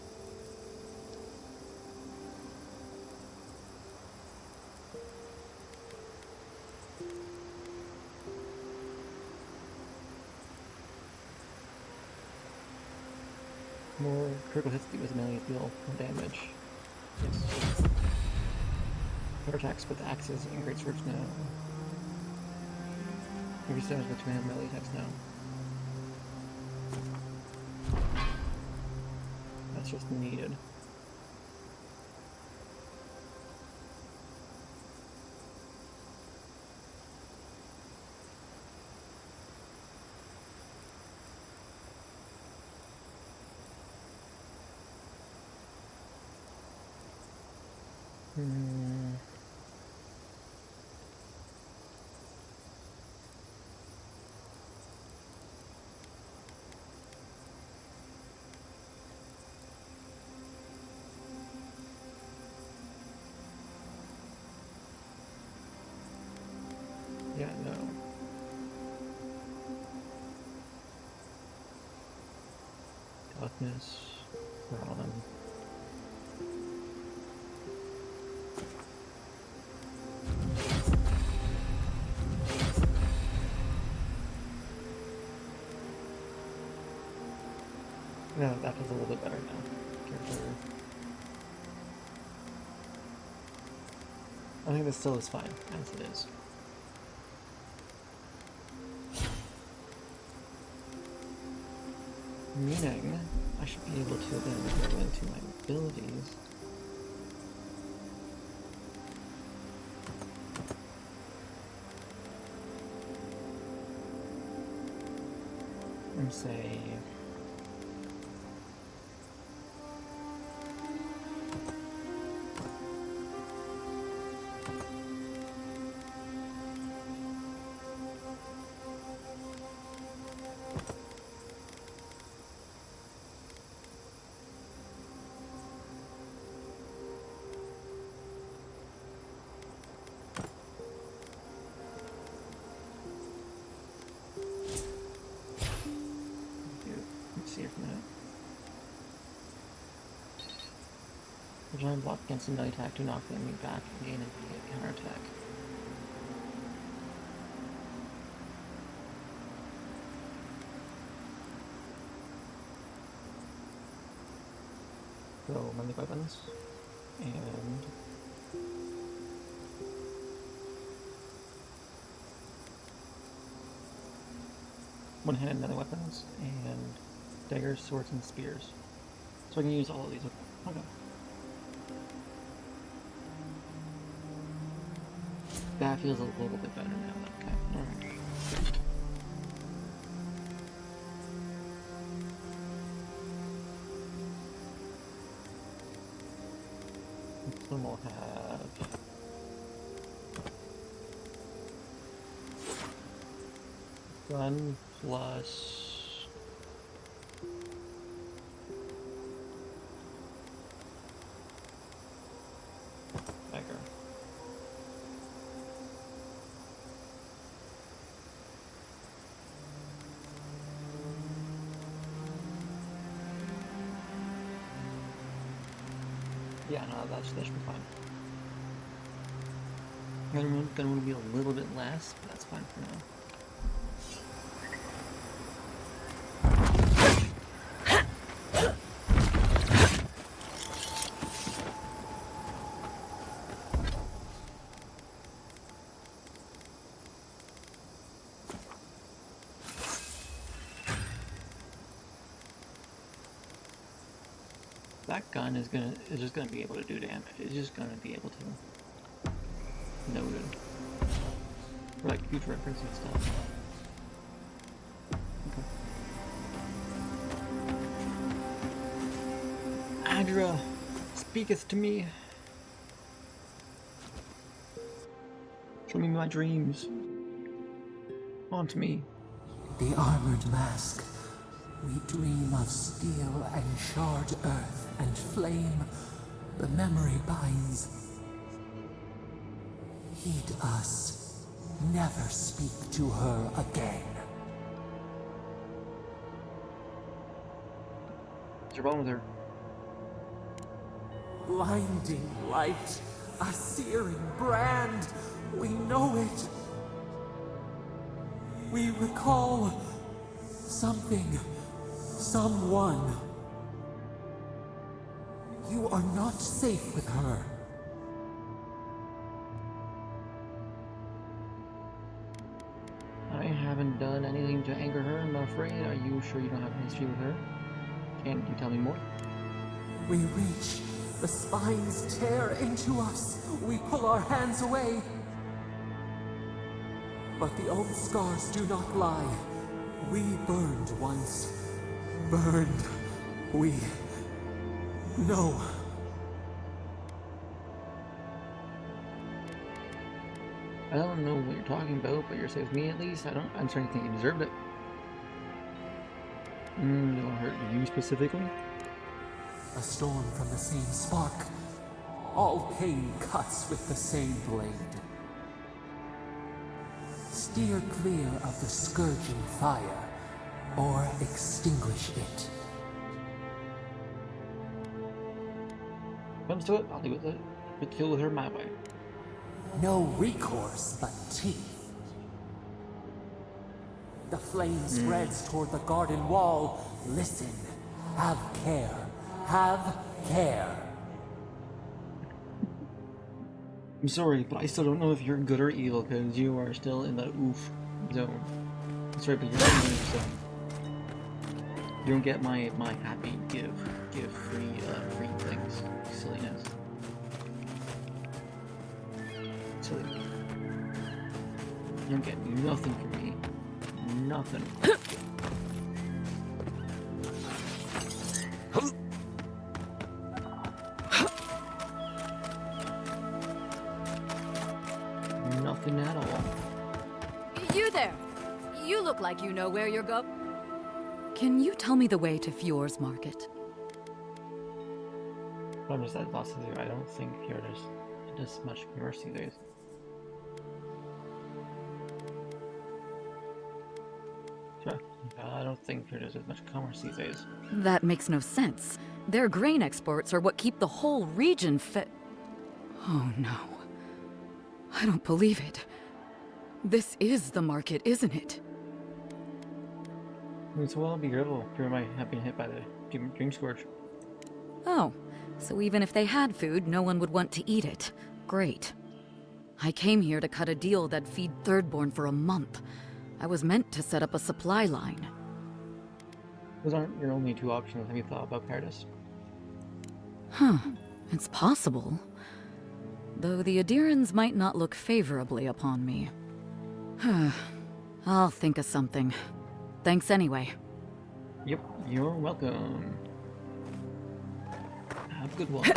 More critical hits with melee deal more damage. Yes. Power attacks with axes and great swords now. Increase damage with two-handed melee attacks now. That's just needed. Yeah, no. Toughness. We're on them. Yeah, that is a little bit better now. I think this still is fine, as it is. Meaning, I should be able to then go into my abilities. And say... The giant block against a melee attack to knock the enemy back and gain a counterattack. So, melee weapons. And... one-handed melee weapons, and daggers, swords, and spears. So I can use all of these. Okay. That feels a little bit better now. Okay, alright. This one will have... gun plus... dagger. Yeah, no, that should be fine. Gonna be a little bit less, but that's fine for now. That gun is just gonna be able to do damage. It's just gonna be able to. Noted. For like future reference and stuff. Okay. Adra speaketh to me. Show me my dreams. Haunt me. The armored mask. We dream of steel and charred earth and flame. The memory binds. Heed us. Never speak to her again. What's your problem with her? Blinding light. A searing brand. We know it. We recall something. Someone. You are not safe with her. I haven't done anything to anger her, I'm afraid. Are you sure you don't have a history with her? Can you tell me more? We reach. The spines tear into us. We pull our hands away. But the old scars do not lie. We burned once. Burned. We know. I don't know what you're talking about, but you're safe with me at least. I'm starting to think you deserved it. It will hurt you specifically? A storm from the same spark. All pain cuts with the same blade. Steer clear of the scourging fire, or extinguish it. Comes to it, I'll deal with her my way. No recourse but teeth. The flame spreads toward the garden wall. Listen. Have care. Have care. I'm sorry, but I still don't know if you're good or evil, because you are still in the oof zone. That's right, but you're in the oof zone. You don't get my happy give free things. Silliness. Silly. You don't get nothing from me. Nothing. Nothing at all. You there! You look like you know where you're going. Can you tell me the way to Fjord's Market? I'm just that lost I don't think here there's much commerce these days. Sure. I don't think there's as much commerce these days. That makes no sense. Their grain exports are what keep the whole region fed. Oh no. I don't believe it. This is the market, isn't it? It's well be grateful for I have been hit by the Dream Scourge. Oh, so even if they had food, no one would want to eat it. Great. I came here to cut a deal that'd feed Thirdborn for a month. I was meant to set up a supply line. Those aren't your only two options. Have you thought about Paradise? Huh. It's possible. Though the Adirans might not look favorably upon me. I'll think of something. Thanks anyway. Yep, you're welcome. Have a good one.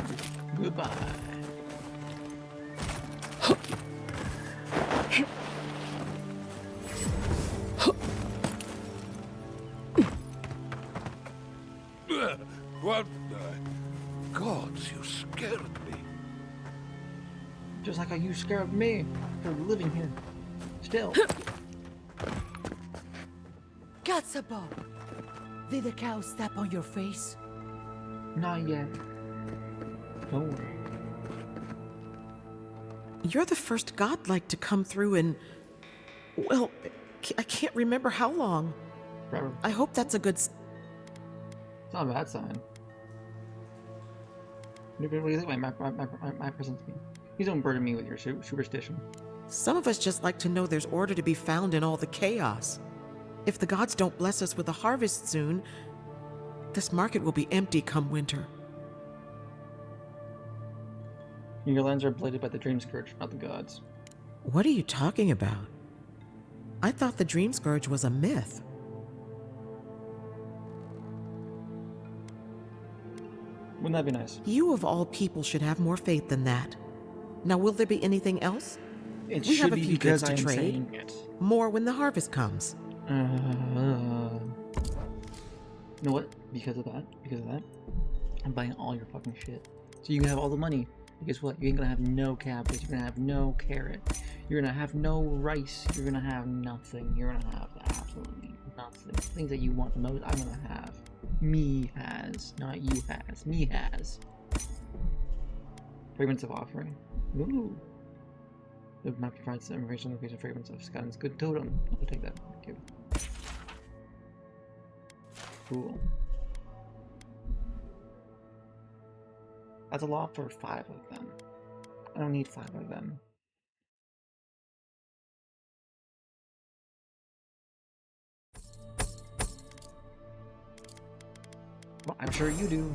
Goodbye. What the gods, you scared me. Just like how you scared me for living here. Still. Katsabo! Did the cow step on your face? Not yet. Don't worry. You're the first godlike to come through in... well, I can't remember how long. Forever. I hope that's a good... It's not a bad sign. What do you think my presence mean? Please don't burden me with your superstition. Some of us just like to know there's order to be found in all the chaos. If the gods don't bless us with a harvest soon, this market will be empty come winter. Your lands are blighted by the Dream Scourge, not the gods. What are you talking about? I thought the Dream Scourge was a myth. Wouldn't that be nice? You of all people should have more faith than that. Now, will there be anything else? It We should have a be few because goods to I'm trade. saying it. More when the harvest comes. You know what? Because of that, I'm buying all your fucking shit. So you can have all the money. But guess what? You ain't gonna have no cabbage. You're gonna have no carrot. You're gonna have no rice. You're gonna have nothing. You're gonna have absolutely nothing. Things that you want the most, I'm gonna have. Me has, not you has. Me has. Fragrance of offering. Ooh. The map provides some information on the location of fragrance of Scotland's good totem. I'll take that. Thank you. Cool. That's a lot for 5 of them. I don't need 5 of them. Well, I'm sure you do.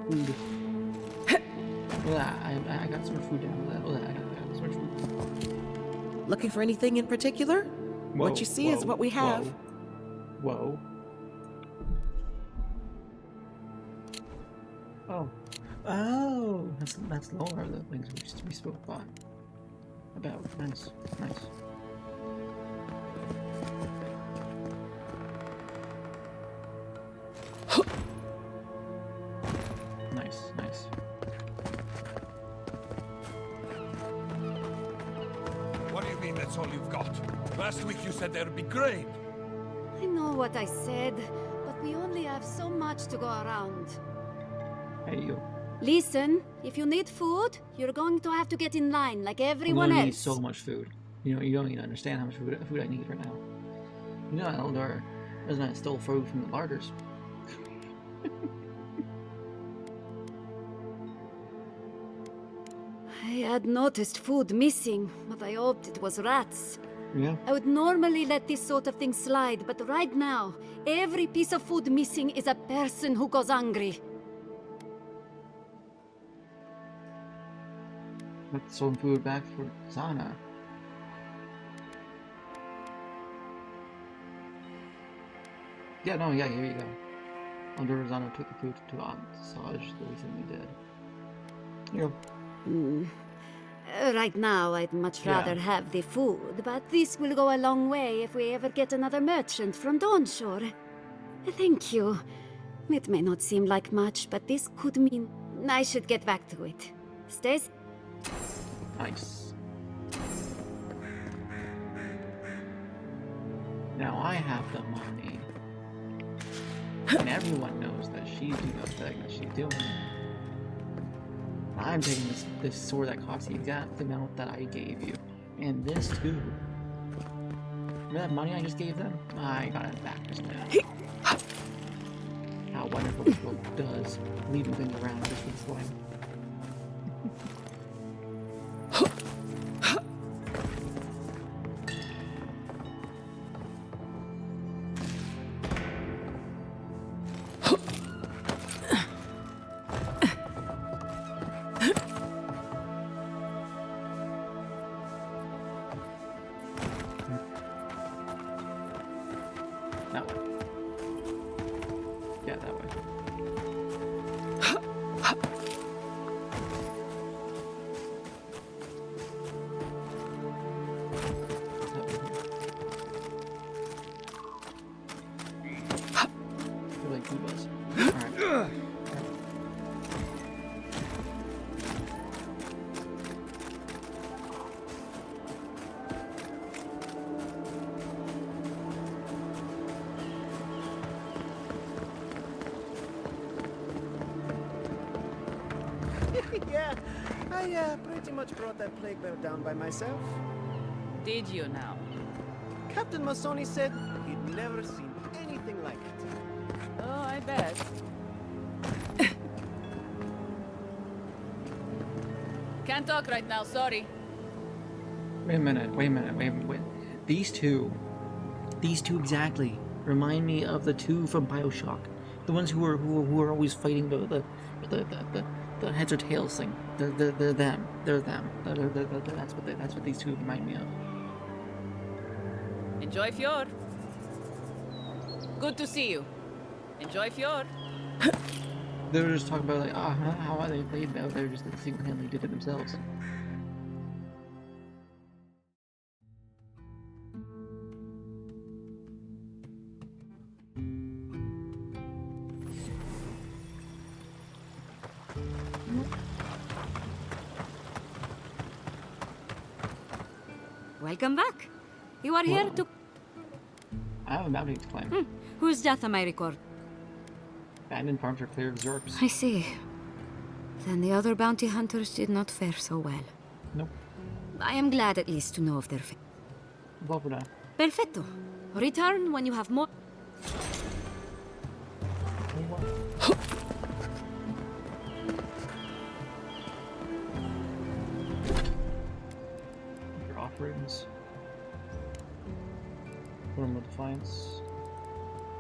Food. I got some food down there. I got so much food. Looking for anything in particular? Whoa, What you see is what we have. Whoa. Oh. Oh! That's Laura, the things we spoke about. Nice. Nice. Nice. What do you mean that's all you've got? Last week you said there'd be grain. I know what I said, but we only have so much to go around. Hey, you. Listen, if you need food, you're going to have to get in line like everyone I need else. so much food. You know, you don't even understand how much food I need right now. You know, Eldar doesn't stole food from the larders. I had noticed food missing, but I hoped it was rats. Yeah. I would normally let this sort of thing slide, but right now, every piece of food missing is a person who goes hungry. Let's some food back for Zana. Yeah, no, yeah, here you go. Under Zana took the food to Saj, the recently dead. Here you go. Right now, I'd much rather have the food, but this will go a long way if we ever get another merchant from Dawnshore. Thank you. It may not seem like much, but this could mean I should get back to it. Stay. Nice. Now I have the money. And everyone knows that she's doing the thing that she's doing. I'm taking this sword that costs the exact amount that I gave you. And this too. Remember that money I just gave them? I got it back just now. How wonderful this world does. Leaving things around just for this way. That way. Yeah, that way. You're like Goobas. Alright. Yeah, I pretty much brought that plague bear down by myself. Did you now? Captain Masoni said he'd never seen anything like it. Oh, I bet. Can't talk right now, sorry. Wait a minute. These two exactly. remind me of the two from BioShock, the ones who are always fighting the heads or tails thing. They're them. They're them. That's what these two remind me of. Enjoy Fjord. Good to see you. Enjoy Fjord. They were just talking about like how they played now. They just single-handedly did it themselves. Welcome back. You are here to... I have a bounty to claim. Whose death am I record? Abandoned farms are cleared of Zorps. I see. Then the other bounty hunters did not fare so well. Nope. I am glad at least to know of their fate. Well, for now. Perfecto. Return when you have more... Your offerings. Form of Defiance.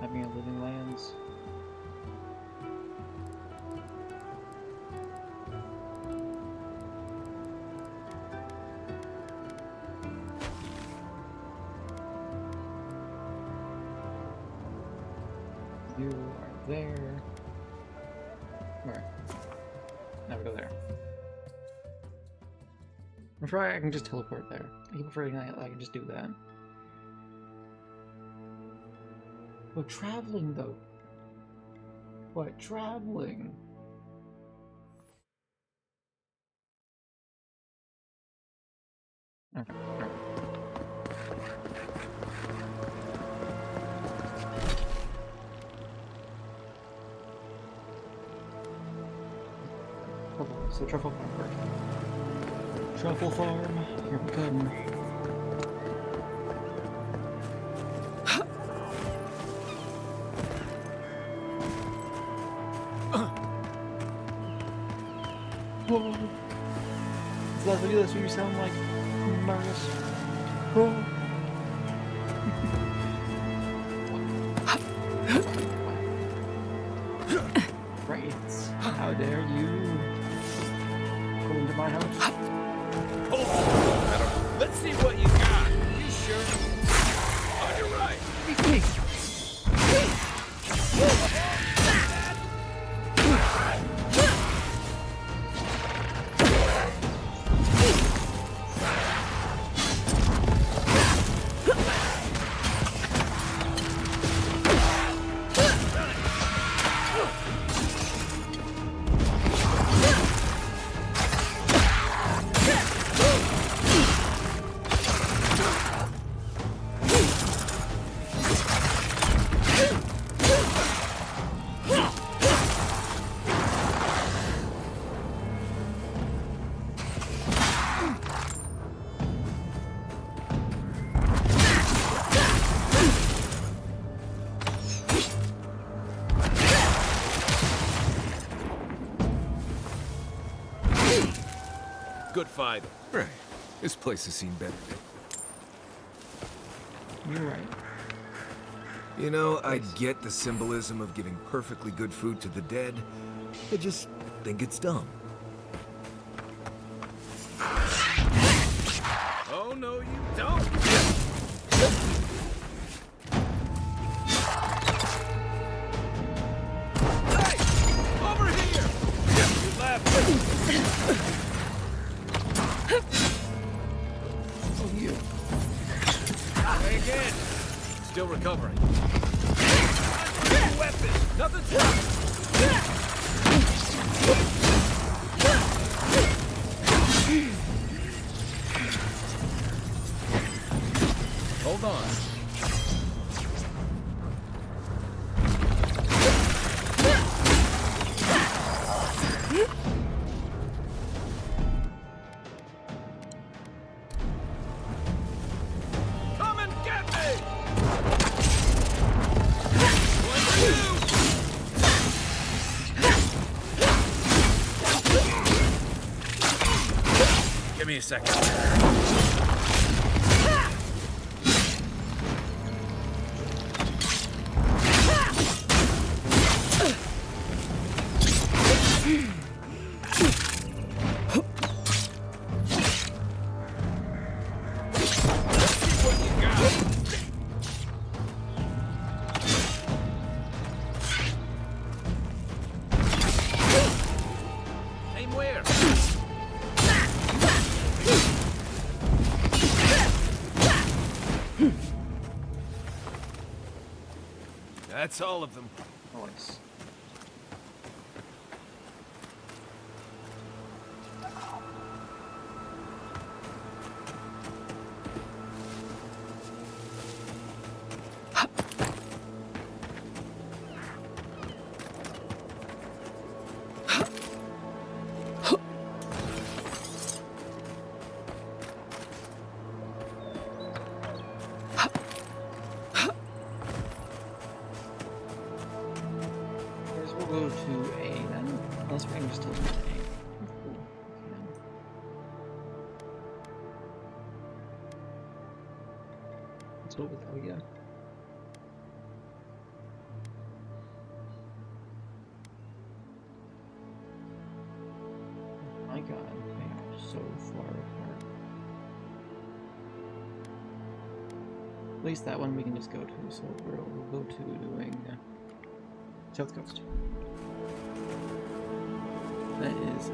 Having a living lands. You are there. Where? Now we go there. I'm sure I can just teleport there. I keep afraid I can just do that. But traveling though. What? Traveling? Okay. Alright. So truffle farm first. Truffle farm, here we come. Oh. Last video, that's what you sound like, Marius. Oh. Right, how dare you go into my house? Oh, let's see what you got. You sure? On your right. Good fight. Right. This place has seen better. You're right. You know, I get the symbolism of giving perfectly good food to the dead. I just think it's dumb. Oh, no, you don't. Hey! Over here! You left. Oh, you. Try again. Still recovering. Weapon. Nothing's wrong. Hold on. Come and get me! Give me a second. Aim where? That's all of them. Nice. We'll go to A then. Unless we're still in A. Cool. Let's go with O, yeah. My god, they are so far apart. At least that one we can just go to, so we'll go to doing South Coast. That is A.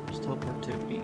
Just teleport to B.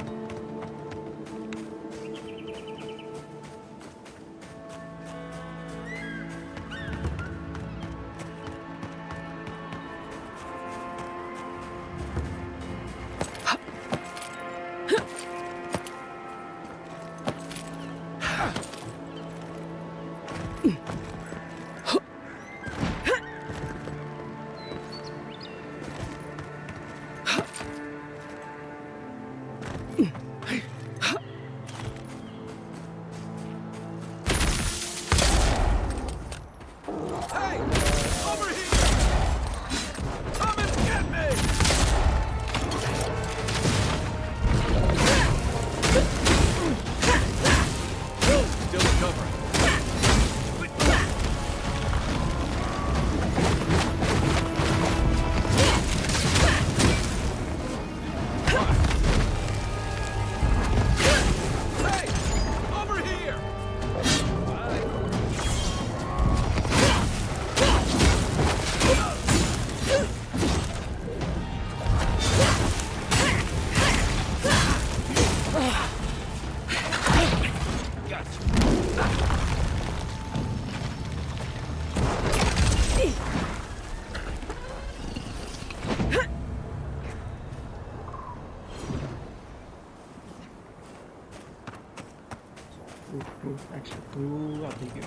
Actually, ooh, I'll take it.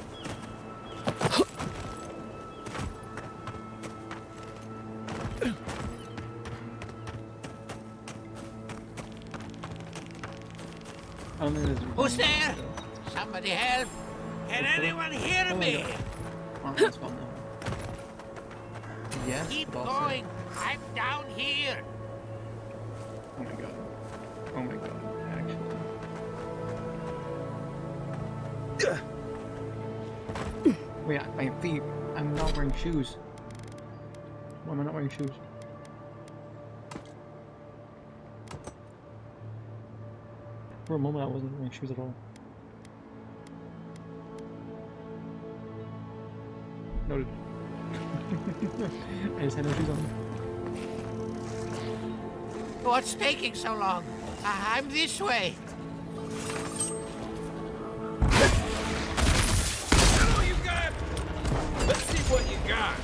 Who's there? Somebody help! Can anyone hear me? Yes, Keep but also... going. I'm down here. Oh my god. Oh my god, actually. Wait, my feet. I'm not wearing shoes. Why am I not wearing shoes? For a moment I wasn't wearing shoes at all. Noted. I just had no shoes on. What's taking so long? I'm this way. Let's see what you got.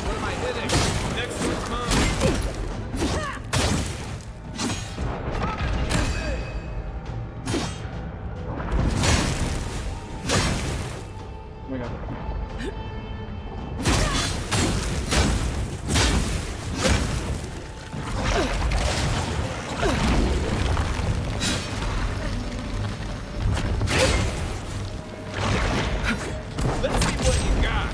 What am I hitting? Next one's mine. Oh my god. Let's see what you got.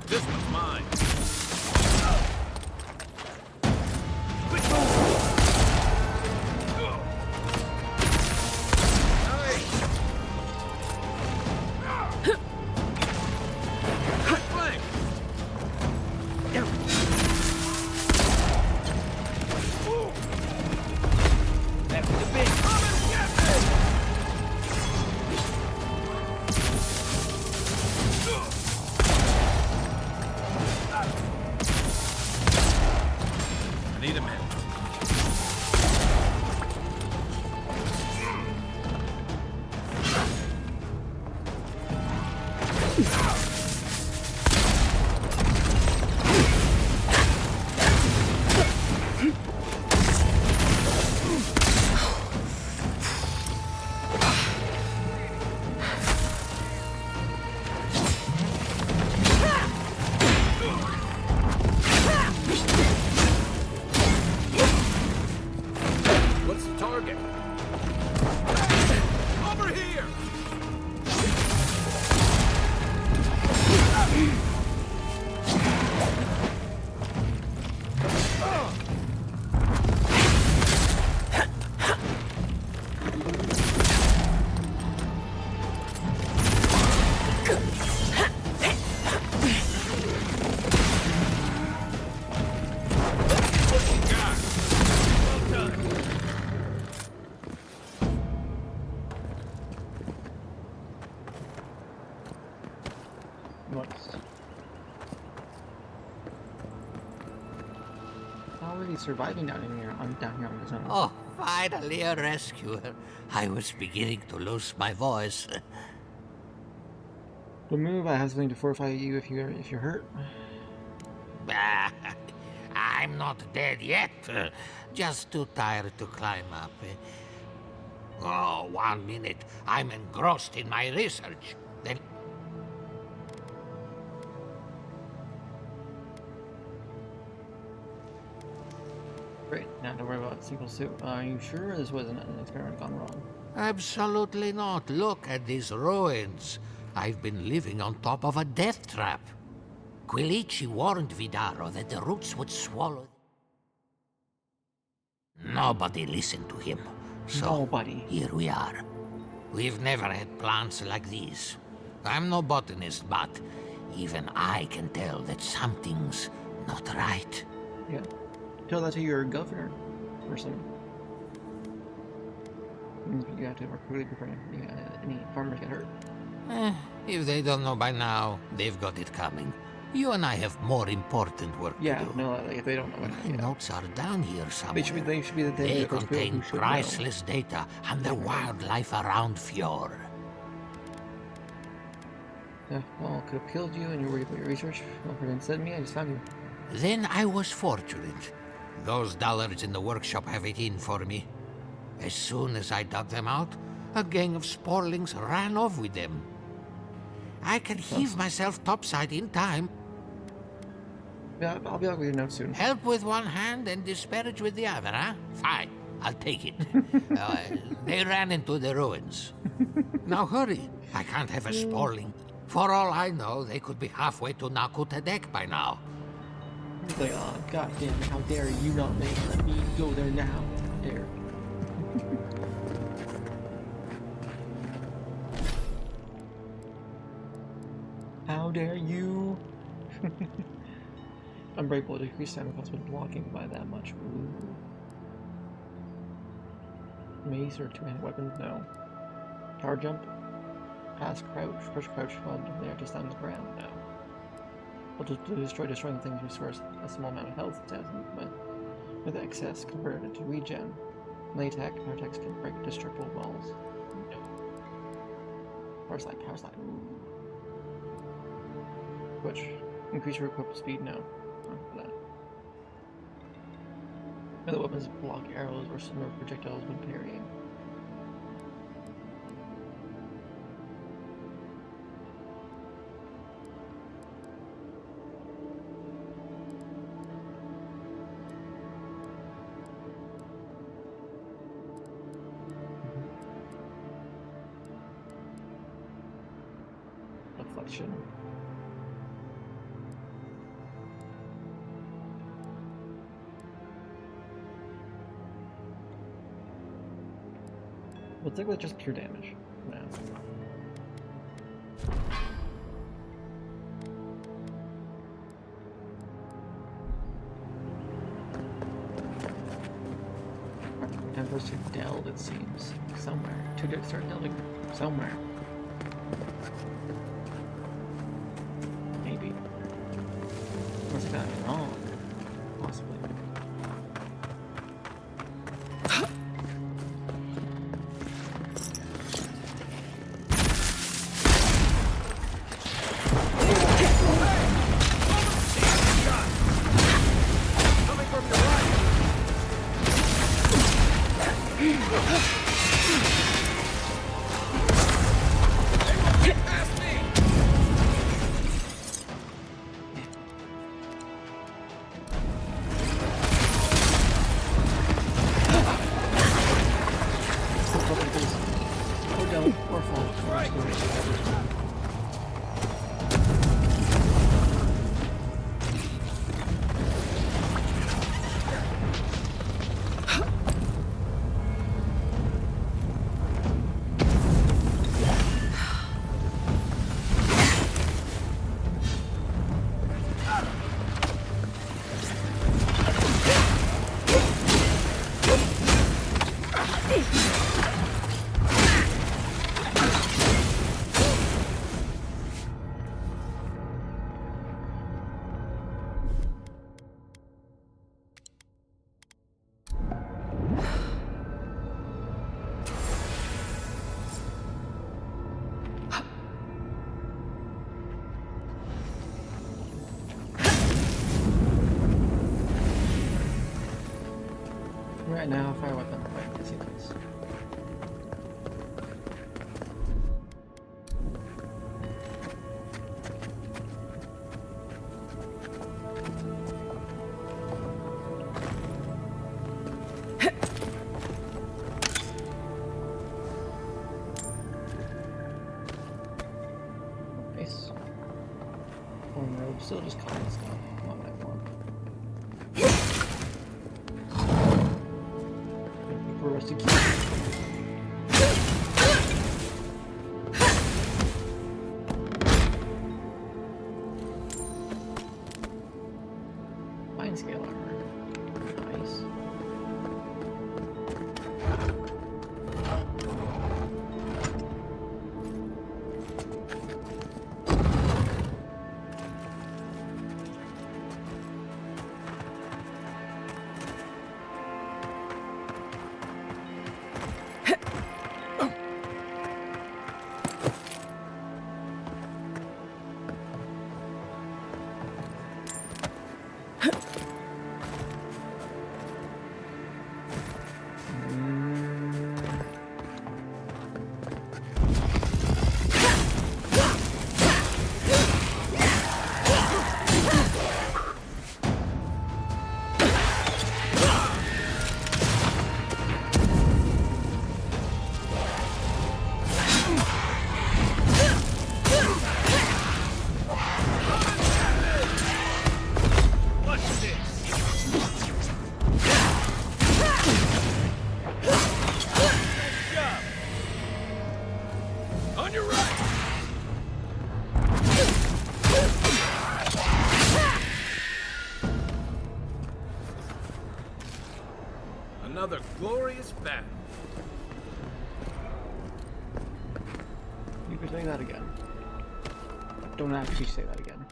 This one's mine. Surviving down here on his own. Oh, finally a rescuer. I was beginning to lose my voice. Don't move. I have something to fortify you if you're hurt. I'm not dead yet. Just too tired to climb up. Oh, 1 minute. I'm engrossed in my research. Then. Great, now don't worry about sequel suit. Are you sure this wasn't an experiment gone wrong? Absolutely not. Look at these ruins. I've been living on top of a death trap. Quilici warned Vidaro that the roots would swallow. Nobody listened to him. So Nobody. Here we are. We've never had plants like these. I'm no botanist, but even I can tell that something's not right. Yeah. Tell that to your governor person. You have to work really before any farmers get hurt. If they don't know by now, they've got it coming. You and I have more important work to do. No, like if they don't know. My notes are down here somewhere. They should be the They contain priceless data on the wildlife around Fjord. Yeah, well, I could have killed you and you're worried about your research. Well, for instead of me, I just found you. Then I was fortunate. Those dollars in the workshop have it in for me. As soon as I dug them out, a gang of sporlings ran off with them. I can heave myself topside in time. Yeah, I'll be out with your notes soon. Help with one hand and disparage with the other, huh? Fine, I'll take it. They ran into the ruins. Now hurry, I can't have a sporling. For all I know, they could be halfway to Nakutadek by now. He's like, oh, goddamn, how dare you not let me go there now? How dare. How dare you? Unbreakable, decrease time cost with blocking by that much. Ooh. Mace or two-handed weapons? No. Tower jump? Pass crouch, push crouch while there just on the ground? No. Well, to destroying things restores a small amount of health, it says, but with excess, convert it to regen. Melee attack, power attacks can break destructible walls. No. Power slide, power slide. Ooh. Which increase your equip speed? No. Not for that. Other weapons block arrows or similar projectiles when parrying. Deflection. We'll stick with just pure damage. No. Time for us to delve, it seems. Somewhere. To start delving somewhere. Maybe. Unless I got it wrong. Possibly. Right now, fire weapon. Wait, I see this. Nice. Form robe, still just common stuff. Not what I want. For us to keep. Fine scale armor. Nice. Another glorious battle. You could say that again. Don't actually say that again.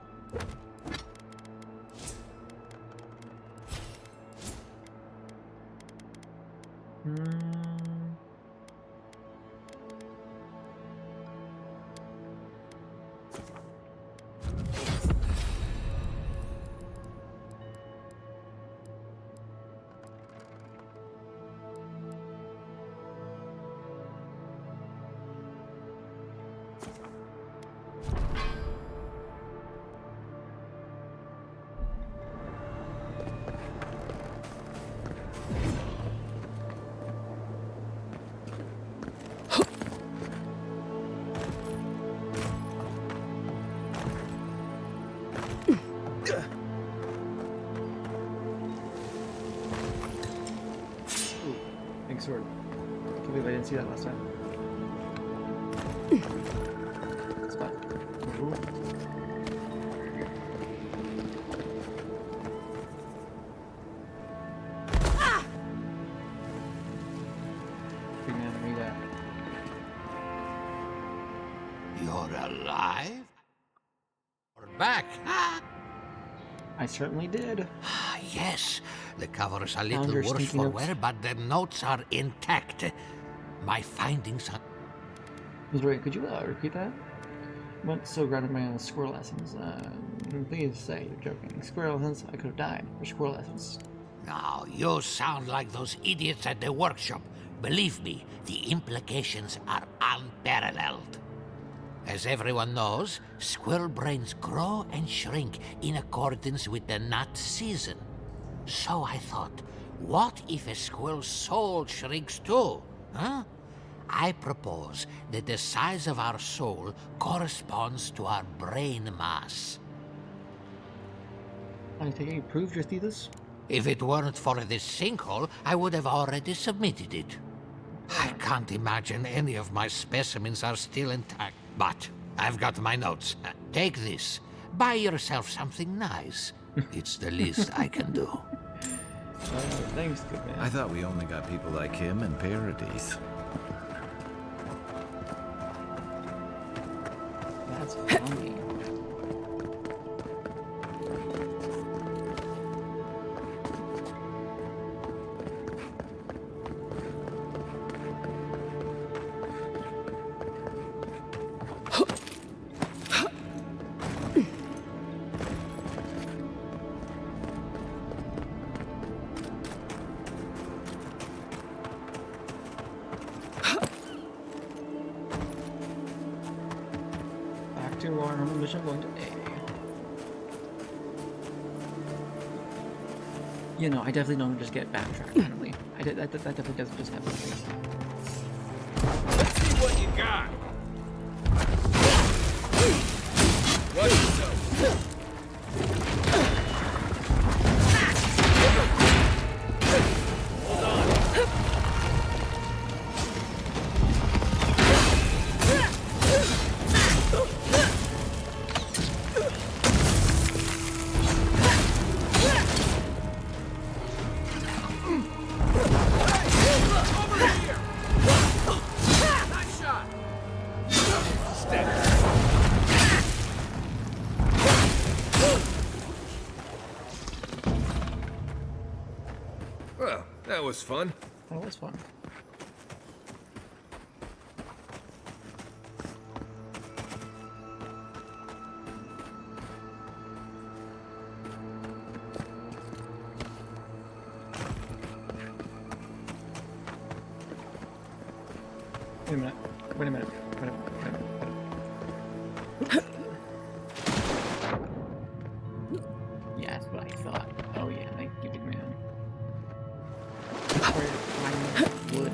Big sword. believe I didn't see that last time. Spot. Ooh. Big man, where you at? You're alive? We're back, huh? I certainly did. Yes, the cover's a little Found your worse stinky for notes. wear, but the notes are intact. My findings are... Wait, could you repeat that? Went so grounded by my squirrel lessons. Please say you're joking. Squirrel lessons? I could have died for squirrel lessons. Now, you sound like those idiots at the workshop. Believe me, the implications are unparalleled. As everyone knows, squirrel brains grow and shrink in accordance with the nut season. So I thought, what if a squirrel's soul shrinks too? Huh? I propose that the size of our soul corresponds to our brain mass. I think you proved your thesis? If it weren't for this sinkhole, I would have already submitted it. I can't imagine any of my specimens are still intact, but I've got my notes. Take this. Buy yourself something nice. It's the least I can do. Thanks, good man. I thought we only got people like him in Paradise. That's funny. Back to our normal mission, going to A. You know, I definitely don't just get backtracked randomly. That definitely doesn't just happen. Let's see what you got. Watch yourself. Well, that was fun. That was fun. Wait a minute. Wait a minute. Wait a minute. Wait a minute. Yeah, that's what I thought. Oh yeah, thank you, big man. Wood.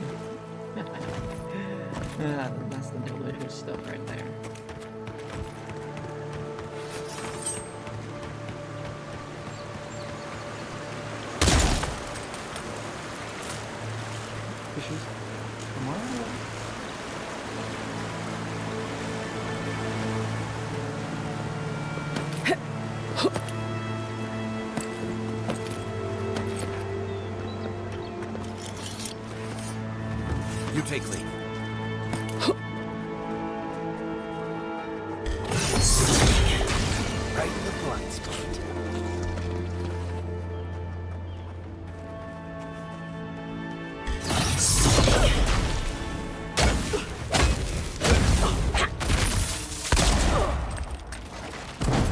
That's the delicious stuff right there. Fishes. Come on. You take lead. Right in the blind spot.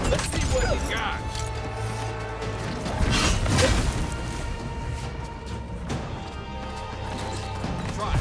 Let's see what you got. Try.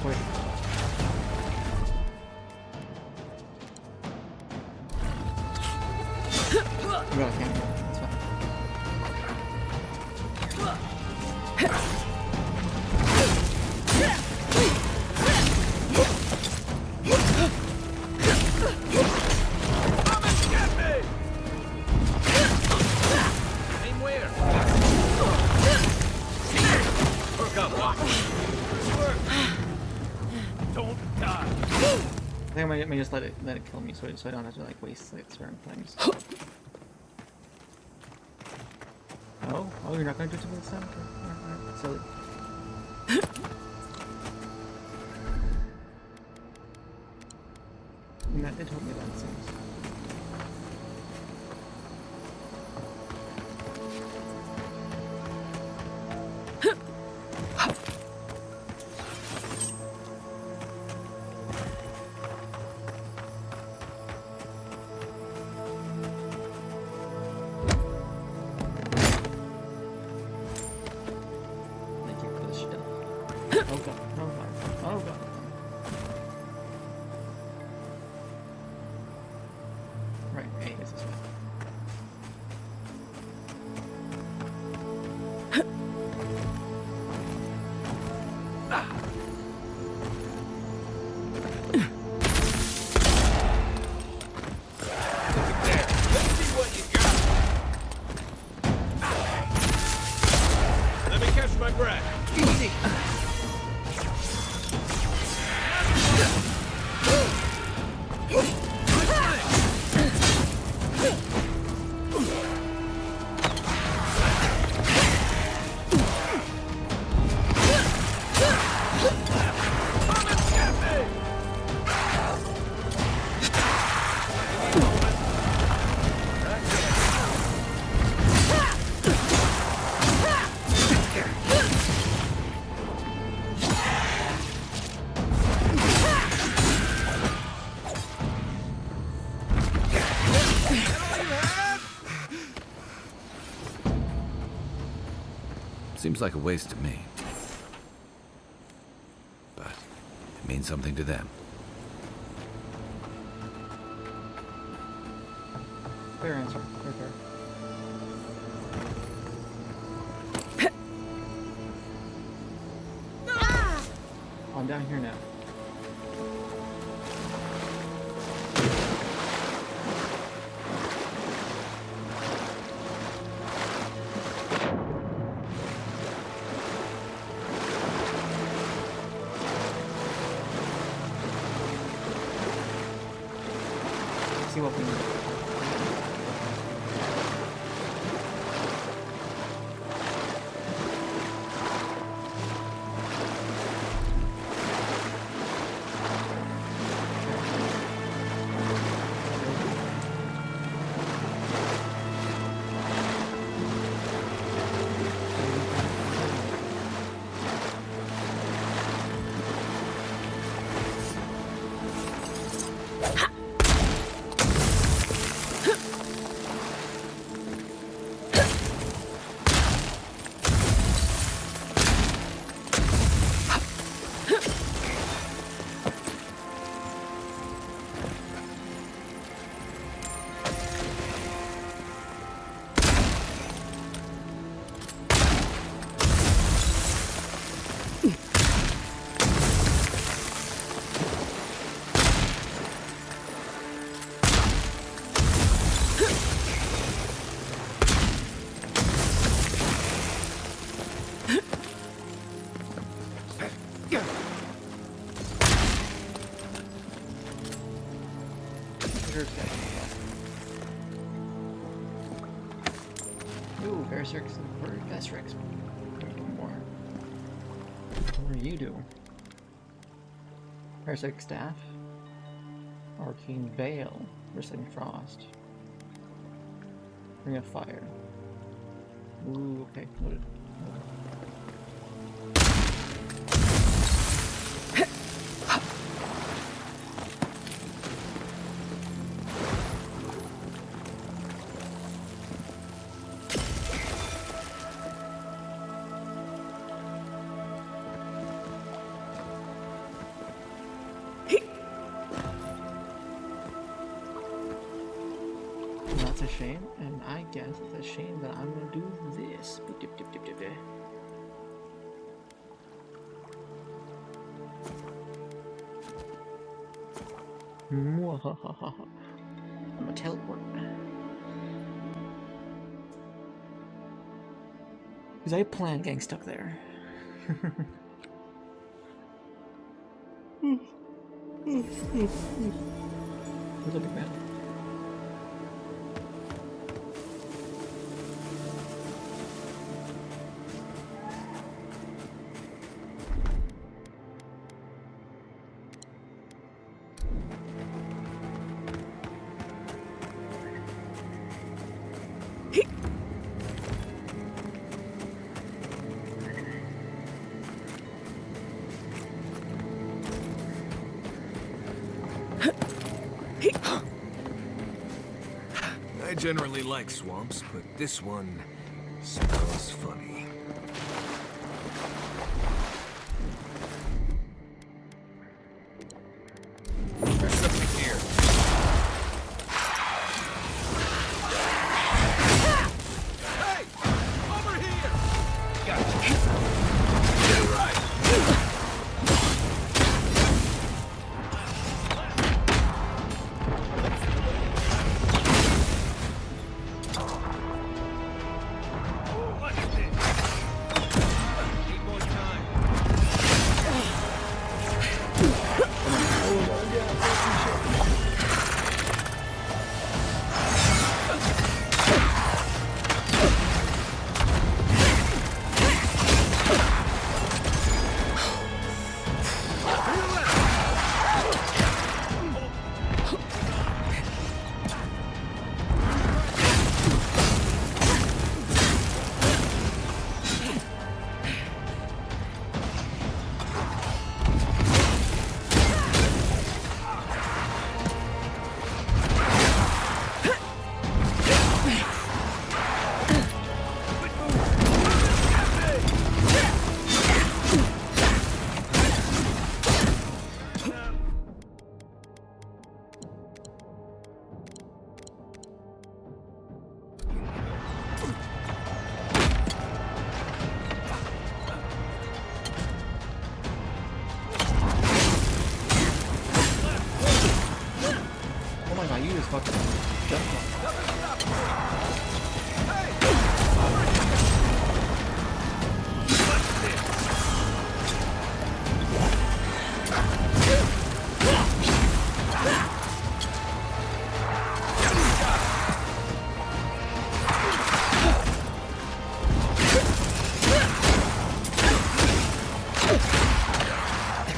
Wait. No, I can't. It's fine. I think I might just let it kill me, so I don't have to like waste like certain things. Oh, you're not gonna do it to me this time? Okay. Alright, silly. And that did help me that seems. Seems like a waste to me. But it means something to them. Fair answer. Fair. I'm down here now. See what we need. Ooh, Berserk's Berserk's more. What do you do? Berserk Staff, Arcane Veil, Bristling Frost, Ring of Fire. Ooh, okay, loaded. a shame, and I guess it's a shame that I'm gonna do this. I'm gonna teleport. Because I plan getting stuck there. Where's the big man? I generally like swamps, but this one smells funny. There's something here. Hey! Over here! Gotcha. Get it right!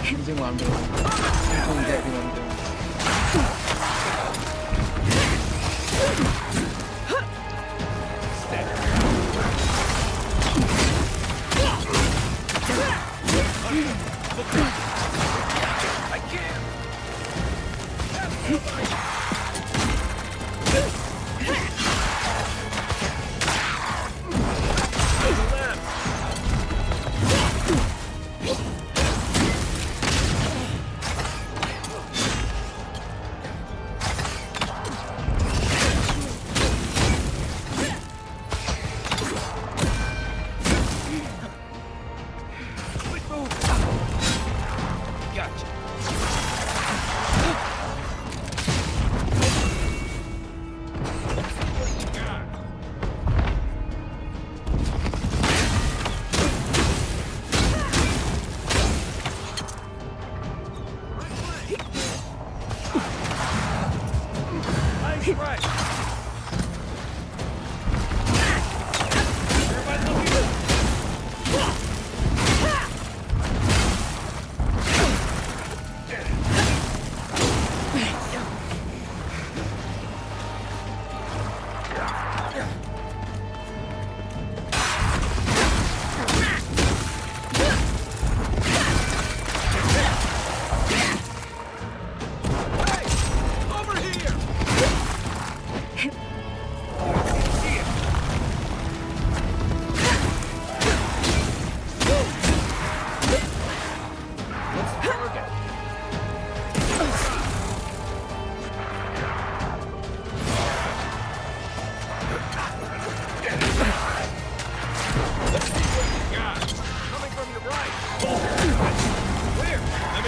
Using what I'm doing. I'm doing exactly what I'm doing. I can't!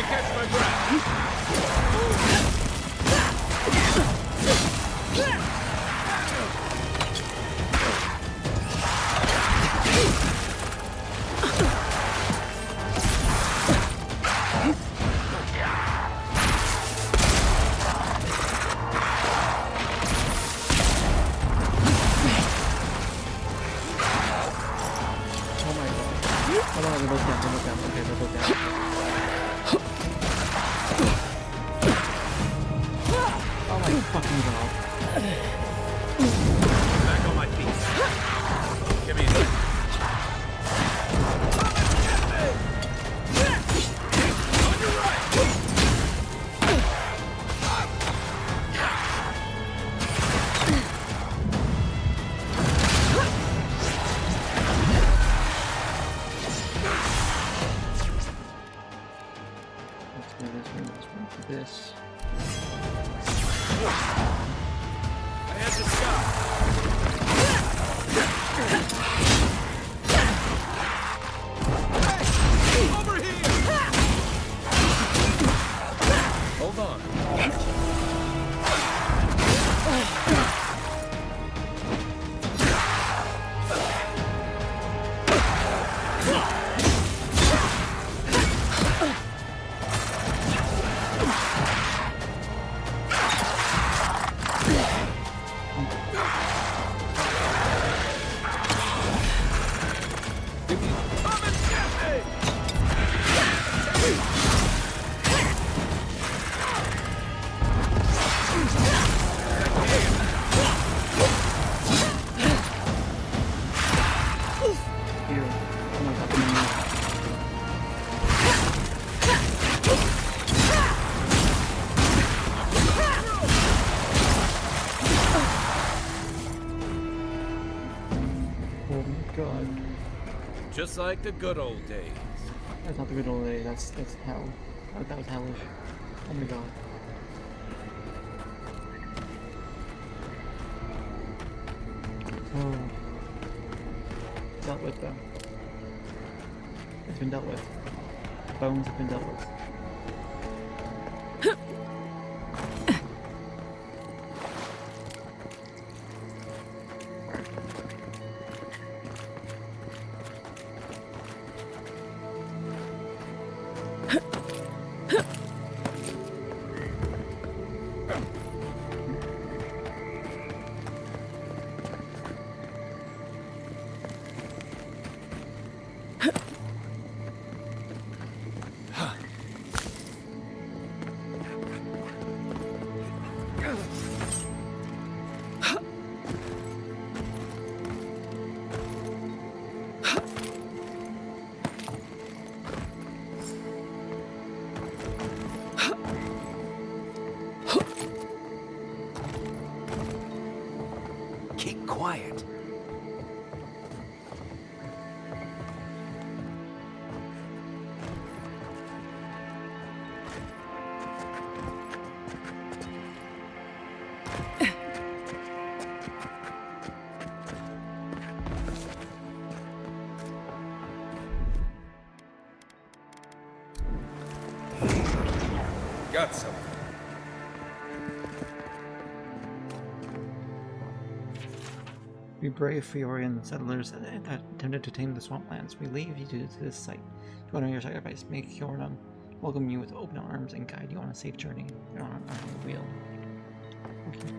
catch my breath. Back on my feet. Give me that. On your right. This. I had to stop. Hey, over here! Hold on. Just like the good old days. That's not the good old days, that's hell. That was hellish. Oh my god. Oh. Dealt with though. It's been dealt with. Bones have been dealt with. Keep quiet. Got something. We brave Fiorian settlers that attempted to tame the swamplands. We leave you to this site. To honor your sacrifice, make Hjornum welcome you with open arms and guide you on a safe journey on our wheel. Okay.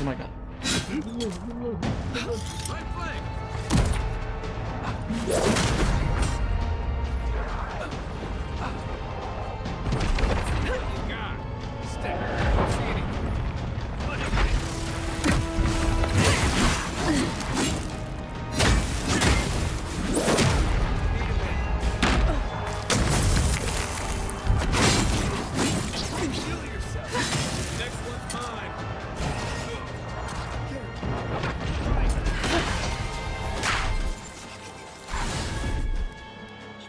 Oh my god. Right flank. God. Stay. Don't see anything. What is it? Kill yourself. Next one's mine.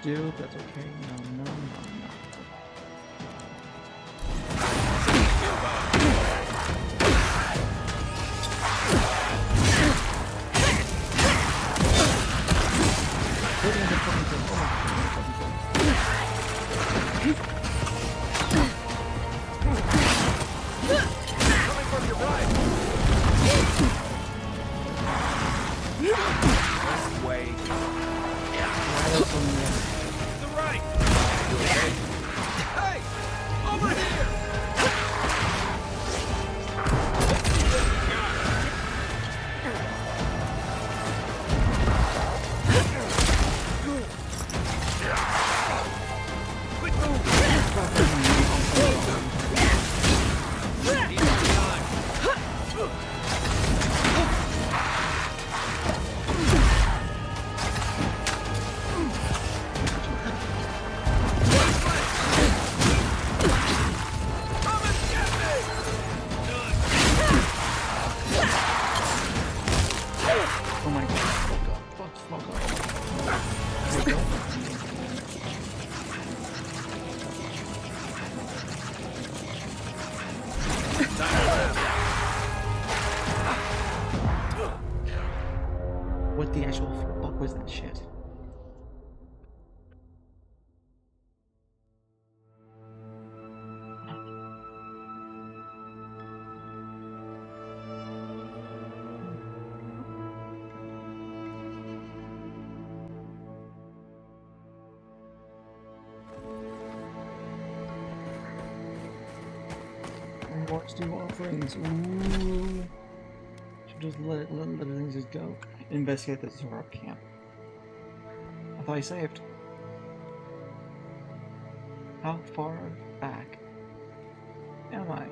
Do, that's okay. No. from your right. This way. The right. You okay? Hey! Over here! Let's see what we Oh my god, smoke up. Fuck, smoke up. There we go. What the actual fuck was that shit? Orcs do offerings. Ooh. Should just let things just go. Investigate the Zora camp. I thought I saved. How far back am I?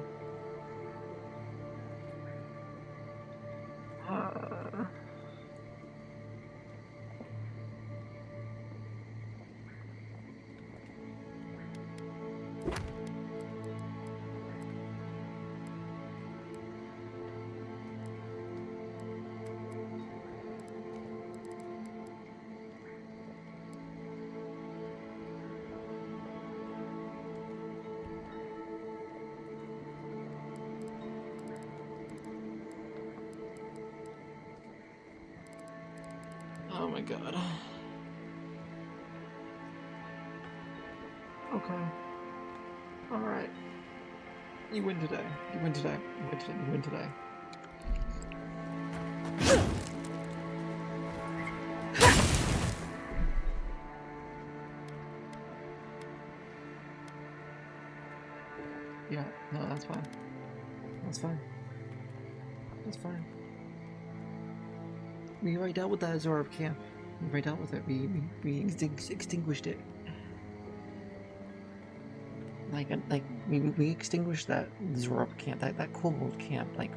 Oh my god. Okay. Alright. You win today. You win today. You win today. You win today. Yeah, no, that's fine. That's fine. That's fine. We already dealt with that Zora camp. We already dealt with it. We extinguished it. Like we extinguished that Zora camp, that kobold camp, like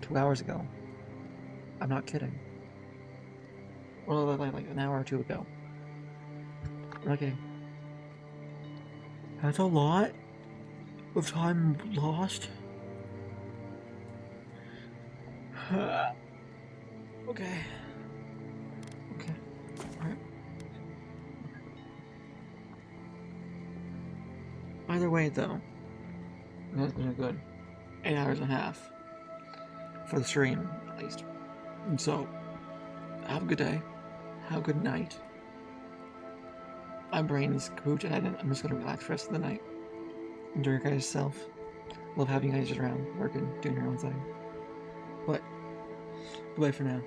2 hours ago. I'm not kidding. Or like an hour or two ago. Okay. That's a lot of time lost. Okay. Okay. Alright. Either way, though, that's been a good 8 hours and a half for the stream, at least. And so, have a good day. Have a good night. My brain is kaput, and I'm just gonna relax the rest of the night. Enjoy your guys' self. Love having you guys around, working, doing your own thing. But, goodbye for now.